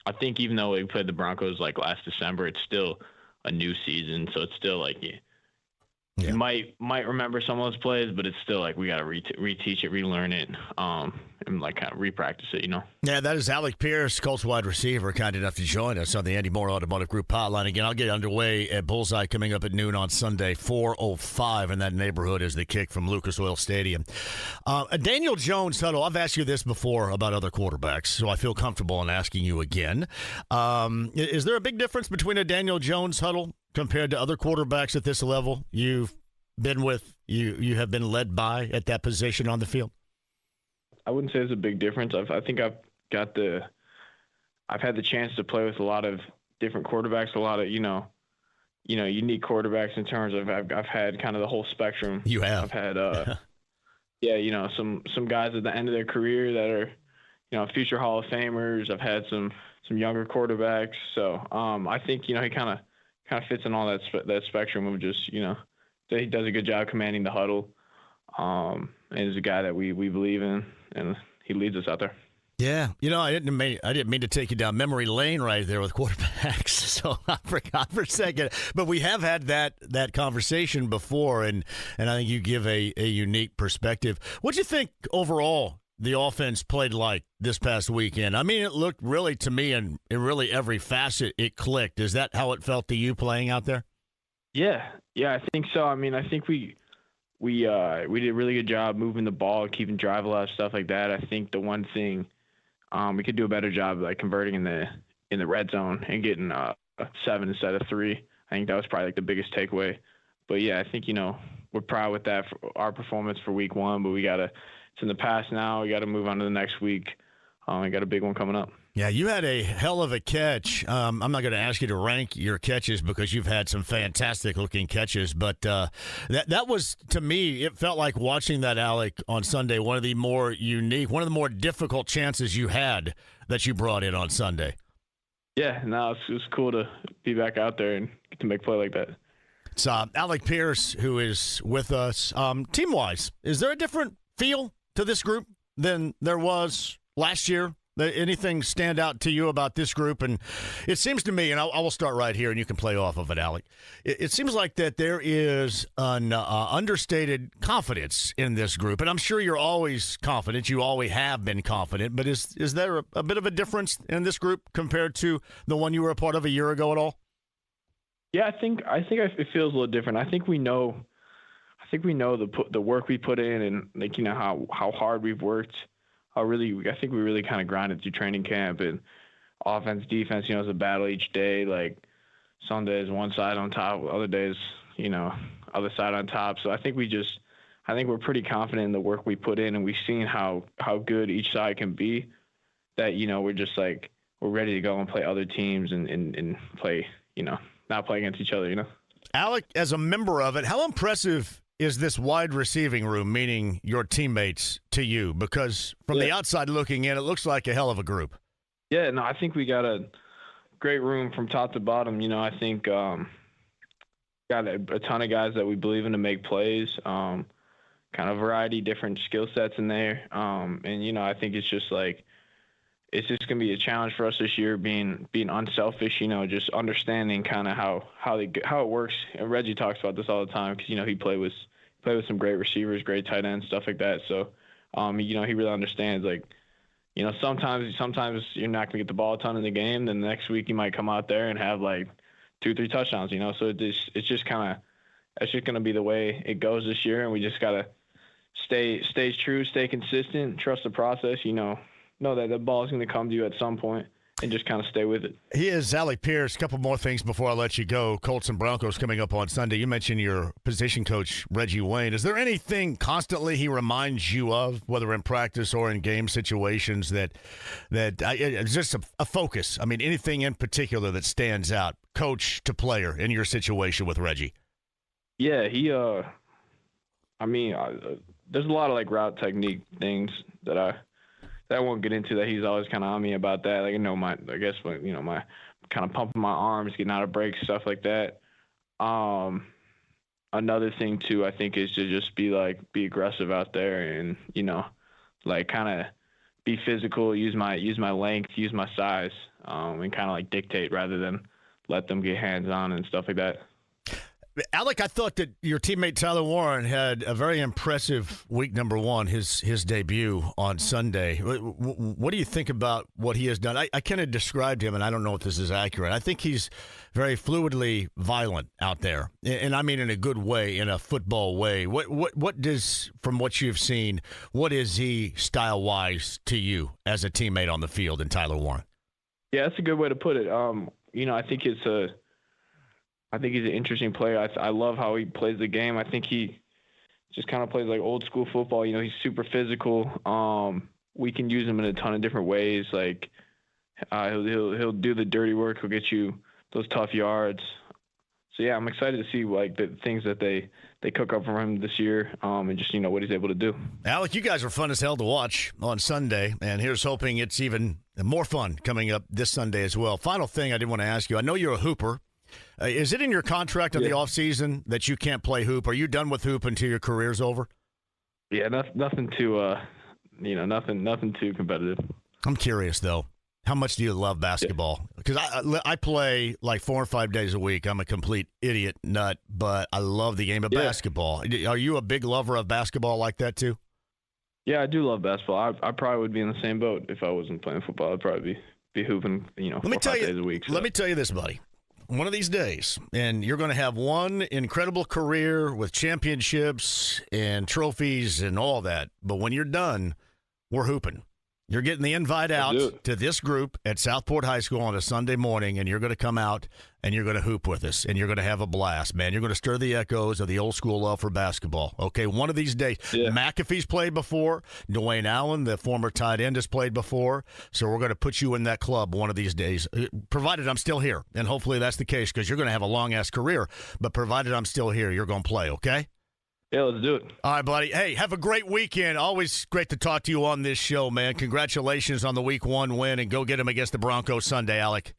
I think even though we played the Broncos like last December, it's still a new season. So it's still like, You might remember some of those plays, but it's still like we got to reteach it, relearn it, and like kind of repractice it, Yeah, that is Alec Pierce, Colts wide receiver, kind enough to join us on the Andy Moore Automotive Group hotline. Again, I'll get underway at Bullseye coming up at noon on Sunday, 4:05 in that neighborhood is the kick from Lucas Oil Stadium. Daniel Jones huddle, I've asked you this before about other quarterbacks, so I feel comfortable in asking you again. Is there a big difference between a Daniel Jones huddle compared to other quarterbacks at this level you've been with, you have been led by at that position on the field? I wouldn't say there's a big difference. I think I've had the chance to play with a lot of different quarterbacks, a lot of unique quarterbacks in terms of I've had kind of the whole spectrum. You have. I've had some guys at the end of their career that are future Hall of Famers. I've had some younger quarterbacks. So I think he kind of fits in all that spectrum of just he does a good job commanding the huddle, and is a guy that we believe in, and he leads us out there. Yeah, I didn't mean to take you down memory lane right there with quarterbacks, so I forgot for a second. But we have had that conversation before, and I think you give a unique perspective. What do you think overall the offense played like this past weekend? I mean, it looked really, to me, in really every facet, it clicked. Is that how it felt to you playing out there? Yeah, I think so. I mean, I think we did a really good job moving the ball, keeping drive alive, stuff like that. I think the one thing we could do a better job like converting in the red zone and getting 7 instead of 3. I think that was probably like the biggest takeaway. But yeah, I think we're proud with that for our performance for week 1. But it's in the past now. We got to move on to the next week. We got a big one coming up. Yeah, you had a hell of a catch. I'm not going to ask you to rank your catches because you've had some fantastic-looking catches, but that was, to me, it felt like watching that, Alec, on Sunday, one of the more unique, one of the more difficult chances you had that you brought in on Sunday. Yeah, no, it was cool to be back out there and get to make play like that. It's Alec Pierce who is with us. Team-wise, is there a different feel to this group than there was last year? Anything stand out to you about this group? And it seems to me, and I will start right here, and you can play off of it, Alec. It seems like that there is an understated confidence in this group, and I'm sure you're always confident. You always have been confident, but is there a bit of a difference in this group compared to the one you were a part of a year ago at all? Yeah, I think it feels a little different. I think we know the work we put in, and how hard we've worked. I think we really kind of grinded through training camp, and offense, defense, it's a battle each day. Like some days one side on top, other days, other side on top. So I think we're pretty confident in the work we put in, and we've seen how good each side can be. That we're just like we're ready to go and play other teams and play, not play against each other. Alec, as a member of it, how impressive is this wide receiving room, meaning your teammates, to you? Because from the outside looking in, it looks like a hell of a group. Yeah, no, I think we got a great room from top to bottom. I think got a ton of guys that we believe in to make plays, kind of variety, different skill sets in there. And, I think it's just going to be a challenge for us this year, being unselfish, just understanding kind of how it works. And Reggie talks about this all the time because, he played with some great receivers, great tight ends, stuff like that. So, he really understands, sometimes you're not going to get the ball a ton in the game. Then the next week you might come out there and have 2-3 touchdowns, So it's just going to be the way it goes this year. And we just got to stay true, stay consistent, trust the process, know that the ball is going to come to you at some point and just kind of stay with it. He is Alec Pierce. A couple more things before I let you go. Colts and Broncos coming up on Sunday. You mentioned your position coach, Reggie Wayne. Is there anything constantly he reminds you of, whether in practice or in game situations, that it's just a focus? I mean, anything in particular that stands out, coach to player, in your situation with Reggie? Yeah, he there's a lot of route technique things that I won't get into that he's always kind of on me about that. My kind of pumping my arms, getting out of breaks, stuff like that. Another thing too, I think, is to just be aggressive out there and, kind of be physical, use my length, use my size, and kind of dictate rather than let them get hands on and stuff like that. Alec, I thought that your teammate Tyler Warren had a very impressive week number one, his debut on Sunday. What do you think about what he has done? I kind of described him, and I don't know if this is accurate. I think he's very fluidly violent out there, and I mean in a good way, in a football way. What does, from what you've seen, what is he style-wise to you as a teammate on the field in Tyler Warren? Yeah, that's a good way to put it. I think he's an interesting player. I love how he plays the game. I think he just kind of plays like old school football. He's super physical. We can use him in a ton of different ways. Like he'll do the dirty work. He'll get you those tough yards. So yeah, I'm excited to see like the things that they cook up from him this year, and just what he's able to do. Alec, you guys were fun as hell to watch on Sunday, and here's hoping it's even more fun coming up this Sunday as well. Final thing I did want to ask you. I know you're a hooper. Is it in your contract in the offseason that you can't play hoop? Are you done with hoop until your career's over? Yeah, nothing too, nothing too competitive. I'm curious though. How much do you love basketball? Because I play like 4 or 5 days a week. I'm a complete idiot nut, but I love the game of basketball. Are you a big lover of basketball like that too? Yeah, I do love basketball. I probably would be in the same boat if I wasn't playing football. I'd probably be hooping, 4 or 5 days a week. So. Let me tell you this, buddy. One of these days, and you're going to have one incredible career with championships and trophies and all that. But when you're done, we're hooping. You're getting the invite out to this group at Southport High School on a Sunday morning, and you're going to come out and you're going to hoop with us, and you're going to have a blast, man. You're going to stir the echoes of the old school love for basketball. Okay, one of these days. Yeah. McAfee's played before. Dwayne Allen, the former tight end, has played before. So we're going to put you in that club one of these days, provided I'm still here. And hopefully that's the case because you're going to have a long-ass career. But provided I'm still here, you're going to play, okay? Yeah, let's do it. All right, buddy. Hey, have a great weekend. Always great to talk to you on this show, man. Congratulations on the Week 1 win, and go get them against the Broncos Sunday, Alec.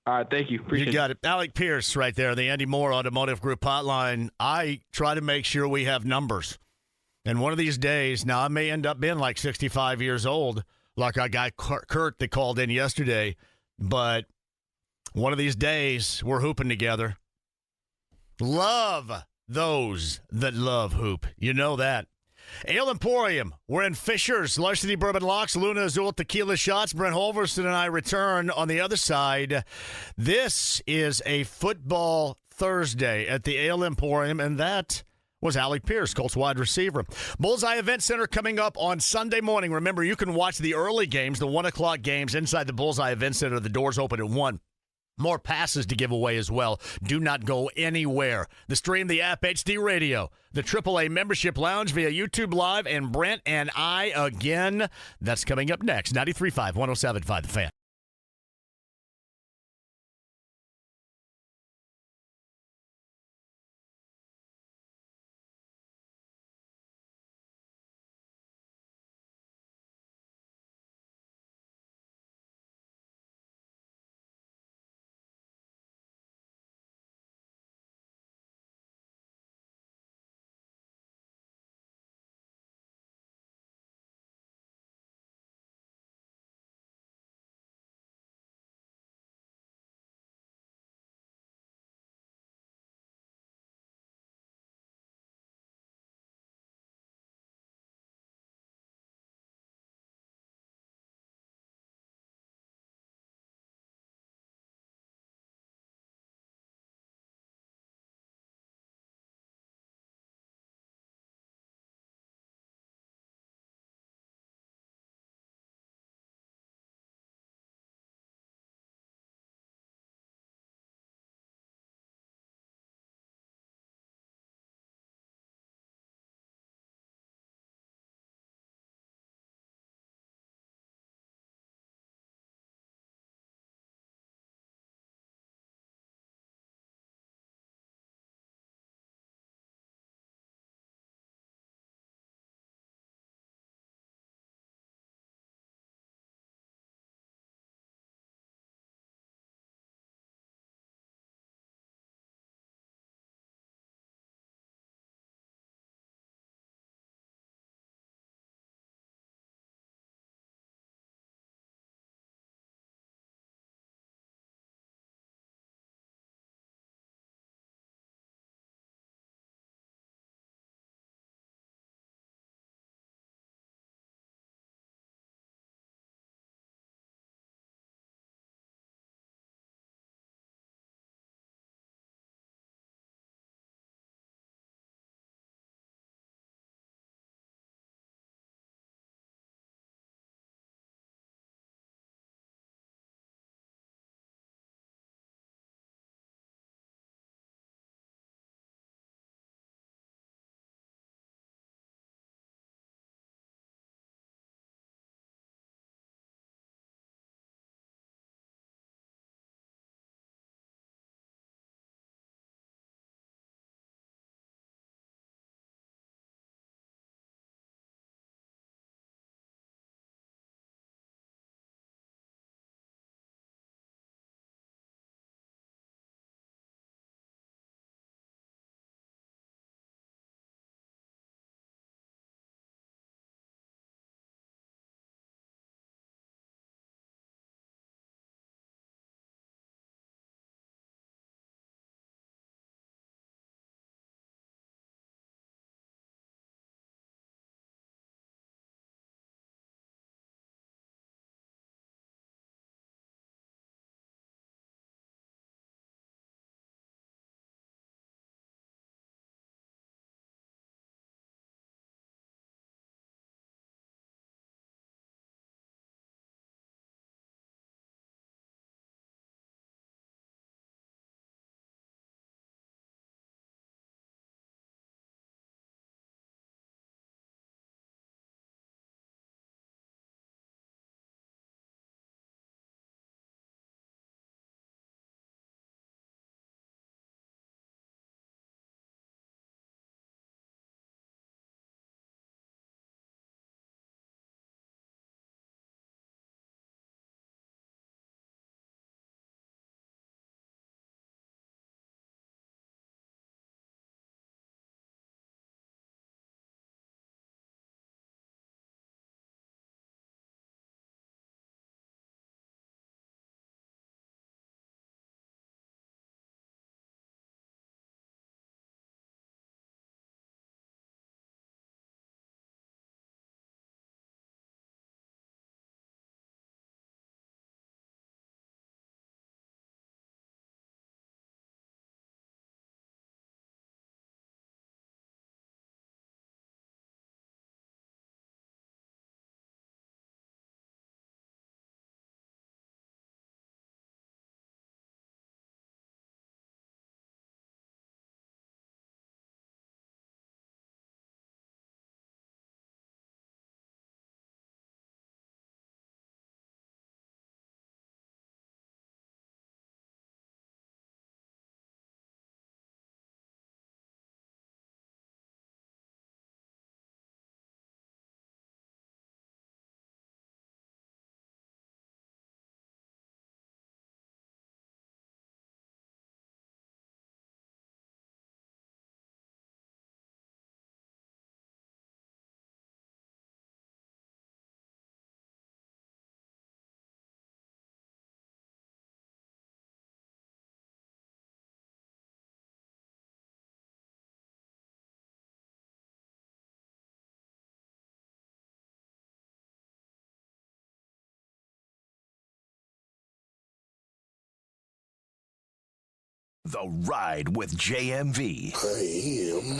All right, thank you. Appreciate it. You got it. Alec Pierce right there, the Andy Moore Automotive Group hotline. I try to make sure we have numbers. And one of these days, now I may end up being like 65 years old, like our guy Kurt that called in yesterday, but one of these days, we're hooping together. Love those that love hoop. You know that. Ale Emporium. We're in Fishers. Larceny Bourbon Locks, Luna Azul Tequila Shots. Brent Holverson and I return on the other side. This is a football Thursday at the Ale Emporium, and that was Alec Pierce, Colts wide receiver. Bullseye Event Center coming up on Sunday morning. Remember, you can watch the early games, the 1 o'clock games inside the Bullseye Event Center. The doors open at 1. More passes to give away as well. Do not go anywhere. The stream, the app, HD Radio, the AAA Membership Lounge via YouTube Live, and Brent and I again. That's coming up next. 93.5, 107.5 The Fan. The Ride with JMV. I am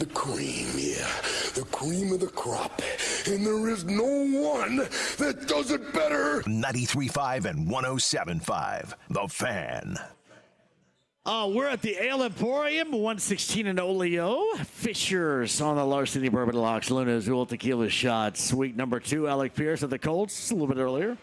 the cream, yeah. The cream of the crop. And there is no one that does it better. 93.5 and 107.5. The Fan. We're at the Ale Emporium, 116 and Oleo. Fishers on the Larceny Bourbon Locks, Luna Azul Tequila Shots. Week number 2, Alec Pierce of the Colts, a little bit earlier.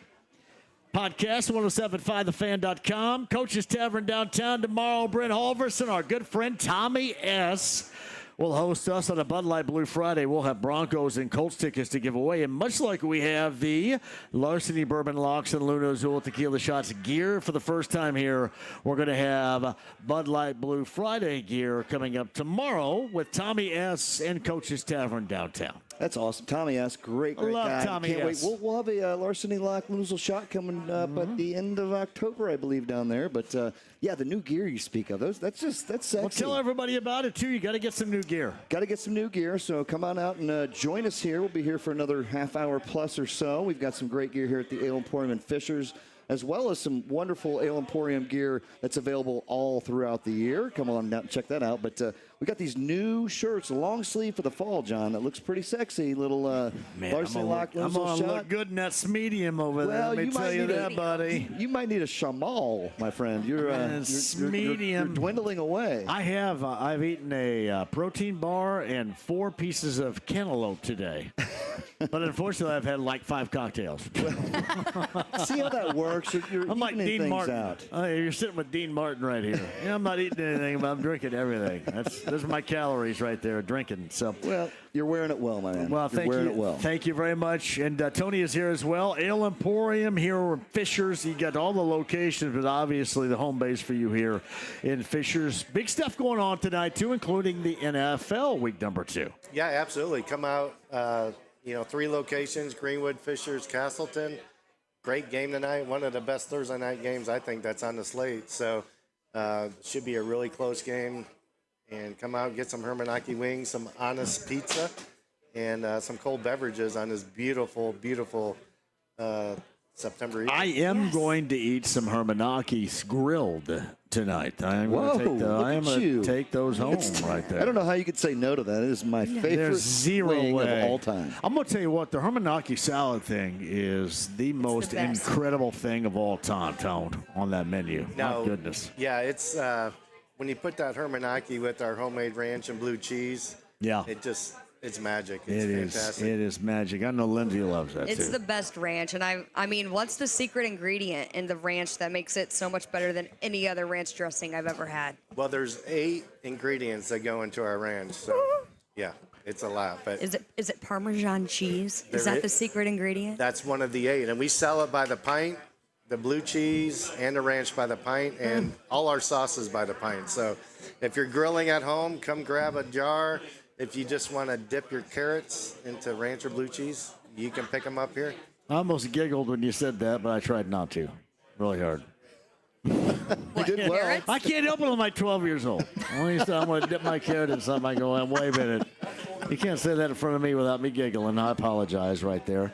Podcast, 1075thefan.com. Coach's Tavern downtown tomorrow. Brent Halverson, our good friend Tommy S., will host us on a Bud Light Blue Friday. We'll have Broncos and Colts tickets to give away. And much like we have the Larceny Bourbon Locks and Luna Azul Tequila Shots gear for the first time here, we're going to have Bud Light Blue Friday gear coming up tomorrow with Tommy S. and Coach's Tavern downtown. That's awesome. Tommy S., great Love guy. Tommy Can't S. wait. We'll have a Larceny Lock Losel shot coming up at the end of October, I believe, down there. But, yeah, the new gear you speak of, that's sexy. Well, tell everybody about it, too. You got to get some new gear. Got to get some new gear, so come on out and join us here. We'll be here for another half hour plus or so. We've got some great gear here at the Ale Emporium in Fishers, as well as some wonderful Ale Emporium gear that's available all throughout the year. Come on down and check that out. But we got these new shirts, long sleeve for the fall, John. That looks pretty sexy. Little Larceny Lock I'm Losel going to shot. look good in that medium over there. Let me tell you that, buddy. You might need a shamal, my friend. You're dwindling away. I have. I've eaten a protein bar and 4 pieces of cantaloupe today. But unfortunately, I've had like 5 cocktails. See how that works? You're I'm like evening Dean things Martin. out. Oh, you're sitting with Dean Martin right here. Yeah, I'm not eating anything, but I'm drinking everything. Those are my calories right there, drinking. So, well, you're wearing it well, my man. Well, you're wearing it well. Thank you very much. And Tony is here as well. Ale Emporium here in Fishers. You got all the locations, but obviously the home base for you here in Fishers. Big stuff going on tonight, too, including the NFL week number 2. Yeah, absolutely. Come out. 3 locations: Greenwood, Fishers, Castleton. Great game tonight. One of the best Thursday night games, I think, that's on the slate. So should be a really close game. And come out, get some Hermanaki wings, some Honest pizza, and some cold beverages on this beautiful, beautiful September evening. I am going to eat some Hermanaki's grilled tonight. I'm going to take those home right there. I don't know how you could say no to that. It is my favorite There's zero wing way of all time. I'm going to tell you what, the Hermanaki salad thing is the most incredible thing of all time, Tone, on that menu. My goodness. Yeah, it's when you put that Hermanaki with our homemade ranch and blue cheese, it's magic. It's fantastic. It is magic. I know Lindsay loves that, It's too. the best ranch. And I mean, what's the secret ingredient in the ranch that makes it so much better than any other ranch dressing I've ever had? Well, there's 8 ingredients that go into our ranch. So, yeah, it's a lot. But Is it Parmesan cheese? Is that the secret ingredient? That's one of the 8. And we sell it by the pint, the blue cheese and the ranch by the pint, and all our sauces by the pint. So if you're grilling at home, come grab a jar. If you just want to dip your carrots into ranch or blue cheese, you can pick them up here. I almost giggled when you said that, but I tried not to. Really hard. You did well. I can't help it. I'm like 12 years old. Only time I'm going to dip my carrot in something, I go, wait a minute. You can't say that in front of me without me giggling. I apologize right there.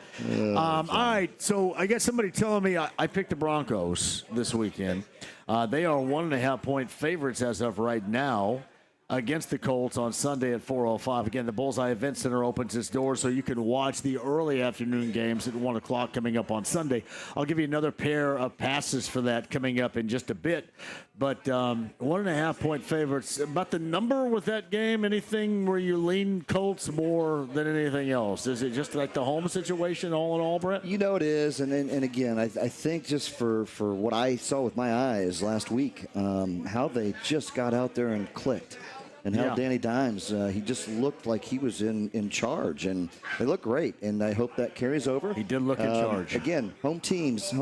All right, so I got somebody telling me I picked the Broncos this weekend. They are 1.5-point favorites as of right now against the Colts on Sunday at 4:05. Again, the Bullseye Event Center opens its doors so you can watch the early afternoon games at 1 o'clock coming up on Sunday. I'll give you another pair of passes for that coming up in just a bit. But 1.5-point favorites. About the number with that game, anything where you lean Colts more than anything else? Is it just like the home situation all in all, Brett? You know it is. And again, I think just for what I saw with my eyes last week, how they just got out there and clicked. And how Danny Dimes, he just looked like he was in charge. And they look great. And I hope that carries over. He did look in charge. Again, home teams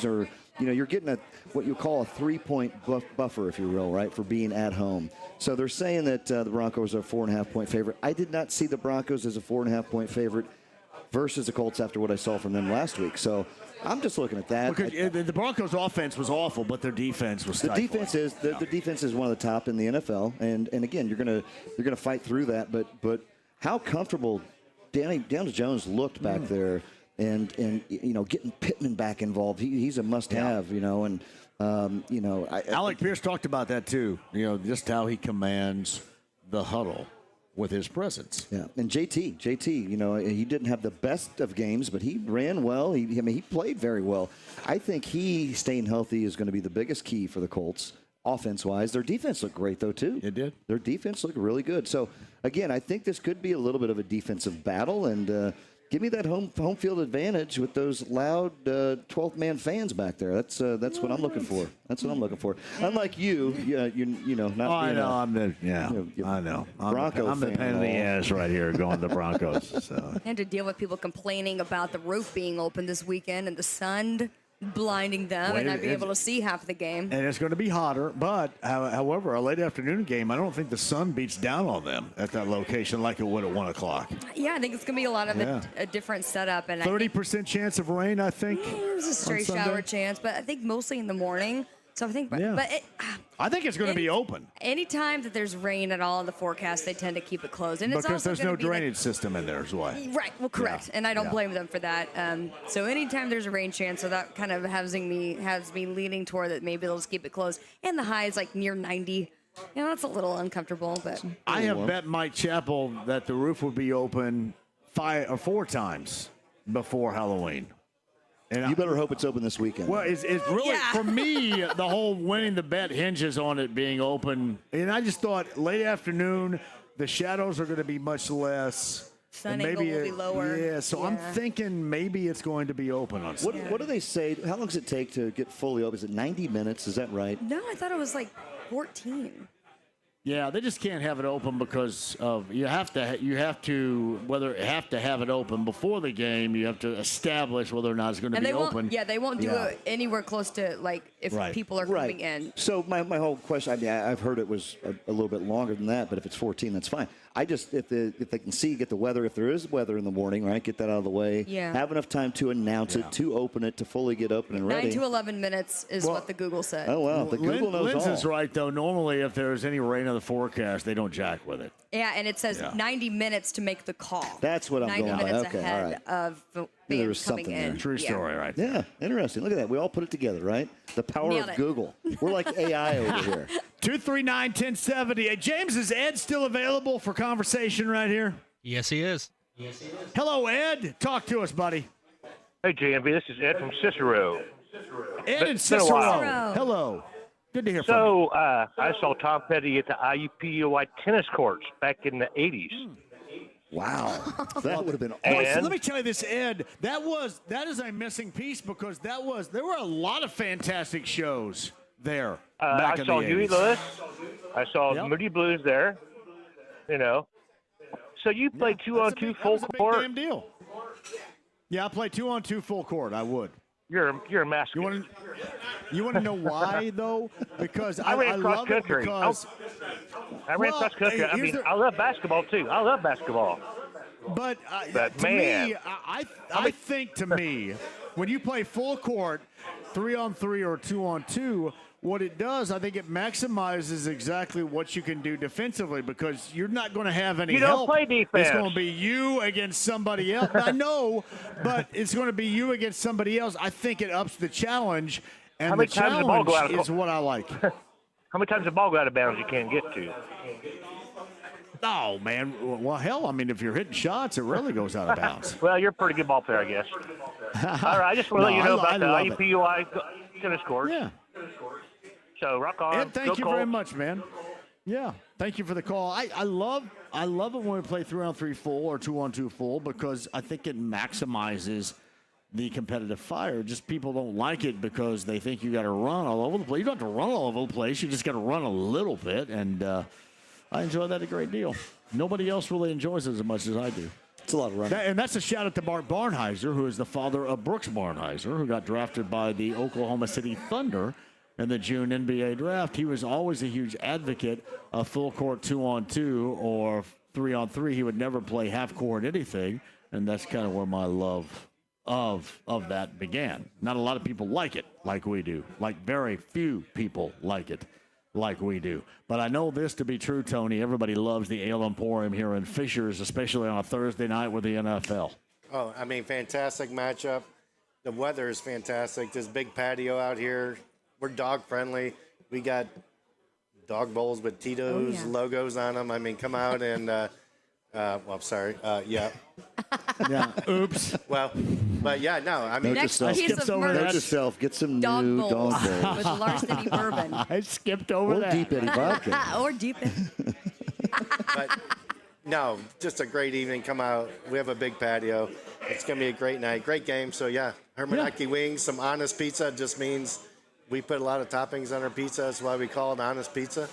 are, you're getting what you call a 3-point buffer, if you will, right, for being at home. So they're saying that the Broncos are a 4.5-point favorite. I did not see the Broncos as a 4.5-point favorite versus the Colts after what I saw from them last week. So I'm just looking at that. The Broncos' offense was awful, but their defense was stifling. The defense is one of the top in the NFL, and again, you're gonna fight through that. But how comfortable Daniel Jones looked back there, and getting Pittman back involved. He's a must-have, and Alec Pierce talked about that too. Just how he commands the huddle with his presence. Yeah, and JT, he didn't have the best of games, but he ran well. He played very well. I think he staying healthy is going to be the biggest key for the Colts, offense-wise. Their defense looked great, though, too. It did. Their defense looked really good. So, again, I think this could be a little bit of a defensive battle, and give me that home field advantage with those loud 12th-man fans back there. That's what I'm looking for. That's what I'm looking for. Unlike you, not. I know. Bronco I'm the fan pain in the ass right here going to the Broncos. So. And to deal with people complaining about the roof being open this weekend and the sun blinding them and not be able to see half the game. And it's going to be hotter, but however, a late afternoon game, I don't think the sun beats down on them at that location like it would at 1 o'clock. Yeah, I think it's going to be a lot of a different setup. And 30% chance of rain, I think. There's a straight shower chance, but I think mostly in the morning. So I think, I think it's going to be open. Anytime that there's rain at all in the forecast, they tend to keep it closed. And because there's no drainage system in there is why. Right, well, correct. Yeah. And I don't blame them for that. So anytime there's a rain chance, so that kind of has me leaning toward that maybe they'll just keep it closed. And the high is like near 90. That's a little uncomfortable. But I have bet Mike Chappell that the roof would be open 5 or 4 times before Halloween. And you better hope it's open this weekend. Well, it's really, for me, the whole winning the bet hinges on it being open. And I just thought late afternoon, the shadows are going to be much less. Sun angle will be lower. Yeah, so I'm thinking maybe it's going to be open on Sunday. What do they say? How long does it take to get fully open? Is it 90 minutes? Is that right? No, I thought it was like 14. Yeah, they just can't have it open because of you have to have it open before the game. You have to establish whether or not it's going to be open. Yeah, they won't do it anywhere close to like if people are coming in. So my whole question, I've heard it was a little bit longer than that, but if it's 14, that's fine. I just if they can get the weather, if there is weather in the morning, right, get that out of the way. Yeah. Have enough time to announce it, to open it, to fully get open and ready. 9 to 11 minutes is what the Google said. Oh wow, the Google knows Linz all. is right though. Normally, if there's any rain in the forecast, they don't jack with it. Yeah, and it says 90 minutes to make the call. That's what I'm 90 going minutes by. Okay, ahead all right. of the There was fans coming something in. there. True story, right? Yeah, interesting. Look at that. We all put it together, right? The power Nailed of it. Google. We're like AI over here. 239-1070. Hey, James, is Ed still available for conversation right here? Yes, he is. Hello, Ed. Talk to us, buddy. Hey, JMV, this is Ed from Cicero. Ed and Cicero. Hello. Good to hear from you. So I saw Tom Petty at the IUPUI tennis courts back in the 80s. Wow. That would have been awesome. awesome. Let me tell you this, Ed. That is a missing piece because there were a lot of fantastic shows there back I in saw the Huey 80s. Lewis. I saw Moody Blues there. So you play 2-on-2 full court. Big damn deal. Yeah, I play 2-on-2 full court. I would. You're a master. You want to know why though? Because I ran cross love it country. because I ran cross country. I love basketball too. I love basketball. But to man, me, I think to me, when you play full court, 3-on-3 or 2-on-2, what it does, I think it maximizes exactly what you can do defensively because you're not going to have any You don't help. play defense. It's going to be you against somebody else. I know, but it's going to be you against somebody else. I think it ups the challenge, and the challenge is what I like. How many times the ball go out of bounds you can't get to? Oh, man. Well, hell, I mean, if you're hitting shots, it rarely goes out of bounds. Well, you're a pretty good ball player, I guess. All right, I just want to let you know about the IUPUI tennis courts. Yeah. So rock on. Ed, thank Go you Colts. very much, man. Yeah, thank you for the call. I love it when we play 3-on-3 full or 2-on-2 full because I think it maximizes the competitive fire. Just people don't like it because they think you got to run all over the place. You don't have to run all over the place. You just got to run a little bit, and I enjoy that a great deal. Nobody else really enjoys it as much as I do. It's a lot of running. And that's a shout out to Bart Barnheiser, who is the father of Brooks Barnheiser, who got drafted by the Oklahoma City Thunder in the June NBA draft. He was always a huge advocate of full court 2-on-2 or 3-on-3. He would never play half court anything, and that's kind of where my love of that began. Not a lot of people like it like we do. Like very few people like it like we do. But I know this to be true, Tony. Everybody loves the Ale Emporium here in Fishers, especially on a Thursday night with the NFL. Oh, I mean, fantastic matchup. The weather is fantastic. This big patio out here, we're dog friendly. We got dog bowls with Tito's logos on them. I mean, come out and well, I'm sorry. Yeah. Yeah. Oops. Well, but yeah, no. I mean, next piece of merch. Note to self. Get some Dog new bowls dog bowls. with Larceny bourbon. I skipped over Or that. Deep Eddy vodka. Or Deep Eddy. but no, just a great evening. Come out. We have a big patio. It's going to be a great night. Great game. So, yeah, Hermanaki wings, some honest pizza just means we put a lot of toppings on our pizza. That's why we call it honest pizza.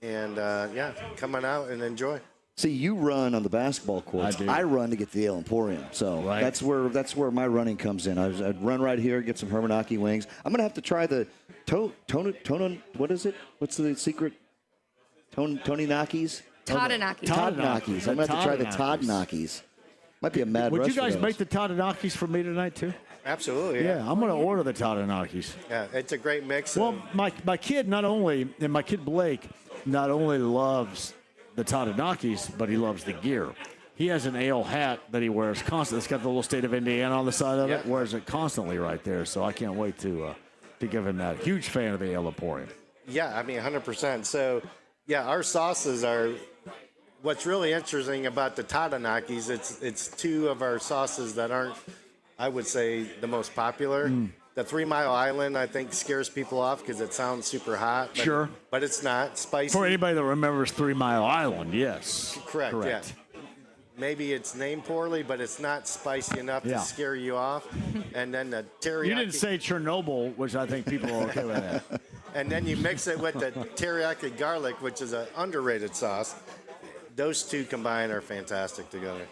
And, yeah, come on out and enjoy. See, you run on the basketball courts. I run to get to the Ale Emporium. So that's where my running comes in. I'd run right here, get some Hermanaki wings. I'm going to have to try the what is it? What's the secret? Toninakis? Todinakis. Todinakis. I'm going to have to try the Todinakis. Might be a mad rush. Would you guys for make the Todinakis for me tonight, too? Absolutely. Yeah, I'm going to order the Todinakis. Yeah, it's a great mix. Well, my kid my kid Blake not only loves the Todinakis, but he loves the gear. He has an ale hat that he wears constantly. It's got the little state of Indiana on the side of it. Wears it constantly right there. So I can't wait to give him that. Huge fan of the Ale Emporium. Yeah, I mean, 100%. So, yeah, our sauces are what's really interesting about the Todinakis. It's two of our sauces that aren't, I would say, the most popular. The 3 Mile Island, I think, scares people off because it sounds super hot. But, Sure. But it's not. Spicy. For anybody that remembers 3 Mile Island, yes. Correct. Yeah. Maybe it's named poorly, but it's not spicy enough to scare you off. And then the teriyaki. You didn't say Chernobyl, which I think people are okay with that. And then you mix it with the teriyaki garlic, which is an underrated sauce. Those two combined are fantastic together.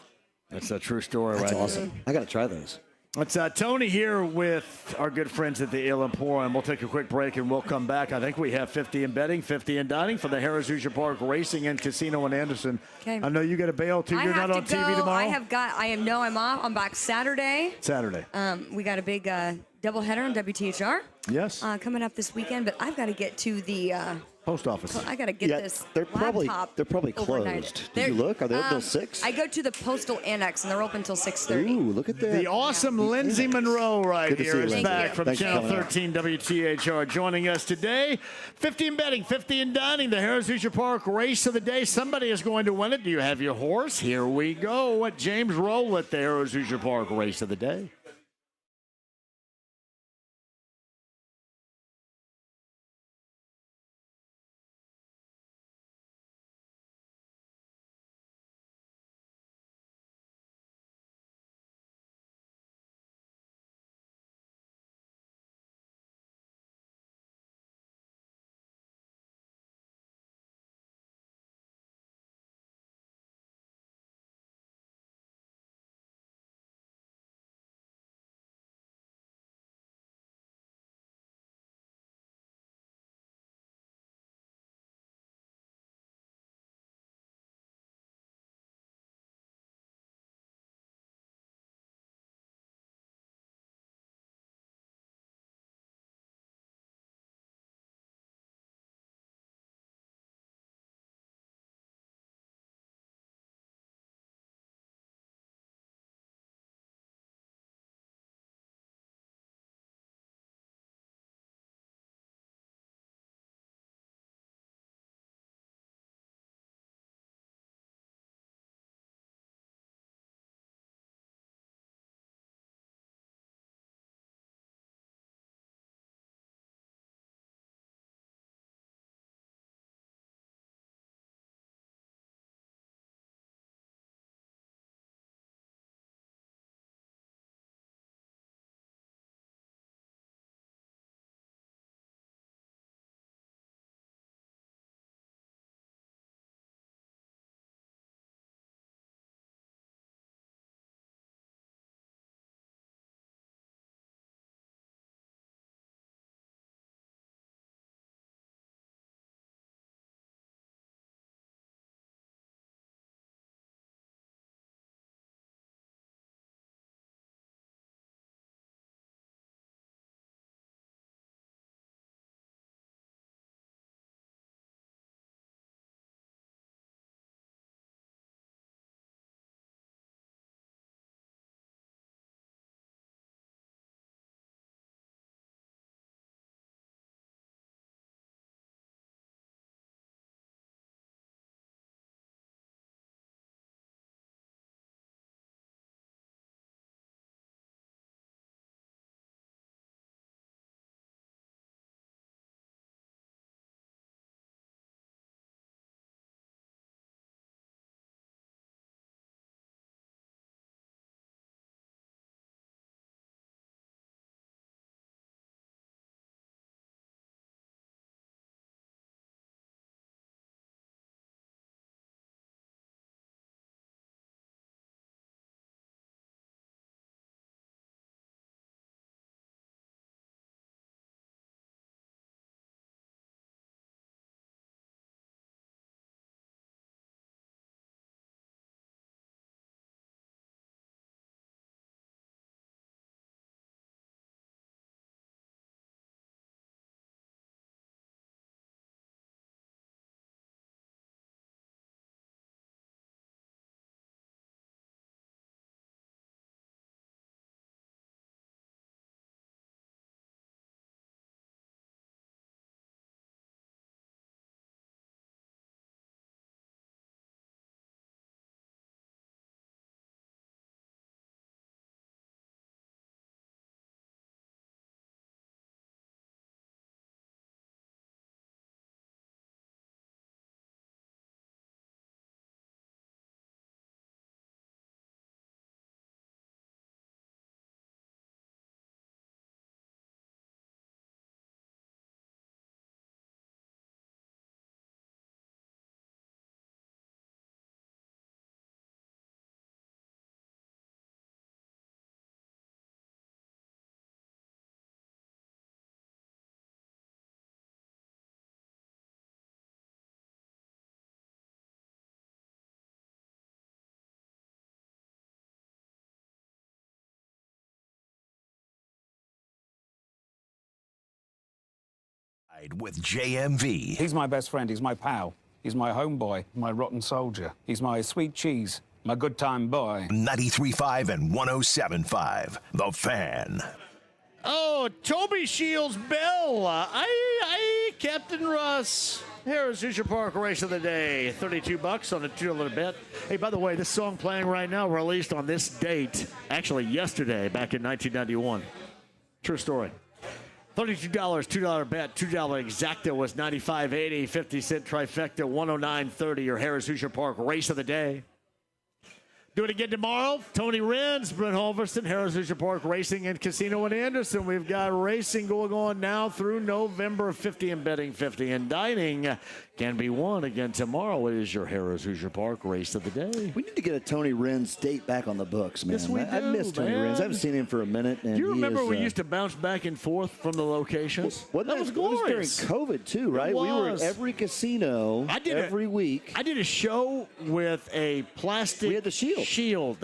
That's a true story, That's right? awesome. I got to try those. It's Tony here with our good friends at the Ale Emporium. We'll take a quick break and we'll come back. I think we have 50 in betting, 50 in dining for the Harrah's Hoosier Park Racing and Casino in Anderson. Okay. I know you got a bail too. You're not on TV tomorrow? I'm off. I'm back Saturday. We got a big doubleheader on WTHR. Yes. Coming up this weekend, but I've got to get to the post office. I got to get this they're probably laptop overnight. closed. Did you look? Are they open till 6? I go to the postal annex, and they're open till 6:30. Ooh, look at that. The awesome Lindsay Monroe Good to here see you, is Lindsay. back from Thanks for Channel coming out. 13 WTHR joining us today. 50 in betting, 50 in dining, the Harrah's Hoosier Park Race of the Day. Somebody is going to win it. Do you have your horse? Here we go. James Rowlett, the Harrah's Hoosier Park Race of the Day. With JMV. He's my best friend. He's my pal. He's my homeboy, my rotten soldier. He's my sweet cheese, my good time boy. 93.5 and 107.5. The Fan. Oh, Toby Shields Bell. Captain Russ. Harris Hoosier Park race of the day. $32 on a $2 bet. Hey, by the way, this song playing right now released on this date, actually yesterday, back in 1991. True story. $32, $2 bet, $2 exacta was 95.80, 50-cent trifecta, 109.30. Your Harris Hoosier Park race of the day. Do it again tomorrow. Tony Renz, Brent Halverson, Harris Hoosier Park Racing and Casino in Anderson. We've got racing going on now through November. 50 and betting, 50 and dining can be won again tomorrow. It is your Harris Hoosier Park race of the day. We need to get a Tony Renz date back on the books, man. Yes, we do, I miss Tony Renz. I haven't seen him for a minute. And do you remember we used to bounce back and forth from the locations? That was glorious. During COVID, too, right? We were at every casino every week. I did a show with a plastic We had the shield.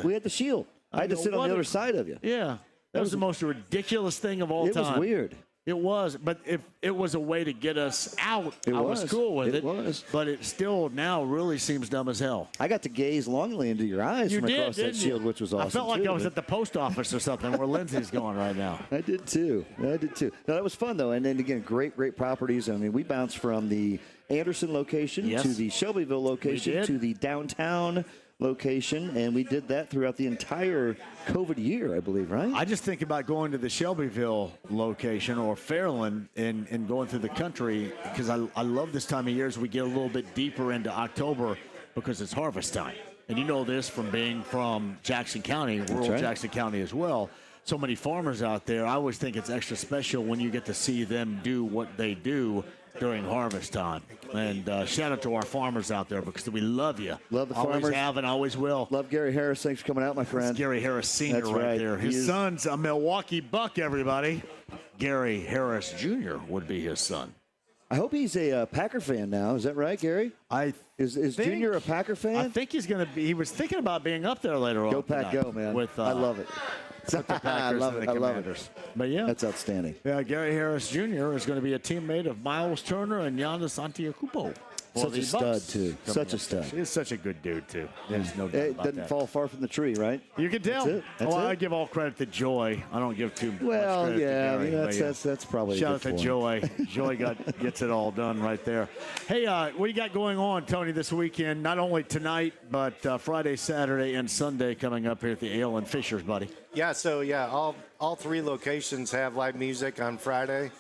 We had the shield. I had to sit on the other side of you. Yeah. That was the most ridiculous thing of all time. It was weird. It was, but if it was a way to get us out, I was cool with it. It was. But it still now really seems dumb as hell. I got to gaze longly into your eyes from across that shield, which was awesome. I felt like I was at the post office or something where Lindsay's going right now. I did too. No, that was fun, though. And then, again, great properties. I mean, we bounced from the Anderson location to the Shelbyville location to the downtown location, and we did that throughout the entire COVID year, I believe, right? I just think about going to the Shelbyville location or Fairland and going through the country because I love this time of year as we get a little bit deeper into October because it's harvest time. And you know this from being from Jackson County, rural Jackson County as well. So many farmers out there. I always think it's extra special when you get to see them do what they do during harvest time. And shout out to our farmers out there because we love you. Love the farmers. Always have and always will. Love Gary Harris. Thanks for coming out, my friend. That's Gary Harris Sr. That's right there. His son's a Milwaukee Buck, everybody. Gary Harris Jr. would be his son. I hope he's a Packer fan now. Is that right, Gary? Is Junior a Packer fan? I think he's going to be. He was thinking about being up there later on. Go Pack, go, man. I love it. I love it. I love it. But yeah, that's outstanding. Yeah, Gary Harris Jr. is going to be a teammate of Miles Turner and Giannis Antetokounmpo. Such a stud, too. Such a stud. He's such a good dude, too. There's no doubt it about doesn't that. fall far from the tree, right? You can tell. That's it. That's it. I give all credit to Joy. I don't give too much Well, credit yeah, to Gary, that's probably shout a out good to point. Joy. Joy gets it all done right there. Hey, what do you got going on, Tony, this weekend? Not only tonight, but Friday, Saturday, and Sunday coming up here at the Ale and Fishers, buddy. Yeah, all three locations have live music on Friday.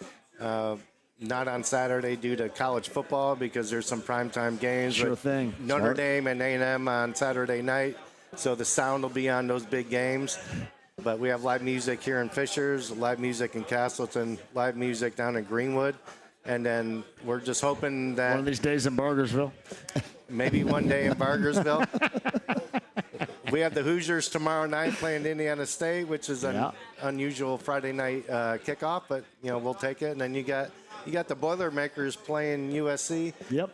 Not on Saturday due to college football because there's some primetime games. Sure thing. Notre Dame and A&M on Saturday night, so the sound will be on those big games. But we have live music here in Fishers, live music in Castleton, live music down in Greenwood. And then we're just hoping that one of these days in Bargersville. Maybe one day in Bargersville. We have the Hoosiers tomorrow night playing Indiana State, which is an unusual Friday night kickoff, but we'll take it. And then you got the Boilermakers playing USC. Yep.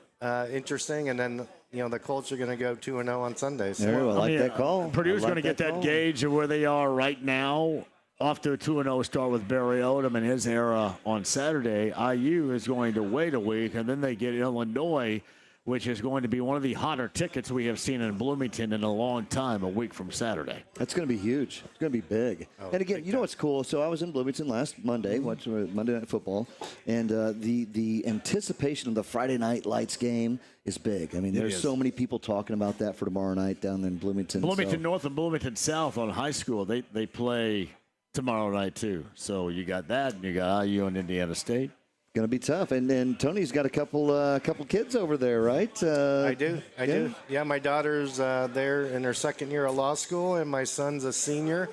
Interesting. And then the Colts are going to go 2-0 on Sunday. So. I like that call. Purdue's going to get that gauge of where they are right now. Off to a 2-0 start with Barry Odom and his era on Saturday. IU is going to wait a week, and then they get Illinois, which is going to be one of the hotter tickets we have seen in Bloomington in a long time, a week from Saturday. That's going to be huge. It's going to be big. And again, you know what's cool? So I was in Bloomington last Monday, watching Monday Night Football, and the anticipation of the Friday Night Lights game is big. I mean, there's so many people talking about that for tomorrow night down in Bloomington. Bloomington North and Bloomington South on high school, they play tomorrow night too. So you got that, and you got IU and Indiana State. Going to be tough, and Tony's got a couple kids over there, right? I do. Yeah, my daughter's there in her second year of law school, and my son's a senior.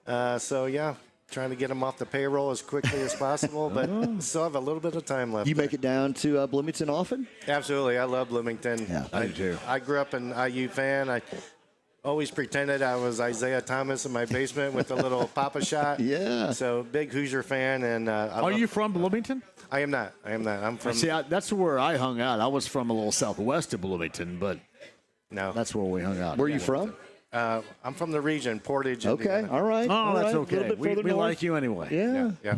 Trying to get them off the payroll as quickly as possible, but still have a little bit of time left. You make it down to Bloomington often? Absolutely, I love Bloomington. Yeah, I do. I grew up an IU fan. I always pretended I was Isaiah Thomas in my basement with a little Papa shot. Yeah. So big Hoosier fan, and are you from Bloomington? I am not. I'm from. See, that's where I hung out. I was from a little southwest of Bloomington, but no, that's where we hung out. Where are you from? I'm from the region, Portage. Okay, Indiana. all right. Oh, all that's right. okay. A little bit further We north. like you anyway. Yeah.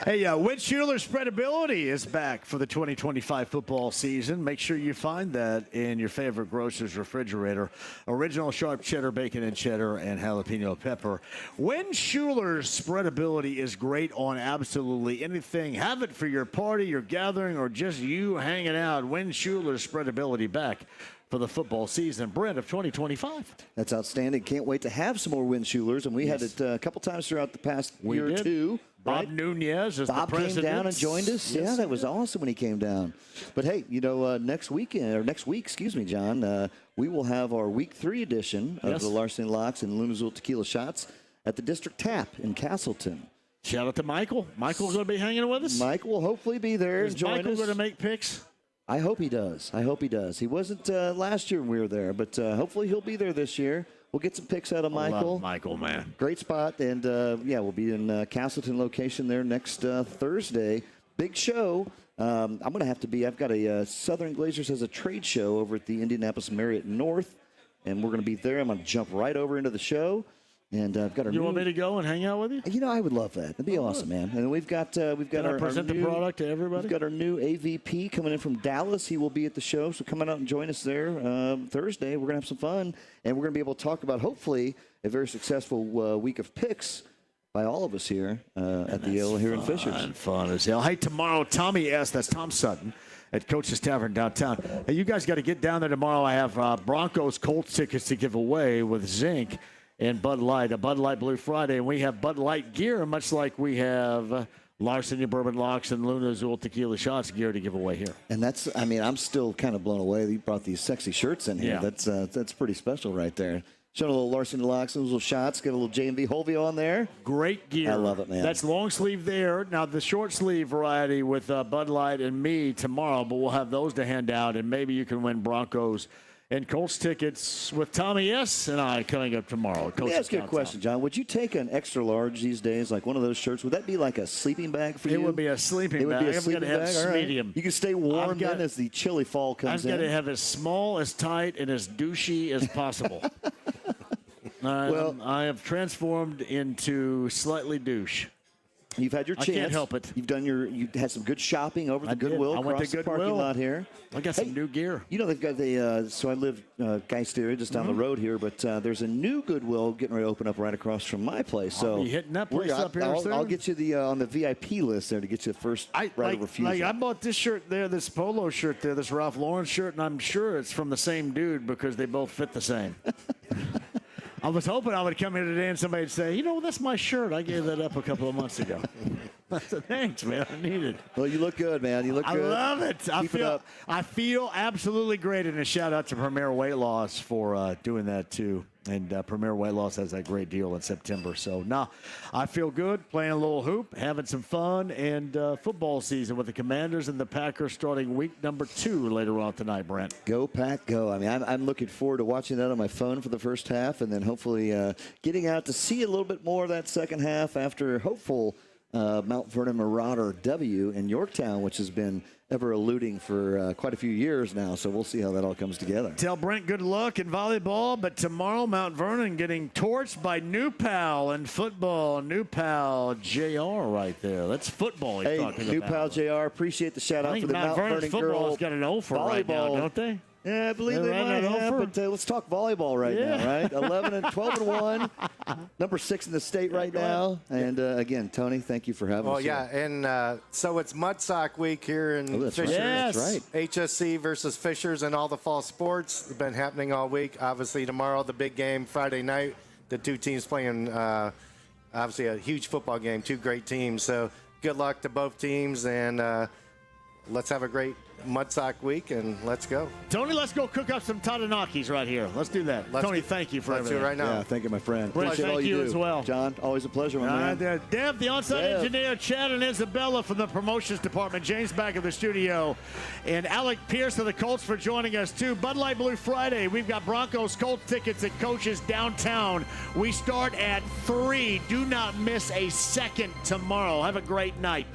Hey, Win Schuler Spreadability is back for the 2025 football season. Make sure you find that in your favorite grocer's refrigerator. Original sharp cheddar, bacon and cheddar, and jalapeno pepper. Win Schuler's Spreadability is great on absolutely anything. Have it for your party, your gathering, or just you hanging out. Win Schuler's Spreadability back for the football season, Brent, of 2025. That's outstanding. Can't wait to have some more Win Schulers. And we had it a couple times throughout the past year or two. Bob Nunez is Bob the president. came down and joined us. Yes. Yeah, that was awesome when he came down. But hey, next week, excuse me, John, we will have our Week 3 edition of the Larceny Locks and Luna Azul Tequila Shots at the District Tap in Castleton. Shout out to Michael. Michael's going to be hanging with us. Michael will hopefully be there Is and join Michael us. going to make picks? I hope he does. He wasn't last year when we were there, but hopefully he'll be there this year. We'll get some picks out of Michael. Love Michael, man. Great spot. And, we'll be in Castleton location there next Thursday. Big show. I'm going to have to be. I've got a Southern Glazers has a trade show over at the Indianapolis Marriott North, and we're going to be there. I'm going to jump right over into the show. And I've got our. You want me to go and hang out with you? I would love that. It'd be awesome, man. And we've got Can I present the product to everybody? We've got our new AVP coming in from Dallas. He will be at the show, so come on out and join us there Thursday. We're gonna have some fun, and we're gonna be able to talk about hopefully a very successful week of picks by all of us here at the Ale here in Fishers. Fun as hell. Hey, tomorrow, Tommy S. That's Tom Sutton at Coach's Tavern downtown. Hey, you guys got to get down there tomorrow. I have Broncos Colts tickets to give away with Zinc and Bud Light, a Bud Light Blue Friday. And we have Bud Light gear, much like we have Larceny Bourbon Locks and Luna Azul Tequila Shots gear to give away here. And that's, I'm still kind of blown away that you brought these sexy shirts in here. Yeah. That's pretty special right there. Showing a little Larceny Locks, little shots, got a little JMV Holvey on there. Great gear. I love it, man. That's long sleeve there. Now, the short sleeve variety with Bud Light and me tomorrow, but we'll have those to hand out, and maybe you can win Broncos and Colts tickets with Tommy S. and I coming up tomorrow. Let me ask you a question, John. Would you take an extra large these days, like one of those shirts? Would that be like a sleeping bag for you? It would be a sleeping bag. It would be a I'm sleeping gonna have bag? All right. medium. You can stay warm then as the chilly fall comes I've in. got to have as small, as tight, and as douchey as possible. I have transformed into slightly douche. You've had your chance. I can't help it. You had some good shopping over the Goodwill. I went to across the Goodwill. parking lot here. I got some new gear. You know, they've got so I live Geist area just down the road here, but there's a new Goodwill getting ready to open up right across from my place. So I'll be hitting that place up here soon. I'll get you on the VIP list there to get you the first right of refusal. I bought this shirt there, this polo shirt there, this Ralph Lauren shirt, and I'm sure it's from the same dude because they both fit the same. I was hoping I would come here today and somebody would say, that's my shirt. I gave that up a couple of months ago. I said, thanks, man. I need it. Well, you look good, man. You look good. I love it. I feel absolutely great. And a shout out to Premier Weight Loss for doing that, too. And Premier Weight Loss has that great deal in September. So, I feel good playing a little hoop, having some fun, and football season with the Commanders and the Packers starting week number 2 later on tonight, Brent. Go, Pack, go. I'm looking forward to watching that on my phone for the first half and then hopefully getting out to see a little bit more of that second half after hopeful Mount Vernon Marauder W in Yorktown, which has been ever eluding for quite a few years now. So we'll see how that all comes together. Tell Brent good luck in volleyball, but tomorrow Mount Vernon getting torched by New Pal in football. New Pal JR right there. That's football he's talking about. New Pal JR, appreciate the shout out for the Mount Vernon football's girls. Got an O for right now, don't they? Yeah, I believe they might have, but let's talk volleyball right now, right? 12-1, number 6 in the state right now. And again, Tony, thank you for having us. Yeah, and so it's Mud Sock Week here in Fishers. Right. That's right. HSC versus Fishers and all the fall sports have been happening all week. Obviously, tomorrow, the big game, Friday night, the two teams playing, obviously, a huge football game, 2 great teams. So good luck to both teams, and let's have a great Mud Sock Week, and let's go. Tony, let's go cook up some Tatanakis right here. Let's do that. Tony, thank you for everything. Let's do it right now. Yeah, thank you, my friend. Brent, Appreciate all thank you do. as well. John, always a pleasure, my man. Dev, the on-site engineer, Chad and Isabella from the promotions department, James back in the studio, and Alec Pierce of the Colts for joining us, too. Bud Light Blue Friday. We've got Broncos Colts tickets at Coach's downtown. We start at 3. Do not miss a second tomorrow. Have a great night.